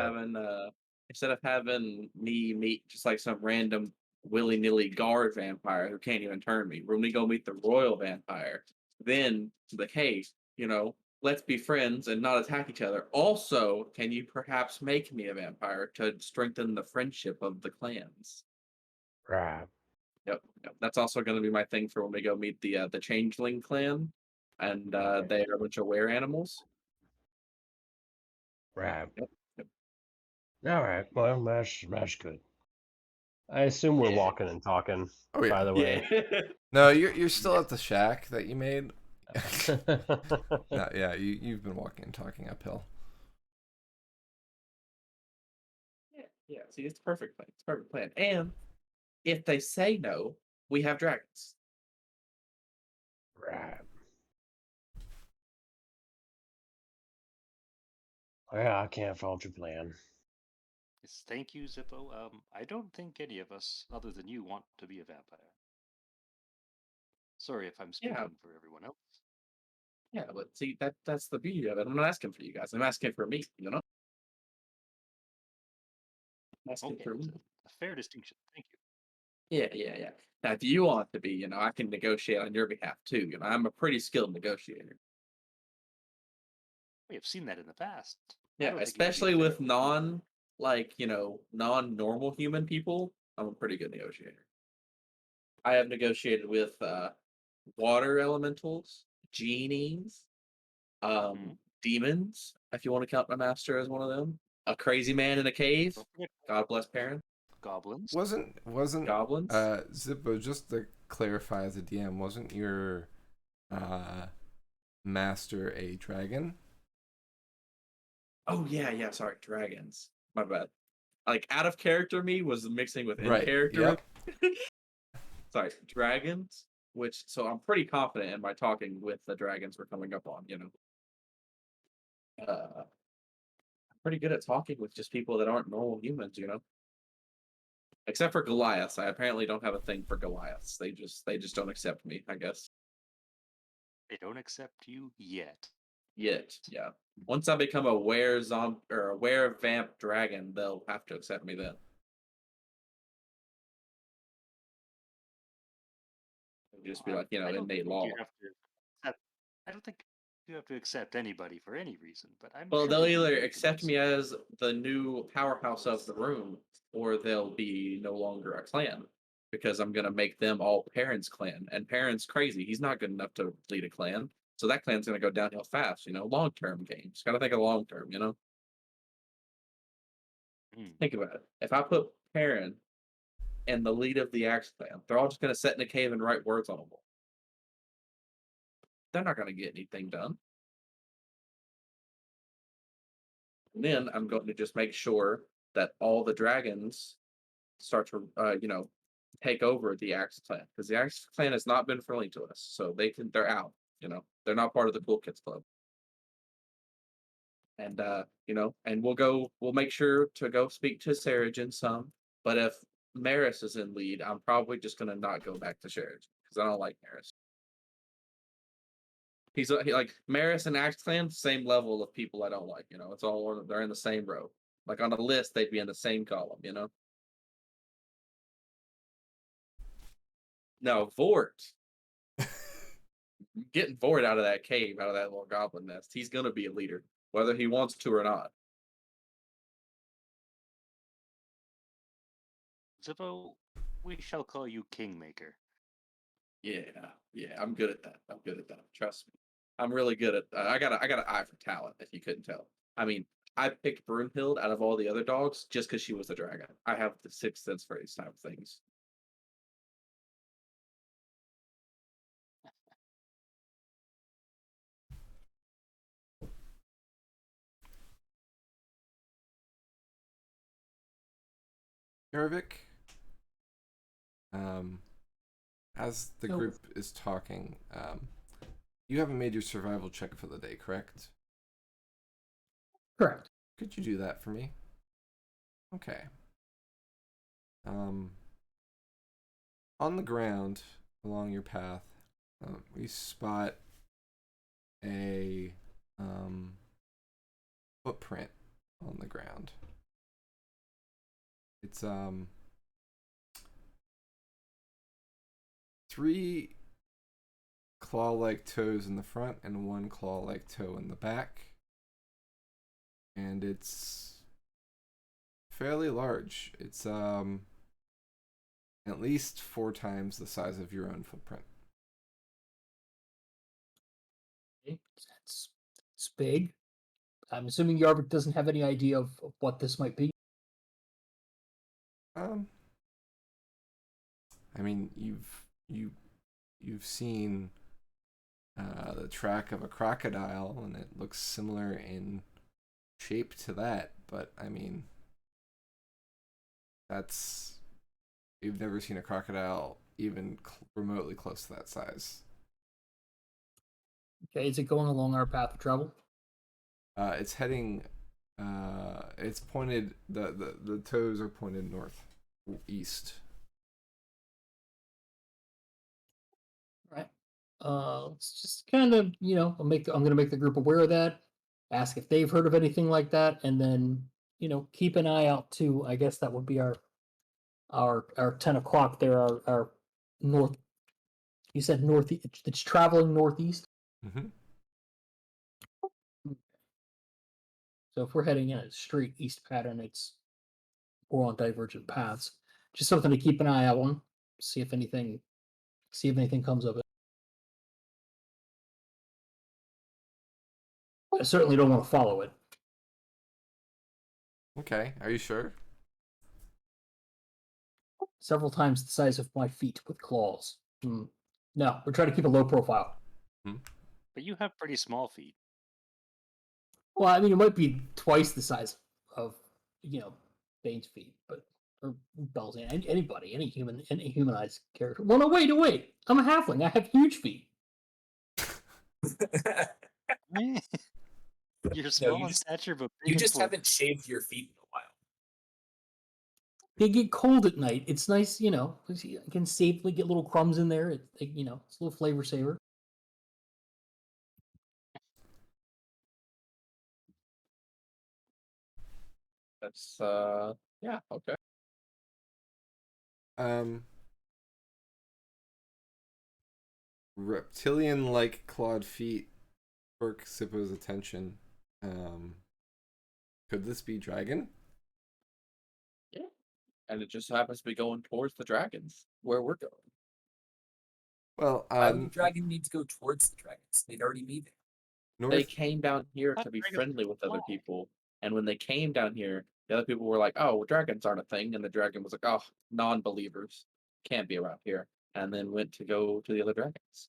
instead of having me meet just like some random willy nilly guard vampire who can't even turn me, when we go meet the royal vampire, then like, hey, let's be friends and not attack each other. Also, can you perhaps make me a vampire to strengthen the friendship of the clans? Right. Yep. That's also going to be my thing for when we go meet the Changeling clan, and Okay. they are a bunch of were animals. Right. Yep. All right. Well, that's good. I assume we're Yeah. walking and talking. Oh yeah. By the way. Yeah. No, you're still at the shack that you made. Yeah. No, yeah, you've been walking and talking uphill. Yeah. See, it's a perfect plan. It's a perfect plan. And if they say no, we have dragons. Right. Well, I can't fault your plan. Yes, thank you, Zippo. I don't think any of us, other than you, want to be a vampire. Sorry if I'm speaking Yeah. for everyone else. Yeah, but see, that's the beauty of it. I'm not asking for you guys. I'm asking for me. I'm asking Okay, for me. a fair distinction. Thank you. Yeah. Now, if you want to be, I can negotiate on your behalf too. I'm a pretty skilled negotiator. We have seen that in the past. I Yeah, don't think it would be especially fair with for you. non-normal human people. I'm a pretty good negotiator. I have negotiated with water elementals, genies, demons, if you want to count my master as one of them. A crazy man in a cave. Don't forget God bless parents. goblins. Wasn't Goblins. Zippo, just to clarify as a DM, wasn't your master a dragon? Oh yeah. Sorry, dragons. My bad. Like out of character me was mixing with in Right. character. Yep. Sorry, dragons. So I'm pretty confident in my talking with the dragons we're coming up on. I'm pretty good at talking with just people that aren't normal humans. Except for Goliaths. I apparently don't have a thing for Goliaths. They just don't accept me, I guess. They don't accept you yet. Yet, yeah. Once I become a were vamp dragon, they'll have to accept me then. It'll just be like, I don't innate think law. you have to accept. I don't think you have to accept anybody for any reason. But I'm Well, sure they'll they'd be either willing to accept do me so. as the new powerhouse of the room, or they'll be no longer a clan. Because I'm gonna make them all Parents' clan. And Parents crazy. He's not good enough to lead a clan. So that clan's gonna go downhill fast, long term games. Gotta think of long term. Think about it. If I put Perrin in the lead of the Axe clan, they're all just gonna sit in a cave and write words on a wall. They're not gonna get anything done. And then I'm going to just make sure that all the dragons start to, take over the Axe clan, because the Axe clan has not been friendly to us, so they're out. They're not part of the Cool Kids Club. And and we'll make sure to go speak to Seregen some. But if Maris is in lead, I'm probably just gonna not go back to Seregen because I don't like Maris. He's like Maris and Axe Clan, same level of people I don't like. It's all they're in the same row. Like on a list, they'd be in the same column. No, Vort. Getting Vort out of that cave, out of that little goblin nest. He's gonna be a leader, whether he wants to or not. Zippo, we shall call you Kingmaker. Yeah, I'm good at that. I'm good at that. Trust me. I'm really good at. I got an eye for talent. If you couldn't tell, I mean, I picked Broomhild out of all the other dogs just because she was a dragon. I have the sixth sense for these type of things. Yarvik, as the No. group is talking, you haven't made your survival check for the day, correct? Correct. Could you do that for me? Okay. On the ground along your path, we spot a footprint on the ground. It's 3 claw-like toes in the front and one claw-like toe in the back. And it's fairly large. It's at least 4 times the size of your own footprint. Okay, it's big. I'm assuming Yarvik doesn't have any idea of what this might be. I mean, you've seen the track of a crocodile, and it looks similar in shape to that. But I mean, that's you've never seen a crocodile even remotely close to that size. Okay, is it going along our path of travel? It's heading. It's pointed. The toes are pointed north, east. Right. Let's just kind of, I'm gonna make the group aware of that. Ask if they've heard of anything like that, and then keep an eye out too. I guess that would be our 10 o'clock there. Our north. You said north. It's traveling northeast. Mm-hmm. So if we're heading in a straight east pattern, we're on divergent paths. Just something to keep an eye out on. See if anything comes of it. I certainly don't want to follow it. Okay, are you sure? Several times the size of my feet with claws. No, we're trying to keep a low profile. But you have pretty small feet. Well, I mean, it might be twice the size of, Bane's feet, or Bell's, anybody, any humanized character. Well, no, wait. I'm a halfling. I have huge feet. You're small in just- stature, but big You in just force. haven't shaved your feet in a while. They get cold at night. It's nice, I can safely get little crumbs in there. It's a little flavor saver. That's yeah, okay. Reptilian-like clawed feet perk Sippo's attention. Could this be dragon? And it just happens to be going towards the dragons where we're going. Well, Why would the dragon need to go towards the dragons? They'd already be there. They north. came down here Hot to be dragons friendly with other fly. people, and when they came down here, the other people were like, "Oh, well, dragons aren't a thing," and the dragon was like, "Oh, non-believers can't be around here," and then went to go to the other dragons.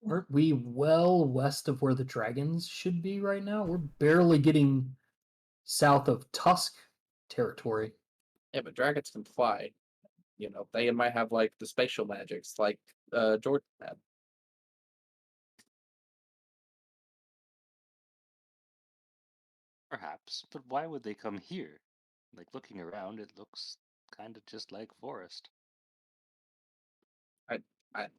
Aren't we well west of where the dragons should be right now? We're barely getting south of Tusk territory. Yeah, but dragons can fly. They might have like the spatial magics, like Jordan had. Perhaps, but why would they come here? Like looking around, it looks kind of just like forest. I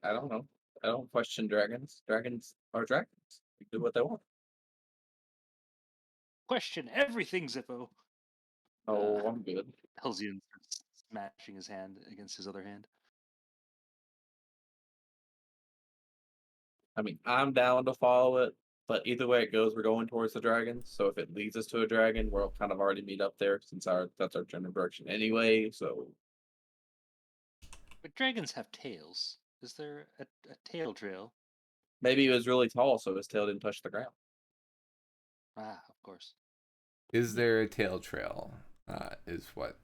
don't know. I don't question dragons. Dragons are dragons. They do what they want. Question everything, Zippo. Oh, I'm good. Helzian starts smashing his hand against his other hand. I mean, I'm down to follow it, but either way it goes, we're going towards the dragon. So if it leads us to a dragon, we'll kind of already meet up there since that's our general direction anyway. So But dragons have tails. Is there a tail trail? maybe it was really tall, so his tail didn't touch the ground. Ah, of course. Is there a tail trail? Is what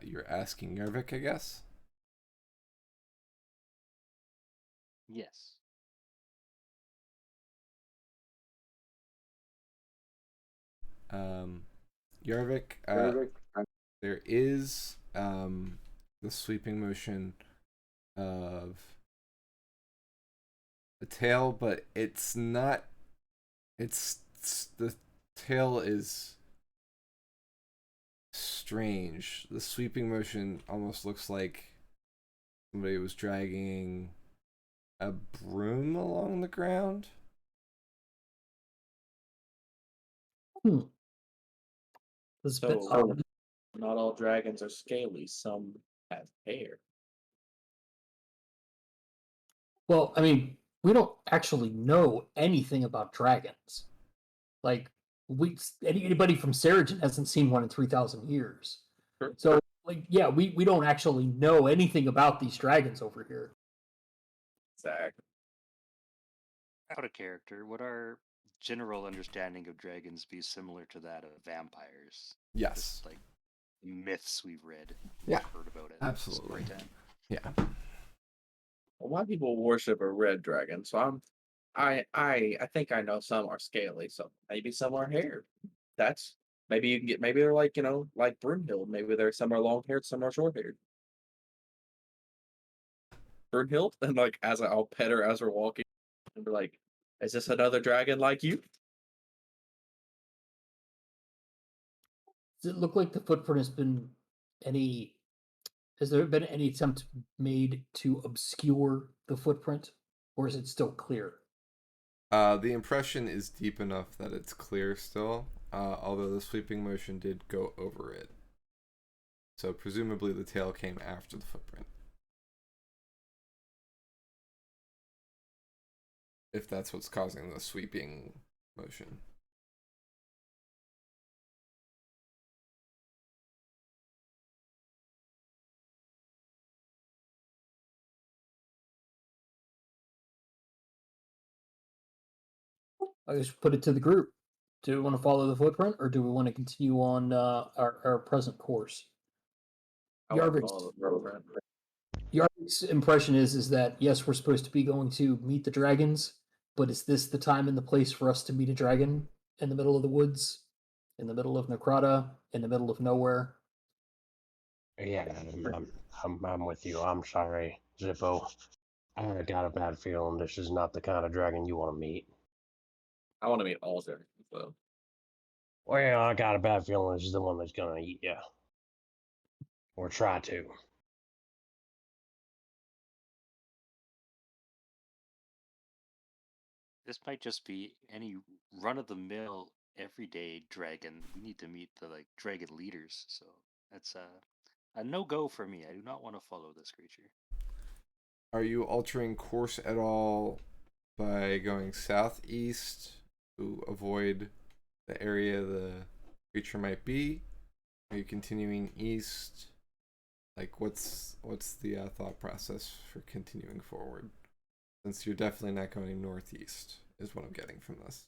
you're asking Yarvik, I guess? Yes. Yarvik, there is the sweeping motion of the tail, but it's not. The tail is strange. The sweeping motion almost looks like somebody was dragging a broom along the ground. This So bit- not all dragons are scaly. Some have hair. well, I mean, we don't actually know anything about dragons. Like anybody from Seregen hasn't seen one in 3,000 years. Sure. So like yeah, we don't actually know anything about these dragons over here. Exactly. Out of character, would our general understanding of dragons be similar to that of vampires? Yes. Just like myths we've read, Yeah, heard about it. absolutely. Storytime. Yeah. A lot of people worship a red dragon, so I think I know some are scaly, so maybe some are haired. That's maybe you can get maybe they're like like Brunhild. Maybe there's some are long haired, some are short haired. Brunhild, and like I'll pet her as we're walking, and be like, "Is this another dragon like you?" Does it look like the footprint has been any? Has there been any attempt made to obscure the footprint, or is it still clear? The impression is deep enough that it's clear still, although the sweeping motion did go over it. So presumably the tail came after the footprint. If that's what's causing the sweeping motion. I just put it to the group. Do we want to follow the footprint, or do we want to continue on our present course? I want to Yarvik's, follow the program. Yarvik's impression is that yes, we're supposed to be going to meet the dragons, but is this the time and the place for us to meet a dragon in the middle of the woods, in the middle of Necrata, in the middle of nowhere? Yeah, I'm with you. I'm sorry, Zippo. I got a bad feeling this is not the kind of dragon you want to meet. I want to meet all dragons, though. Well, I got a bad feeling this is the one that's gonna eat you. Or try to. This might just be any run-of-the-mill, everyday dragon. We need to meet the like dragon leaders. So that's a no-go for me. I do not want to follow this creature. Are you altering course at all by going southeast to avoid the area the creature might be? Are you continuing east? Like, what's the thought process for continuing forward? Since you're definitely not going northeast, is what I'm getting from this.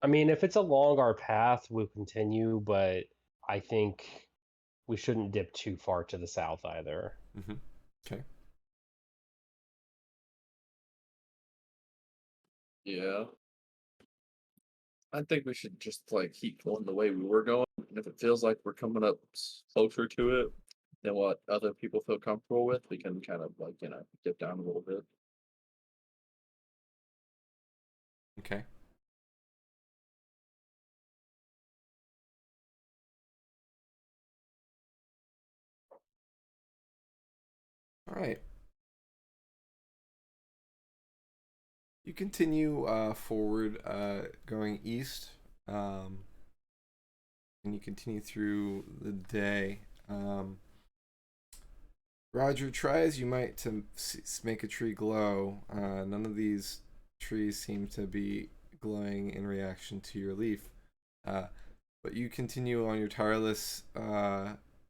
I mean, if it's along our path, we'll continue, but I think we shouldn't dip too far to the south either. Mm-hmm. Okay. Yeah. I think we should just like keep going the way we were going. And if it feels like we're coming up closer to it than what other people feel comfortable with, we can kind of like, dip down a little bit. Okay. All right. You continue forward, going east, and you continue through the day. Roger, try as you might to make a tree glow. None of these trees seem to be glowing in reaction to your leaf. But you continue on your tireless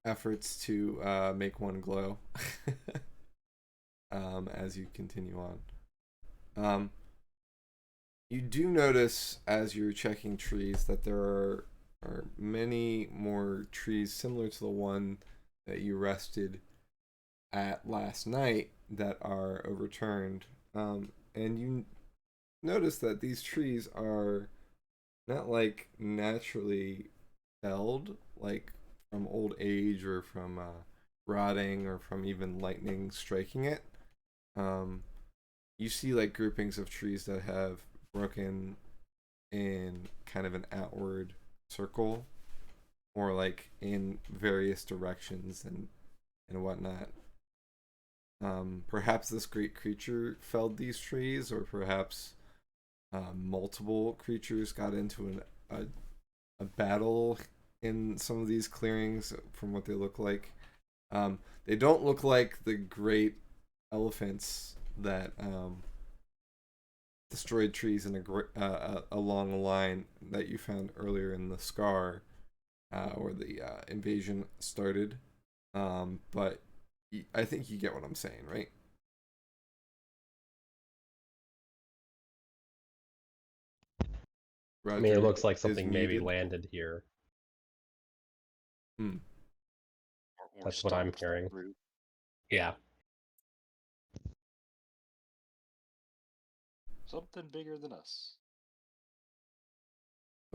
efforts to make one glow as you continue on. You do notice as you're checking trees that there are many more trees similar to the one that you rested at last night that are overturned. And you notice that these trees are not like naturally felled, like from old age or from rotting or from even lightning striking it. You see like groupings of trees that have broken in kind of an outward circle or like in various directions and whatnot. Perhaps this great creature felled these trees, or perhaps multiple creatures got into a battle in some of these clearings from what they look like. They don't look like the great elephants that destroyed trees in along a line that you found earlier in the scar, where the invasion started. But I think you get what I'm saying, right? I mean, it Roger looks like is something maybe muted. landed here. Hmm. Or That's what I'm stomped hearing. through. Yeah. Something bigger than us.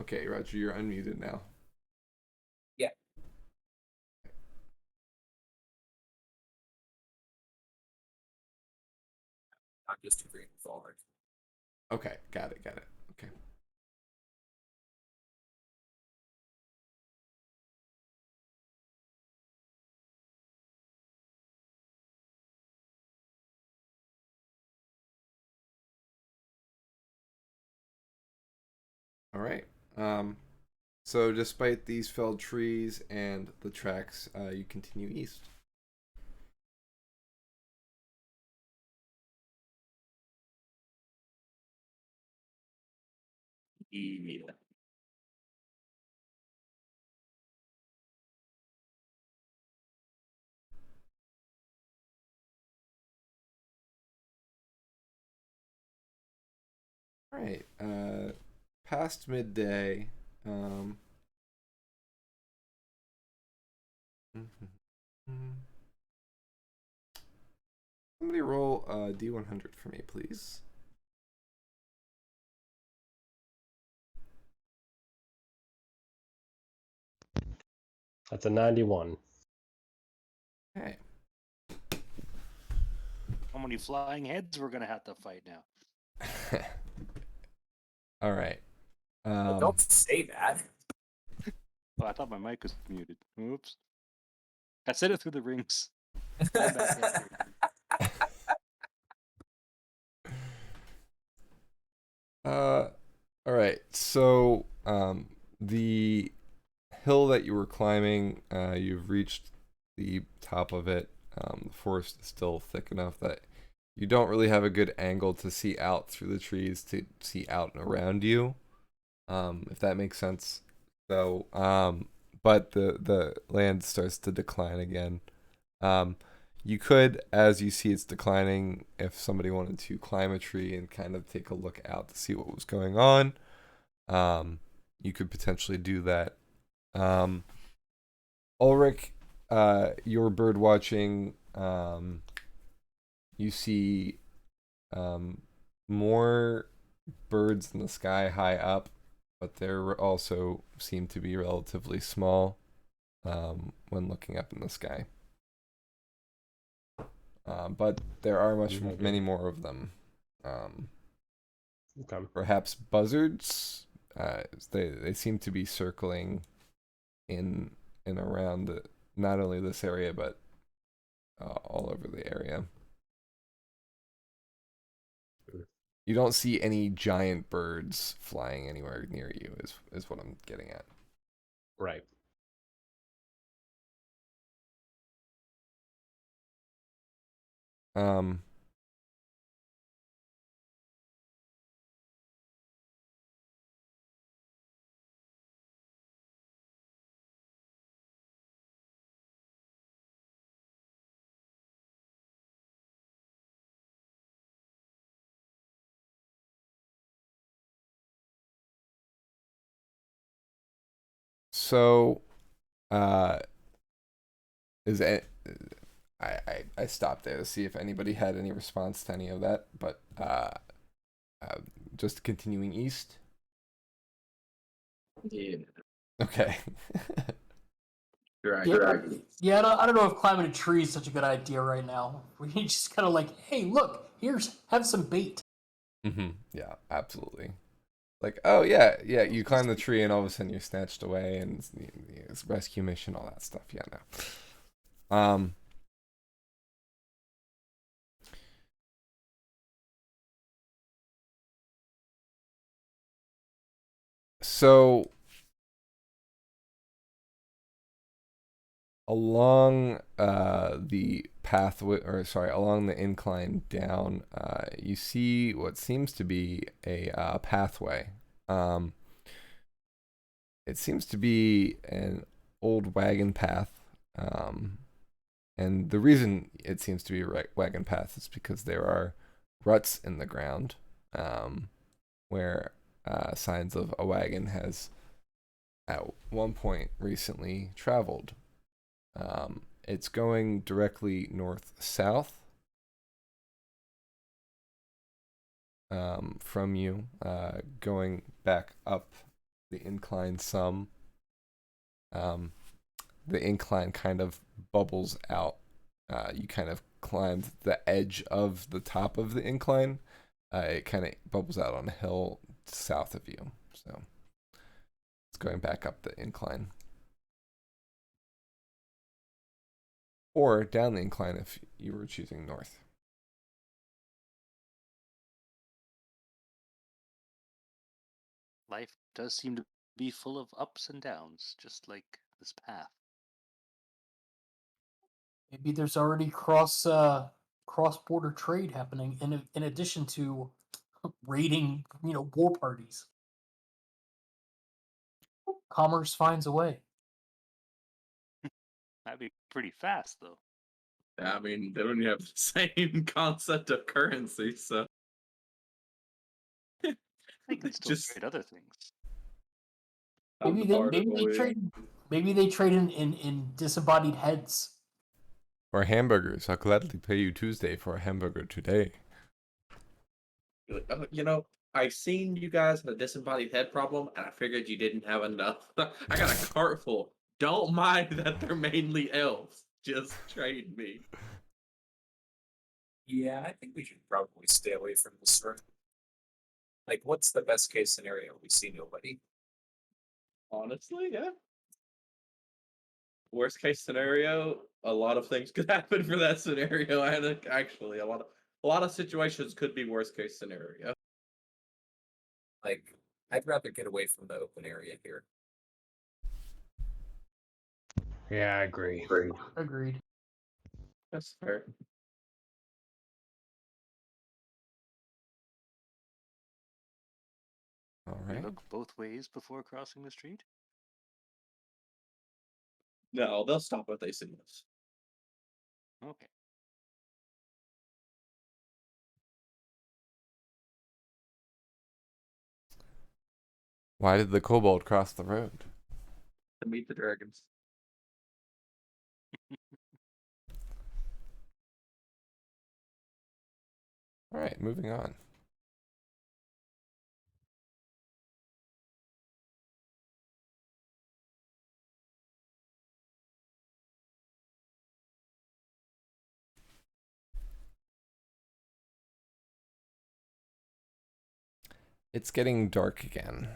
Okay, Roger, you're unmuted now. Yeah. I'm just agreeing forward. Okay, got it. Okay. All right. So despite these felled trees and the tracks, you continue east. Yeah. All right. Past midday. Somebody roll D100 for me, please. That's a 91. Okay. How many flying heads we're gonna have to fight now? All right. Don't say that. Oh, I thought my mic was muted. Oops. I said it through the rings. I'm back in. All right. So, the hill that you were climbing, you've reached the top of it. The forest is still thick enough that you don't really have a good angle to see out through the trees to see out and around you, if that makes sense. So, but the land starts to decline again. You could, as you see it's declining, if somebody wanted to climb a tree and kind of take a look out to see what was going on, you could potentially do that. Ulrich, your bird watching, you see more birds in the sky high up, but they also seem to be relatively small when looking up in the sky. But there are many more of them. Okay. Perhaps buzzards. They seem to be circling in and around not only this area but all over the area. You don't see any giant birds flying anywhere near you. Is what I'm getting at. Right. Um. So, is it? I stopped there to see if anybody had any response to any of that, but just continuing east. Yeah. Okay. Right. Yeah, I don't know if climbing a tree is such a good idea right now. We just kind of like, hey, look, have some bait. Yeah, absolutely. Like, oh yeah, you climb the tree and all of a sudden you're snatched away and it's rescue mission, all that stuff. Yeah, no. So along the pathway, or sorry, along the incline down, you see what seems to be a pathway. It seems to be an old wagon path. And the reason it seems to be a wagon path is because there are ruts in the ground where signs of a wagon has at one point recently traveled. It's going directly north-south from you, going back up the incline some. The incline kind of bubbles out. You kind of climbed the edge of the top of the incline. It kind of bubbles out on a hill south of you. So it's going back up the incline. Or down the incline if you were choosing north. Life does seem to be full of ups and downs, just like this path. Maybe there's already cross border trade happening in addition to raiding, war parties. Commerce finds a way. That'd be pretty fast, though. I mean, they don't even have the same concept of currency, so They can still just trade other things. on Maybe the they part of maybe they avoiding- trade maybe they trade in disembodied heads. Or hamburgers. I'll gladly pay you Tuesday for a hamburger today. I seen you guys had a disembodied head problem, and I figured you didn't have enough. I got a cart full. Don't mind that they're mainly elves. Just trade me. Yeah, I think we should probably stay away from this room. Like, what's the best case scenario? We see nobody. Honestly, yeah. Worst case scenario, a lot of things could happen for that scenario, and actually, a lot of situations could be worst case scenario. Like, I'd rather get away from the open area here. Yeah, I agree. Agreed. That's fair. All We right. look both ways before crossing the street. No, they'll stop if they see us. Okay. Why did the kobold cross the road? To meet the dragons. All right, moving on. It's getting dark again.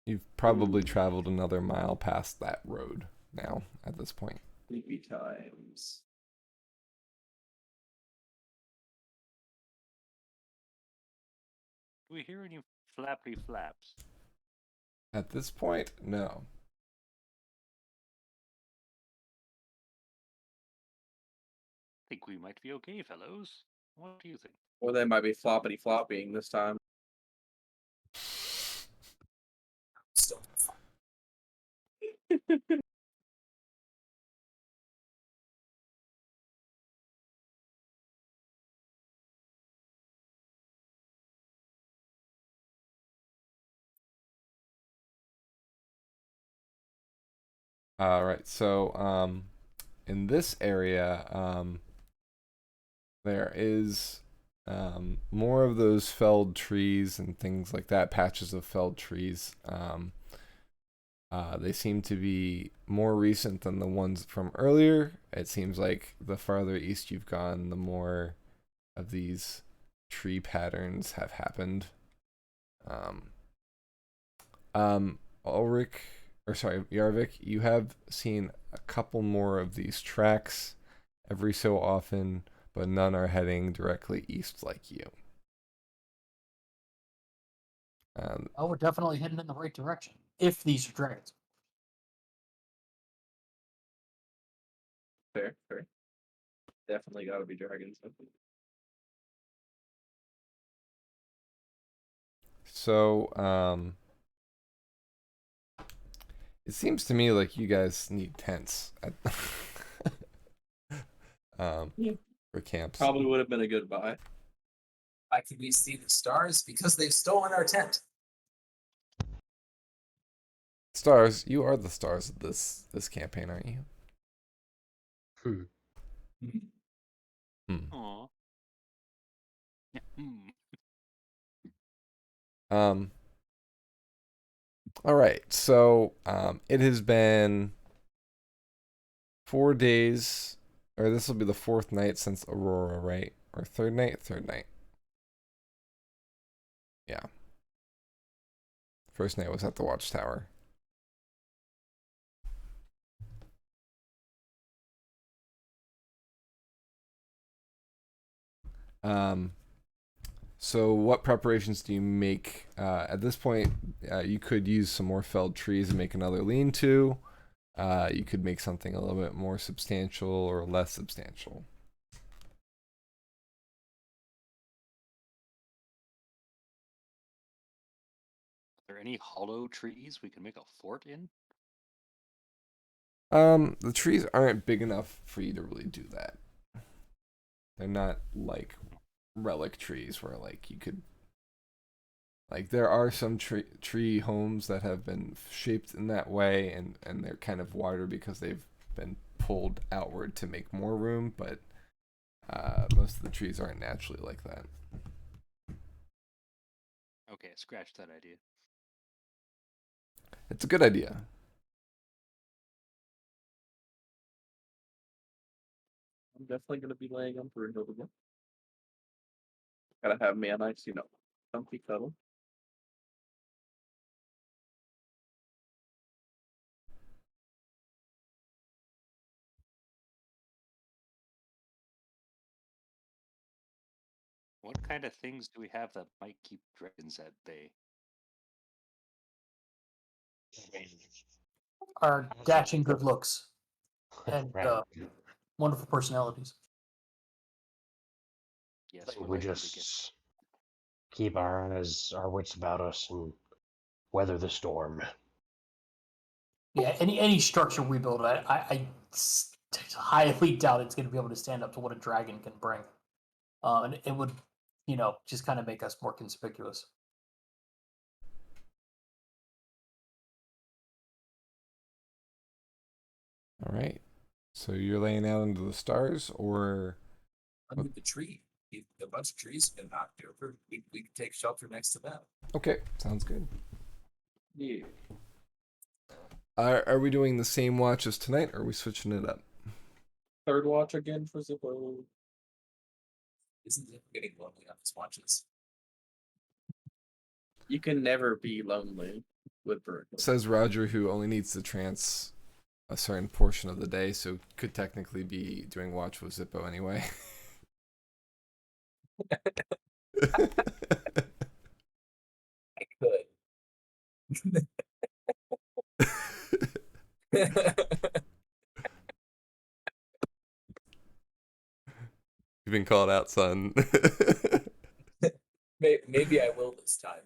You've probably traveled another mile past that road now at this point. Sleepy times. Do we hear any flappy flaps? At this point, no. Think we might be okay, fellows. What do you think? Or they might be floppity flopping this time. Still, All right, so in this area, there is more of those felled trees and things like that, patches of felled trees. They seem to be more recent than the ones from earlier. It seems like the farther east you've gone, the more of these tree patterns have happened. Ulrich, or sorry, Yarvik, you have seen a couple more of these tracks every so often, but none are heading directly east like you. Oh, we're definitely heading in the right direction. If these are dragons. Fair, fair. Definitely got to be dragons. So, it seems to me like you guys need tents at Yeah. for camps. Probably would have been a good buy. Why can we see the stars? Because they've stolen our tent. Stars, you are the stars of this campaign, aren't you? Aw. Yeah. Um. All right. So, it has been 4 days, or this will be the fourth night since Aurora, right? Or third night? Third night. Yeah. First night was at the Watchtower. So what preparations do you make? At this point, you could use some more felled trees and make another lean-to. You could make something a little bit more substantial or less substantial. Are there any hollow trees we can make a fort in? The trees aren't big enough for you to really do that. They're not like relic trees where like you could like there are some tree homes that have been shaped in that way and they're kind of wider because they've been pulled outward to make more room, but most of the trees aren't naturally like that. Okay, scratch that idea. It's a good idea. I'm definitely going to be laying on for another one. Gotta have me a nice, comfy cuddle. What kind of things do we have that might keep dragons at bay? Our dashing good looks and Right. wonderful personalities. Yes, I think we're we likely to get. just keep our wits about us and weather the storm. Yeah, any structure we build, I highly doubt it's going to be able to stand up to what a dragon can bring. And it would, just kind of make us more conspicuous. All right. So you're laying out under the stars, or Under the tree. A bunch of trees get knocked over. We can take shelter next to them. okay, sounds good. Yeah. Are we doing the same watch as tonight, or are we switching it up? Third watch again for Zippo. Isn't it getting lonely on his watches? You can never be lonely with Burke. Says Roger, who only needs to trance a certain portion of the day, so could technically be doing watch with Zippo anyway. I could. You've been called out, son. Maybe I will this time.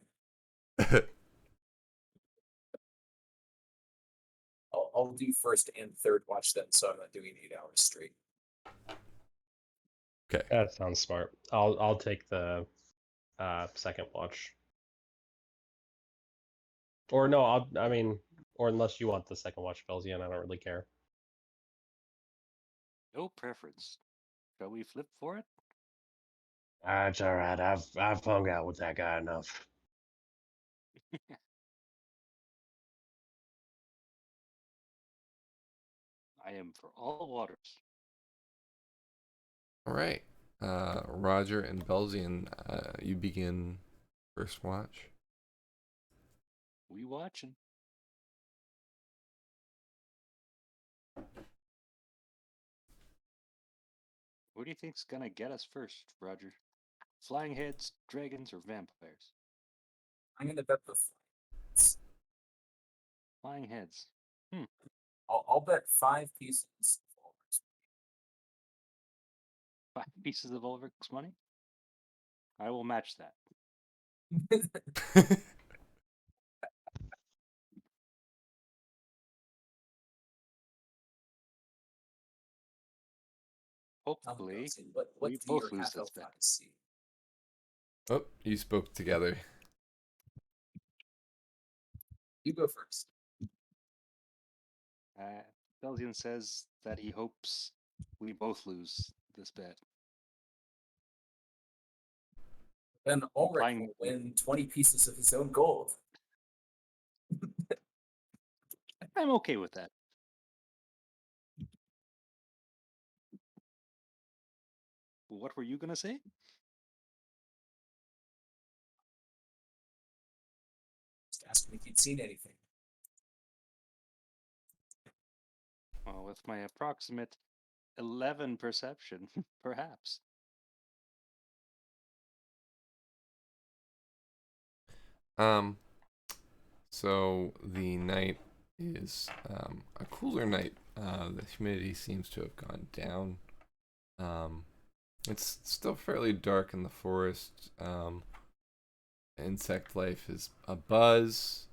I'll do first and third watch then, so I'm not doing 8 hours straight. Okay. That sounds smart. I'll take the second watch. Or no, or unless you want the second watch, Belzian, I don't really care. No preference. Shall we flip for it? That's all right. I've hung out with that guy enough. I am for all waters. All right. Roger and Belzian, you begin first watch. We watching. What do you think's gonna get us first, Roger? Flying heads, dragons, or vampires? I'm gonna bet the. Flying heads. I'll bet 5 pieces. 5 pieces of Ulrich's money? I will match that. Hopefully, What we do both your lose half this elf bet. eyes see? Oh, you spoke together. You go first. Belgian says that he hopes we both lose this bet. Then Ulrich Implying- will win 20 pieces of his own gold. I'm okay with that. What were you gonna say? Just ask me if you'd seen anything. Well, with my approximate 11 perception, perhaps. So the night is a cooler night. The humidity seems to have gone down. It's still fairly dark in the forest. Insect life is a buzz.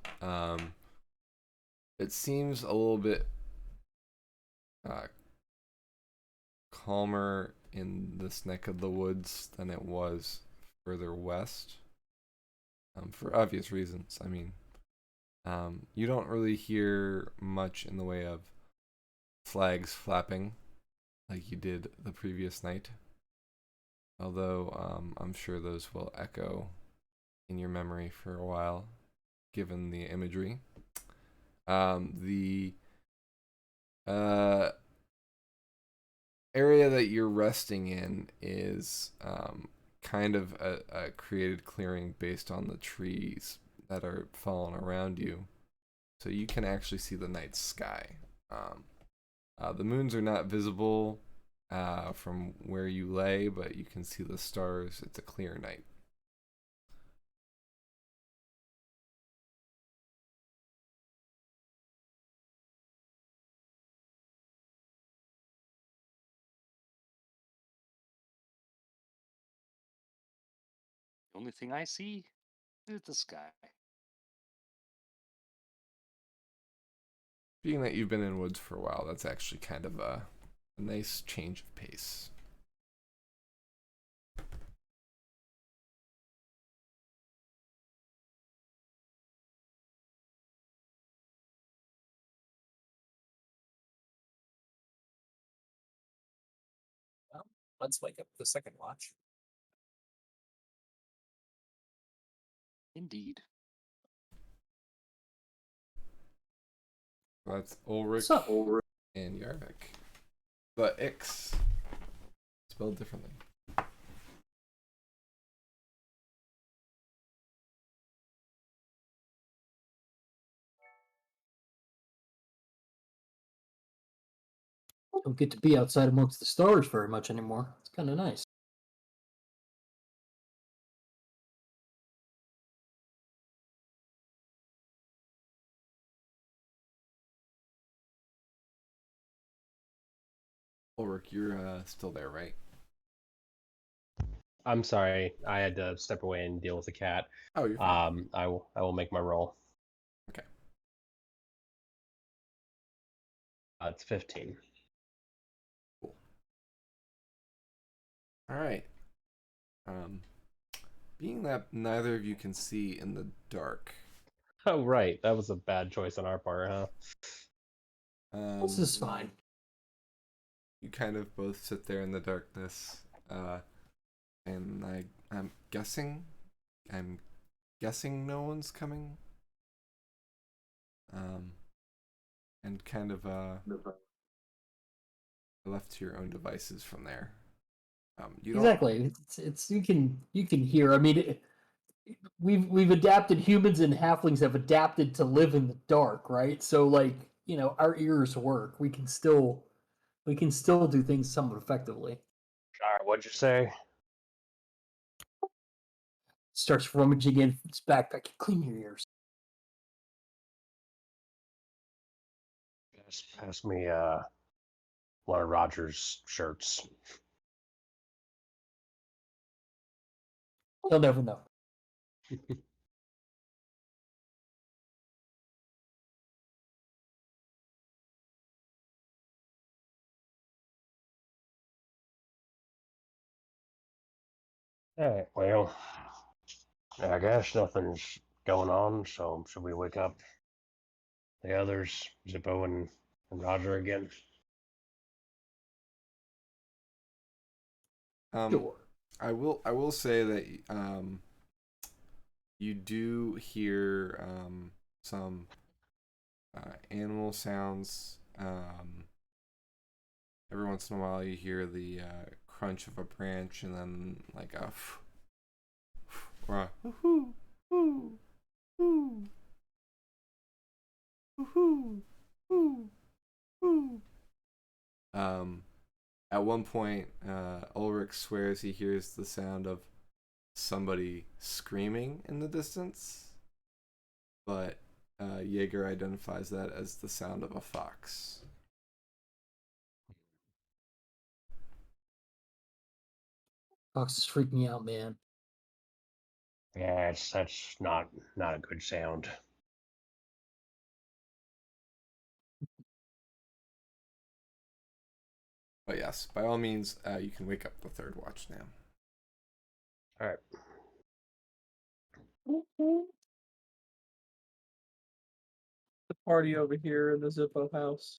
It seems a little bit calmer in this neck of the woods than it was further west. For obvious reasons. I mean, you don't really hear much in the way of flags flapping like you did the previous night. Although I'm sure those will echo in your memory for a while, given the imagery. The area that you're resting in is kind of a created clearing based on the trees that are fallen around you, so you can actually see the night sky. The moons are not visible from where you lay, but you can see the stars. It's a clear night. The only thing I see is the sky. Being that you've been in woods for a while, that's actually kind of a nice change of pace. Well, let's wake up the second watch. Indeed. That's Ulrich What's up? and Yarvik. The X spelled differently. Don't get to be outside amongst the stars very much anymore. It's kind of nice. Ulrich, you're still there, right? I'm sorry, I had to step away and deal with the cat. Oh, you're fine. I will make my roll. Okay. It's 15. Cool. All right. Being that neither of you can see in the dark, Oh right, that was a bad choice on our part, huh? This is fine. you kind of both sit there in the darkness, and I'm guessing no one's coming, and kind of left to your own devices from there. You don't Exactly. It's you can hear. I mean, we've adapted. Humans and halflings have adapted to live in the dark, right? So like our ears work. We can still do things somewhat effectively. All right, what'd you say? Starts rummaging in his backpack. Clean your ears. Pass me one of Roger's shirts. He'll never know. Alright, well, I guess nothing's going on, so should we wake up the others, Zippo and Roger again? Sure. I will say that you do hear some animal sounds. Every once in a while, you hear the crunch of a branch, and then like a or a woohoo, woo, woo, woohoo, woo, woo. At one point, Ulrich swears he hears the sound of somebody screaming in the distance, but Jaeger identifies that as the sound of a fox. Fox is freaking me out, man. Yeah, that's not a good sound. But yes, by all means, you can wake up the third watch now. Alright. The party over here in the Zippo house.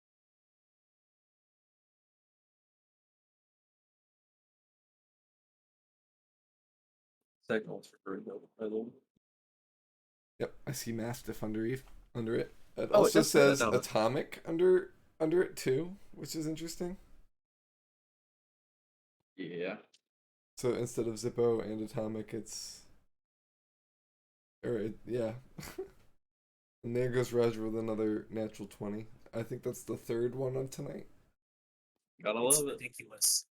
Second one's for Bruno, by the way. Yep, I see Mastiff under it. It Oh, also it does say that says down. Atomic under it too, which is interesting. Yeah. So instead of Zippo and Atomic, it's yeah. And there goes Roger with another natural 20. I think that's the third one of tonight. Gotta It's love it. ridiculous.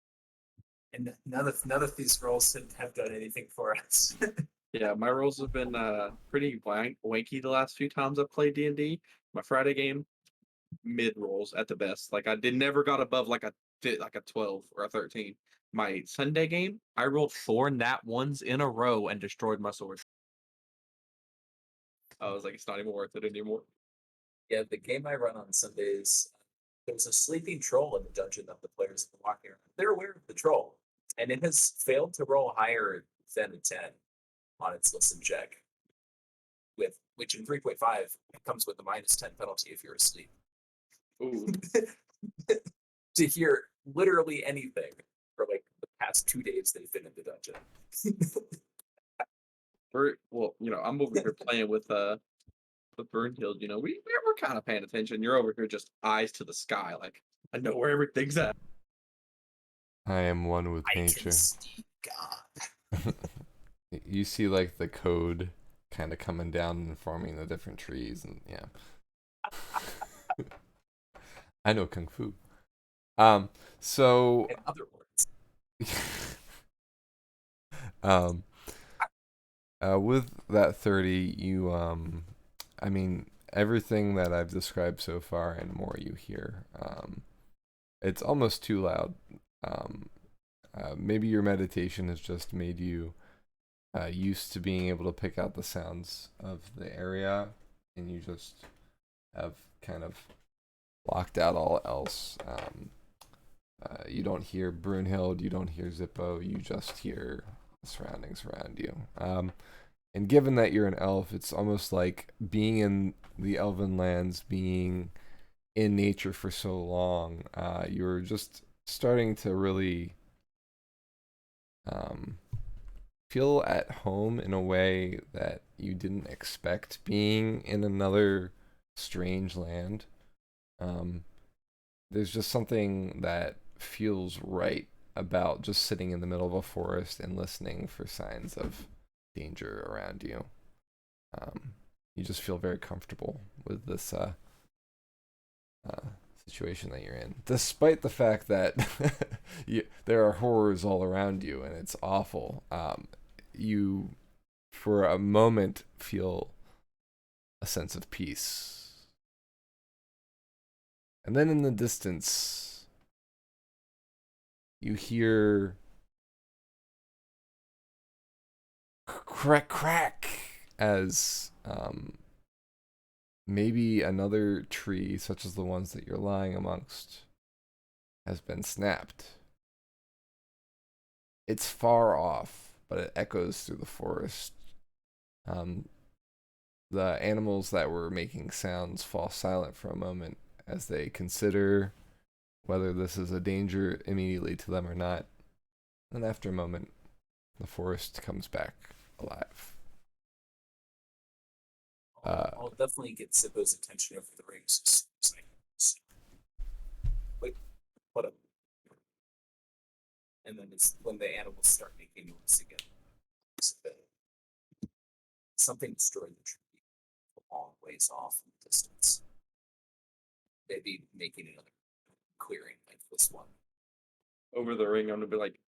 And none of these rolls have done anything for us. Yeah, my rolls have been pretty wanky the last few times I've played D&D. My Friday game, mid rolls at the best. Like I never got above like a 12 or a 13. My Sunday game, I rolled 4 nat ones in a row and destroyed my sword. I was like, it's not even worth it anymore. Yeah, the game I run on Sundays, there's a sleeping troll in the dungeon that the players have been walking around. They're aware of the troll, and it has failed to roll higher than a 10 on its listen check. Which in 3.5 it comes with a -10 penalty if you're asleep. Ooh. To hear literally anything for like the past 2 days they've been in the dungeon. I'm over here playing with Burnhild, we're kind of paying attention. You're over here just eyes to the sky, like I know where everything's at. I am one with I can nature. see God. You see like the code kind of coming down and forming the different trees, and yeah. I know Kung Fu. So In other words. With that 30, you I mean, everything that I've described so far and more you hear. It's almost too loud. Maybe your meditation has just made you used to being able to pick out the sounds of the area, and you just have kind of blocked out all else. You don't hear Brunhild, you don't hear Zippo, you just hear the surroundings around you. And given that you're an elf, it's almost like being in the elven lands, being in nature for so long, you're just starting to really feel at home in a way that you didn't expect being in another strange land. There's just something that feels right about just sitting in the middle of a forest and listening for signs of danger around you. You just feel very comfortable with this situation that you're in, despite the fact that there are horrors all around you and it's awful. You for a moment, feel a sense of peace. And then in the distance, you hear crack, crack, as maybe another tree, such as the ones that you're lying amongst, has been snapped. It's far off, but it echoes through the forest. The animals that were making sounds fall silent for a moment as they consider whether this is a danger immediately to them or not. And after a moment, the forest comes back alive. I'll definitely get Zippo's attention over the rings as soon as I can see. Wait, what up? And then it's when the animals start making noise again. Something destroyed the tree a long ways off in the distance. Maybe making another clearing like this one. Over the ring, I'm gonna be like,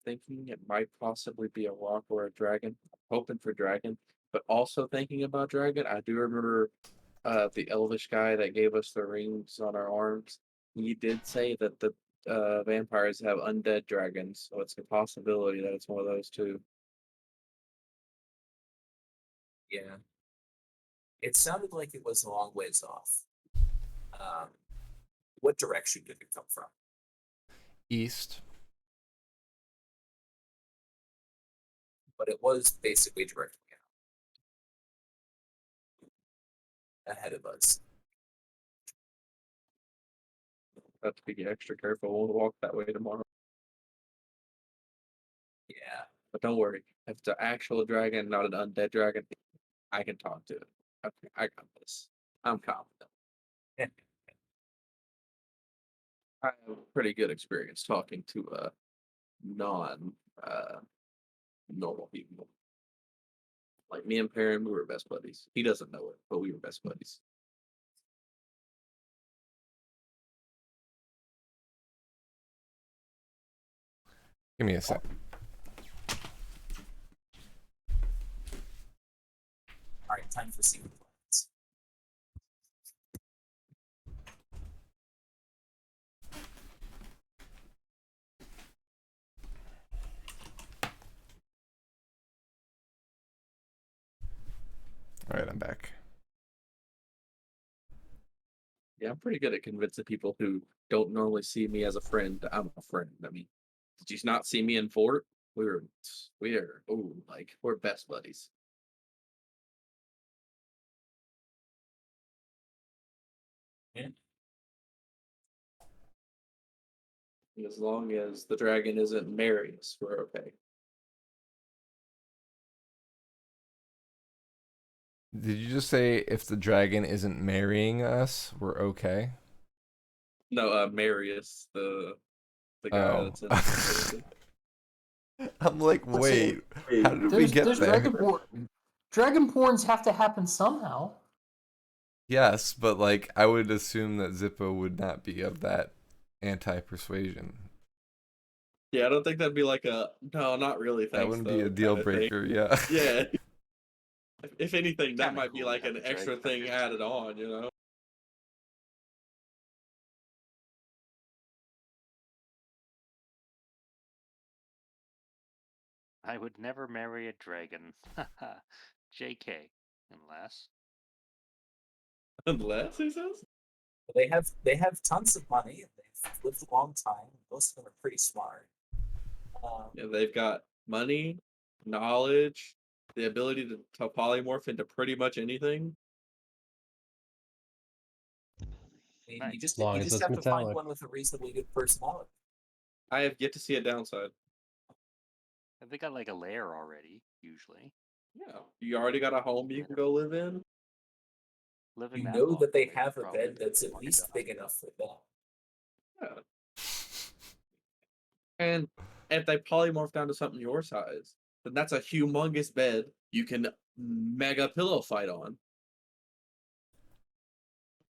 thinking it might possibly be a rock or a dragon. Hoping for dragon, but also thinking about dragon. I do remember the elvish guy that gave us the rings on our arms. He did say that the vampires have undead dragons, so it's a possibility that it's one of those two. Yeah. It sounded like it was a long ways off. What direction did it come from? East. But it was basically directly out. Ahead of us. Have to be extra careful. We'll walk that way tomorrow. Yeah. But don't worry. If it's an actual dragon, not an undead dragon, I can talk to it. Okay, I got this. I'm confident. I have a pretty good experience talking to non normal people. Like me and Perrin, we were best buddies. He doesn't know it, but we were best buddies. Give me a sec. All right, time for secret plans. All right, I'm back. Yeah, I'm pretty good at convincing people who don't normally see me as a friend. I'm a friend. I mean, did you not see me in Fort? We're best buddies. Yeah. As long as the dragon isn't Marius, we're okay. Did you just say if the dragon isn't marrying us, we're okay? No, Marius, the guy Oh. that's in. I'm like, wait, how did we There's get there? Dragonborns have to happen somehow. Yes, but like, I would assume that Zippo would not be of that anti-persuasion. Yeah, I don't think that'd be like a no, not really. Thanks, That wouldn't be though, a deal kinda thing. breaker, yeah. Yeah. If anything, that Kinda might be cool to like have an a extra dragon. thing added on, you know? I would never marry a dragon. JK. Unless. Unless, he says? They have tons of money. They've lived a long time. Most of them are pretty smart. Yeah, they've got money, knowledge, the ability to polymorph into pretty much anything. I mean, Nice. you just Long you as just it's have to find metallic. one with a reasonably good personality. I have yet to see a downside. They got like a lair already, usually. Yeah. You already got a home you can go live in? Living You that know long, that they could have a probably bed be that's at long least enough. big enough for them. Yeah. And if they polymorph down to something your size, then that's a humongous bed you can mega pillow fight on.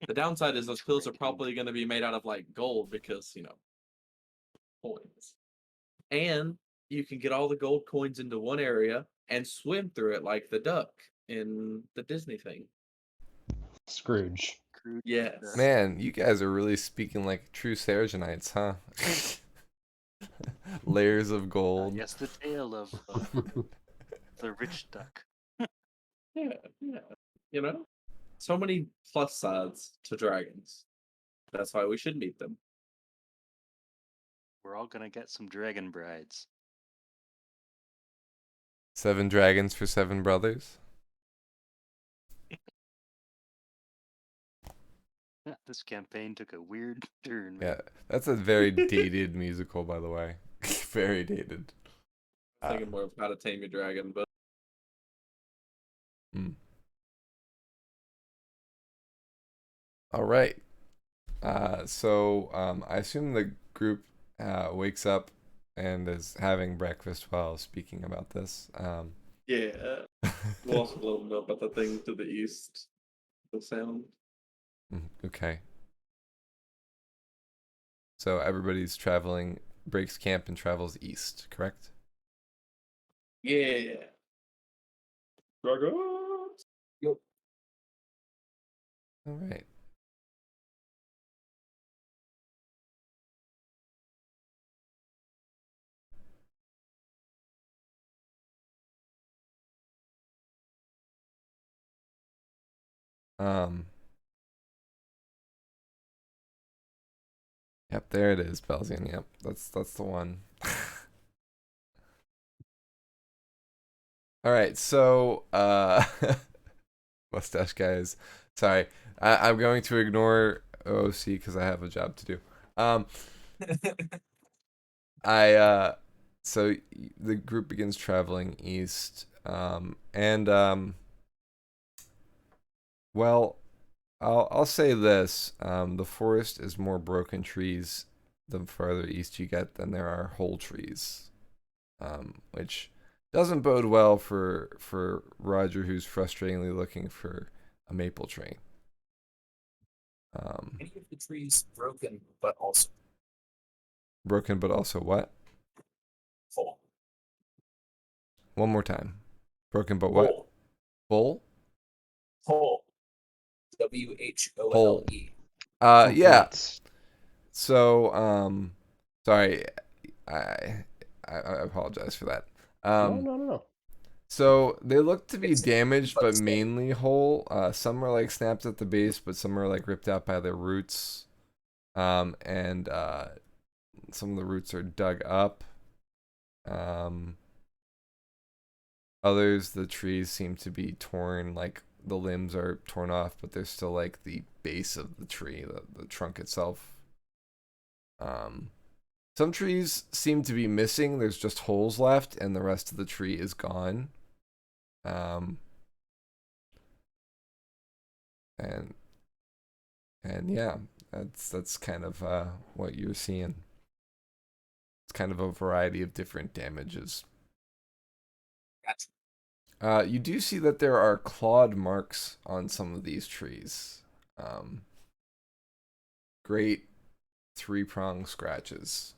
The downside is those pillows are probably going to be made out of like gold because, coins. And you can get all the gold coins into one area, and swim through it like the duck in the Disney thing. Scrooge. Crude Yes. Man, you guys are really speaking like true Sergenites, huh? Layers of gold. Yes, the tale of the rich duck. Yeah, yeah. You know? So many plus sides to dragons. That's why we should meet them. We're all gonna get some dragon brides. 7 dragons for 7 brothers. This campaign took a weird turn, Yeah, man. that's a very dated musical, by the way. Very dated. I'm thinking more of How to Tame Your Dragon, but All right. So I assume the group wakes up and is having breakfast while speaking about this. yeah. We'll also let them know about the thing to the east. The sound. Okay. So everybody's traveling, breaks camp and travels east, correct? Yeah. Dragons. Yep. All right. Um. Yep, there it is, Belzian. Yep, that's the one. All right, so mustache guys. Sorry, I'm going to ignore OC because I have a job to do. So the group begins traveling east, well, I'll say this: the forest is more broken trees the farther east you get than there are whole trees, which doesn't bode well for Roger, who's frustratingly looking for a maple tree. Any of the trees broken, but also Broken, but also what? full. One more time. Broken, but what? Whole. Full? Whole. WHOLE. Yeah. Complete. So, sorry, I apologize for that. No. So they look to be It's- damaged, but but it's damaged. mainly whole. Some are like snapped at the base, but some are like ripped out by their roots. And some of the roots are dug up. Others, the trees seem to be torn, like the limbs are torn off, but there's still like the base of the tree, the trunk itself. Some trees seem to be missing. There's just holes left, and the rest of the tree is gone. And yeah, that's kind of what you're seeing. It's kind of a variety of different damages. Gotcha. You do see that there are clawed marks on some of these trees. Great 3-prong scratches.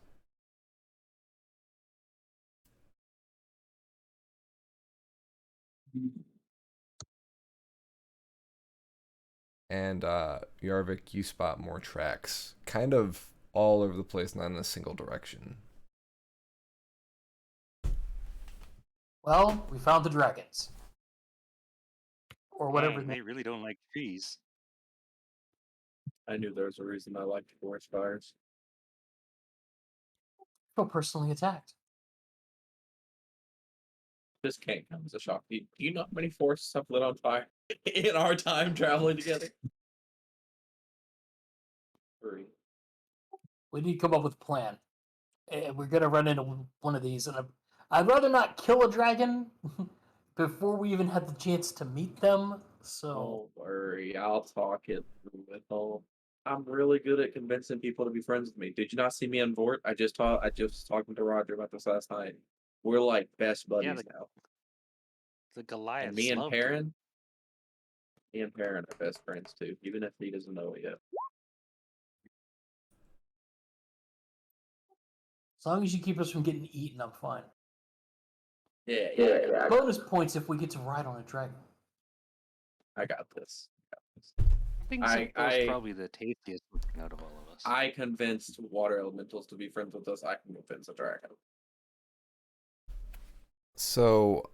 And Yarvik, you spot more tracks, kind of all over the place, not in a single direction. Well, we found the dragons. Or whatever. Dang, they really don't like trees. I knew there was a reason I liked forest fires. Feel personally attacked. This can't come as a shock. Do you know how many forests have lit on fire in our time traveling together? 3. We need to come up with a plan. We're gonna run into one of these, and I'd rather not kill a dragon before we even had the chance to meet them. So Don't worry, I'll talk it through with them. I'm really good at convincing people to be friends with me. Did you not see me on Vort? I just was talking to Roger about this last night. We're like best buddies now. The And Goliaths me and loved her. Perrin, are best friends too, even if he doesn't know it yet. as long as you keep us from getting eaten, I'm fine. Yeah. Bonus points if we get to ride on a dragon. I got this. I think I- Zippo's I- probably the tastiest looking out of all of us. I convinced water elementals to be friends with us. I can convince a dragon. So,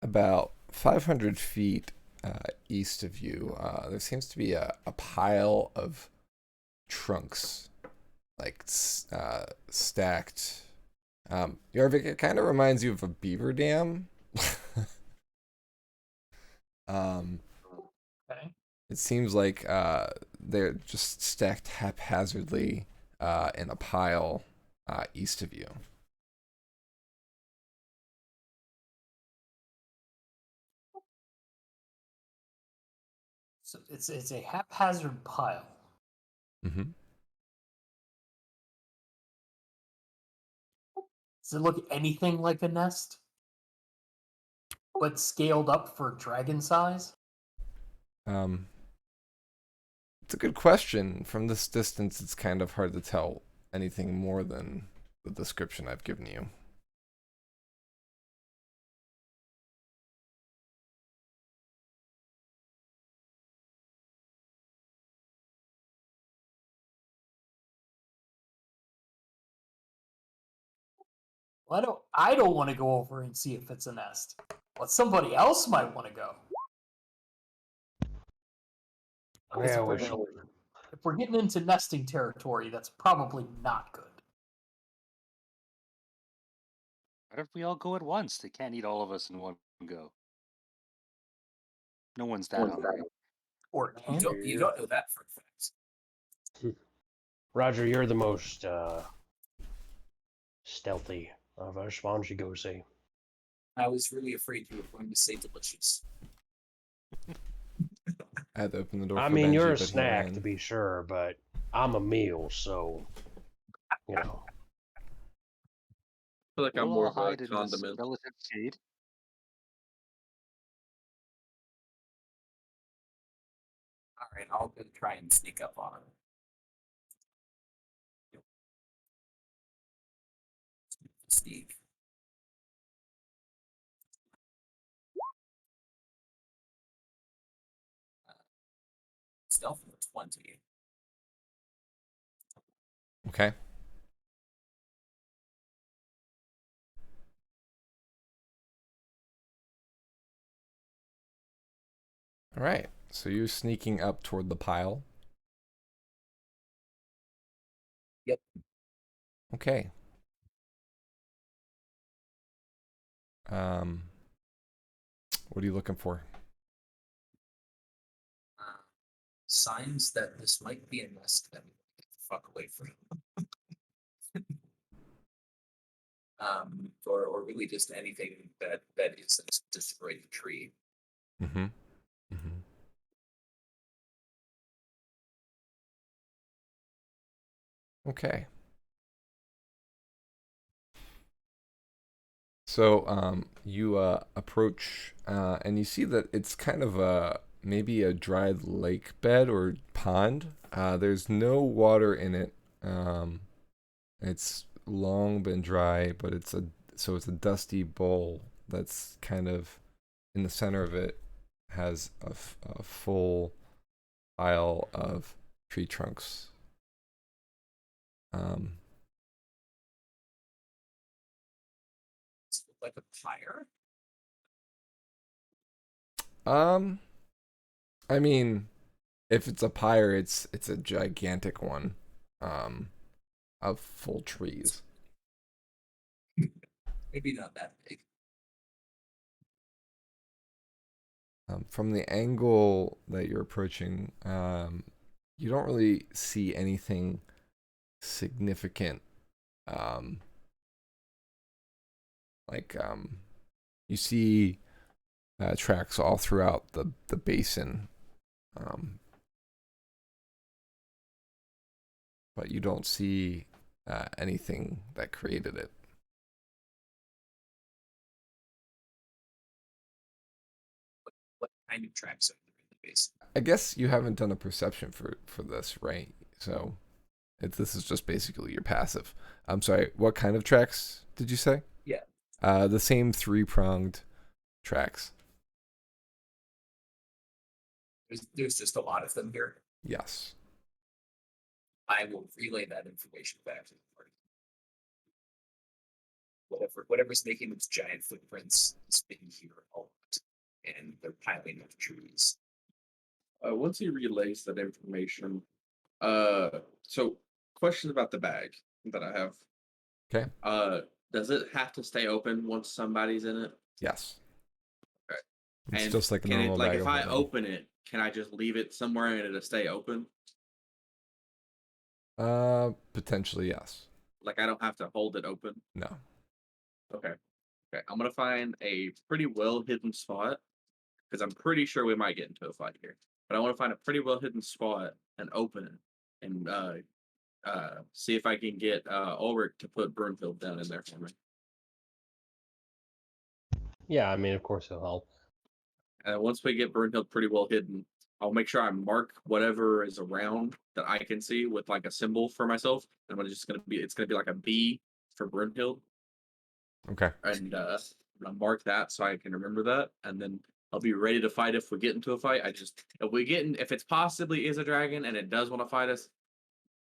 about 500 feet east of you, there seems to be a pile of trunks, like stacked. Yarvik, it kind of reminds you of a beaver dam. Okay. It seems like they're just stacked haphazardly in a pile east of you. So it's a haphazard pile. Mm-hmm. Does it look anything like a nest? But scaled up for dragon size? It's a good question. From this distance, it's kind of hard to tell anything more than the description I've given you. Well, I don't want to go over and see if it's a nest. But somebody else might want to go. Because Yeah, we should. if we're getting into nesting territory, that's probably not good. What if we all go at once? They can't eat all of us in one go. No one's that hungry. Or You don't know that for a fact. Roger, you're the most stealthy of us. Why don't you go see? I was really afraid you were going to say delicious. I had to open the door. I for mean, Benji, you're a but he snack ran. to be sure, but I'm a meal, so you know. I feel like I'm We'll more all of a hide in this condiment. relative shade. All right, I'll go try and sneak up on him. Sneak. Stealth of 20. Okay. All right. So you're sneaking up toward the pile. Yep. Okay. What are you looking for? Signs that this might be a nest that we get the fuck away from. Or really just anything that isn't destroyed the tree. Mm-hmm. Mm-hmm. Okay. So you approach and you see that it's kind of maybe a dried lake bed or pond. There's no water in it. It's long been dry, but it's a dusty bowl that's kind of in the center of it has a full pile of tree trunks. Does it look like a pyre? I mean, if it's a pyre, it's a gigantic one, of full trees. Maybe not that big. From the angle that you're approaching, you don't really see anything significant. You see tracks all throughout the basin, but you don't see anything that created it. What kind of tracks are there in the basin? I guess you haven't done a perception for this, right? So this is just basically your passive. I'm sorry, what kind of tracks did you say? Yeah. The same 3-pronged tracks. There's just a lot of them here. Yes. I will relay that information back to the party. Whatever's making those giant footprints has been here a lot, and they're piling up trees. Once he relays that information, so questions about the bag that I have. Okay. Does it have to stay open once somebody's in it? Yes. Okay. It's And just like a can normal it, like bag if of I holding. open it, can I just leave it somewhere and it'll stay open? Potentially yes. Like I don't have to hold it open. No. Okay. Okay. I'm gonna find a pretty well hidden spot because I'm pretty sure we might get into a fight here. But I want to find a pretty well hidden spot and open it and see if I can get Ulrich to put Brunhild down in there for me. Yeah, I mean, of course it'll help. And once we get Brunhild pretty well hidden, I'll make sure I mark whatever is around that I can see with like a symbol for myself. And it's gonna be like a B for Brunhild. Okay. And I'm gonna mark that so I can remember that. And then I'll be ready to fight if we get into a fight. If it's possibly is a dragon and it does want to fight us,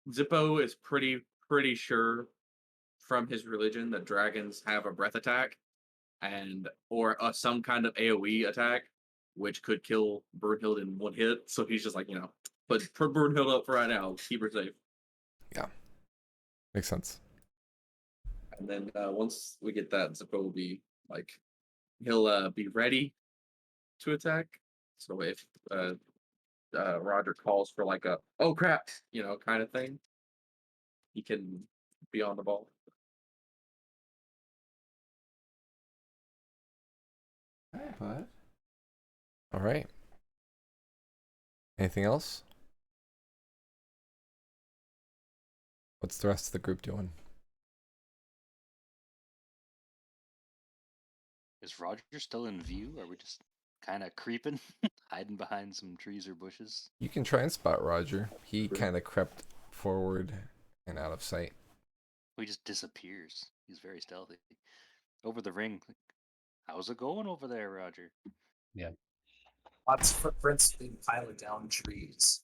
Zippo is pretty sure from his religion that dragons have a breath attack or some kind of AoE attack, which could kill Brunhild in one hit. So he's just like, put Brunhild up for right now, keep her safe. Yeah. Makes sense. And then once we get that, Zippo will be like, he'll be ready to attack. So if Roger calls for like a oh crap, kind of thing, he can be on the ball. Bud. All right. Anything else? What's the rest of the group doing? Is Roger still in view? Are we just kind of creeping, hiding behind some trees or bushes? You can try and spot Roger. He kind of crept forward and out of sight. He just disappears. He's very stealthy. Over the ring. How's it going over there, Roger? Lots of footprints being piled down trees.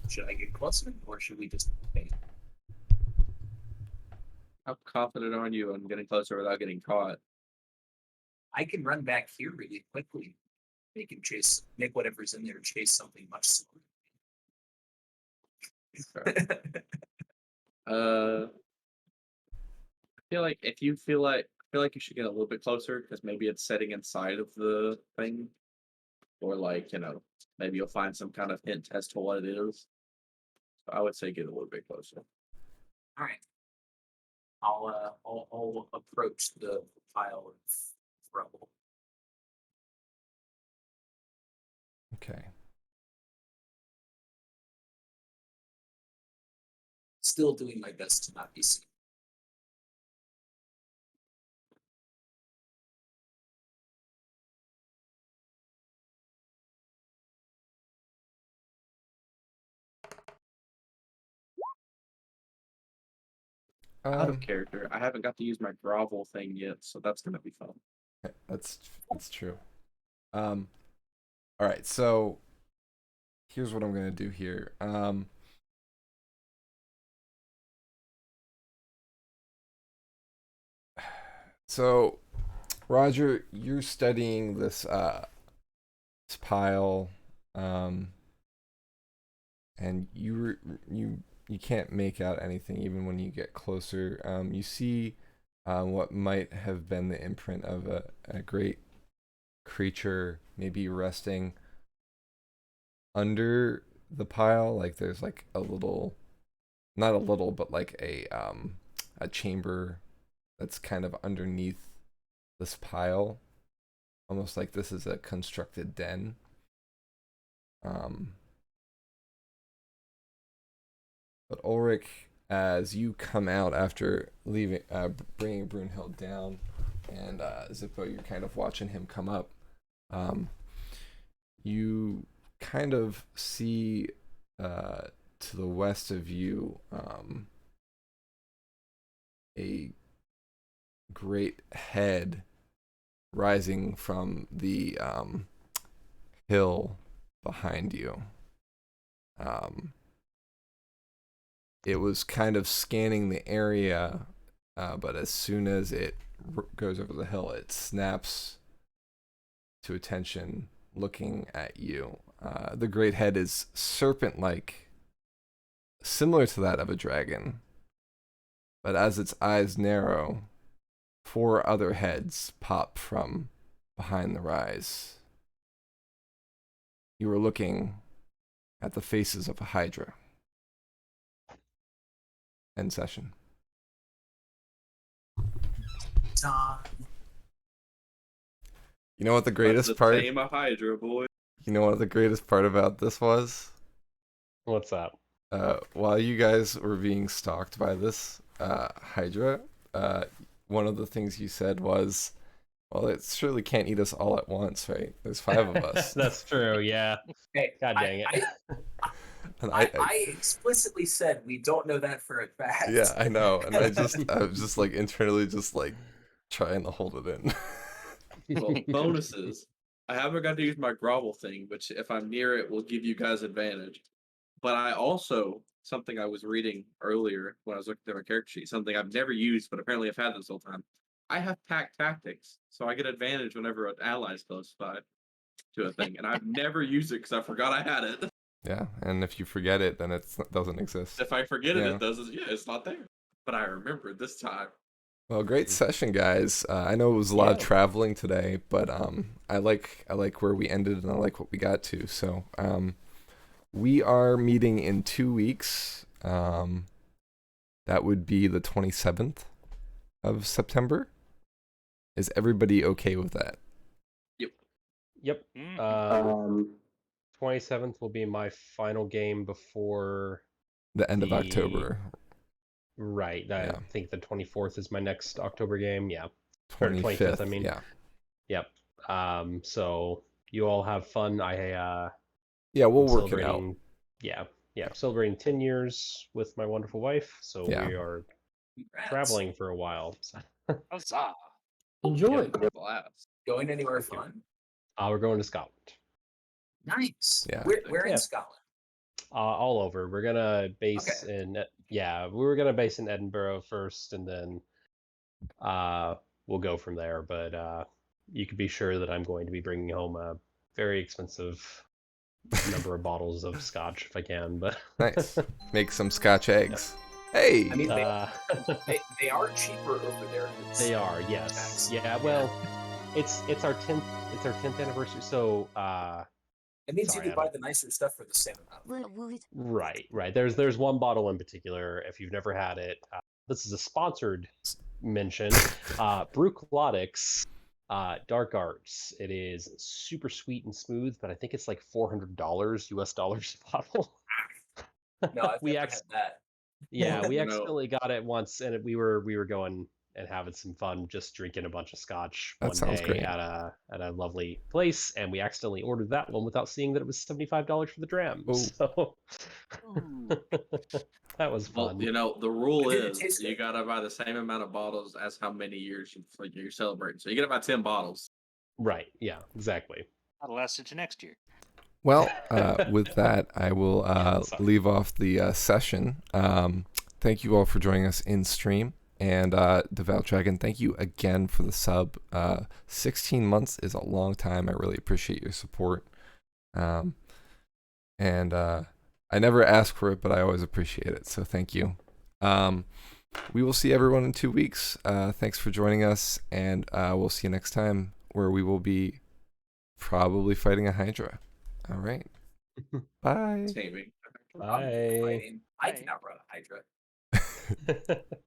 Should I get closer, or should we just wait? How confident are you on getting closer without getting caught? I can run back here really quickly. Make whatever's in there chase something much slower. I feel like I feel like you should get a little bit closer because maybe it's setting inside of the thing, or maybe you'll find some kind of hint as to what it is. So I would say get a little bit closer. All right. I'll approach the pile of rubble. Okay. Still doing my best to not be seen. Out of character. I haven't got to use my grovel thing yet, so that's gonna be fun. That's true. All right, so here's what I'm gonna do here. So Roger, you're studying this pile, and you can't make out anything even when you get closer. You see what might have been the imprint of a great creature, maybe resting under the pile. Like there's like a little, not a little, but like a chamber that's kind of underneath this pile, almost like this is a constructed den. But Ulrich, as you come out after leaving, bringing Brunhild down, and Zippo, you're kind of watching him come up. You kind of see to the west of you a great head rising from the hill behind you. It was kind of scanning the area, but as soon as it goes over the hill, it snaps to attention, looking at you. The great head is serpent-like, similar to that of a dragon, but as its eyes narrow, 4 other heads pop from behind the rise. You are looking at the faces of a hydra. End session. You know what the greatest part? Tame a Hydra, boy. You know what the greatest part about this was? What's that? While you guys were being stalked by this hydra, one of the things you said was, "Well, it surely can't eat us all at once, right? There's 5 of us." That's true. Yeah. Hey, God dang it. And I explicitly said we don't know that for a fact. yeah, I know, and I was just like internally just like trying to hold it in. Well, bonuses. I haven't got to use my grovel thing, which if I'm near it will give you guys advantage. But I also, something I was reading earlier when I was looking through my character sheet, something I've never used, but apparently I've had this whole time. I have pack tactics, so I get advantage whenever an ally's close by to a thing, and I've never used it because I forgot I had it. Yeah, and if you forget it, then it doesn't exist. If I forget it, Yeah. it doesn't. Yeah, it's not there. But I remembered this time. Well, great session, guys. I know it was a lot of traveling today, but I like where we ended, and I like what we got to. So we are meeting in 2 weeks. That would be the 27th of September. Is everybody okay with that? Yep. Mhm. 27th will be my final game before The end of The- October, right. I Yeah. think the 24th is my next October game. Yeah. Or 25th. 25th, I mean. Yeah. Yep. So you all have fun. Yeah, we'll I'm work it out. celebrating. Yeah, celebrating 10 years with my wonderful wife. So Yeah. we are Congrats. traveling for a while. So, Huzzah! Enjoy. Blast. Going anywhere fun? we're going to Scotland. Nice. Yeah. Where Yeah. in Scotland? All over. We're gonna base in we were gonna base in Edinburgh first, and then we'll go from there. But you can be sure that I'm going to be bringing home a very expensive number of bottles of scotch if I can. But Nice. Make some Scotch eggs. Hey. I mean, uh, they are cheaper over there. than they are, Scotland. yes, That's- yeah. Well, it's our 10th anniversary, so It means sorry, you I can buy don't- the nicer stuff for the same amount. right. There's one bottle in particular. If you've never had it, this is a sponsored mention. Bruichladdich Dark Arts. It is super sweet and smooth, but I think it's like $400 US dollars a bottle. No, I've we never had that. Yeah, we No. accidentally got it once, and we were going and having some fun, just drinking a bunch of scotch That one sounds day great. at a lovely place, and we accidentally ordered that one without seeing that it was $75 for the dram. Oh. So Ooh. that was Well, fun. you know, the rule But did it is taste you good? gotta buy the same amount of bottles as how many years you're celebrating. So you gotta buy 10 bottles. Right? Yeah, exactly. That'll last into next year. Well, with that, I will sorry. leave off the session. Thank you all for joining us in stream. And Devout Dragon, thank you again for the sub. 16 months is a long time. I really appreciate your support. And I never ask for it, but I always appreciate it. So thank you. We will see everyone in 2 weeks. Thanks for joining us. And we'll see you next time, where we will be probably fighting a Hydra. All right. Bye. Taming. Bye. Fighting. I can outrun a Hydra.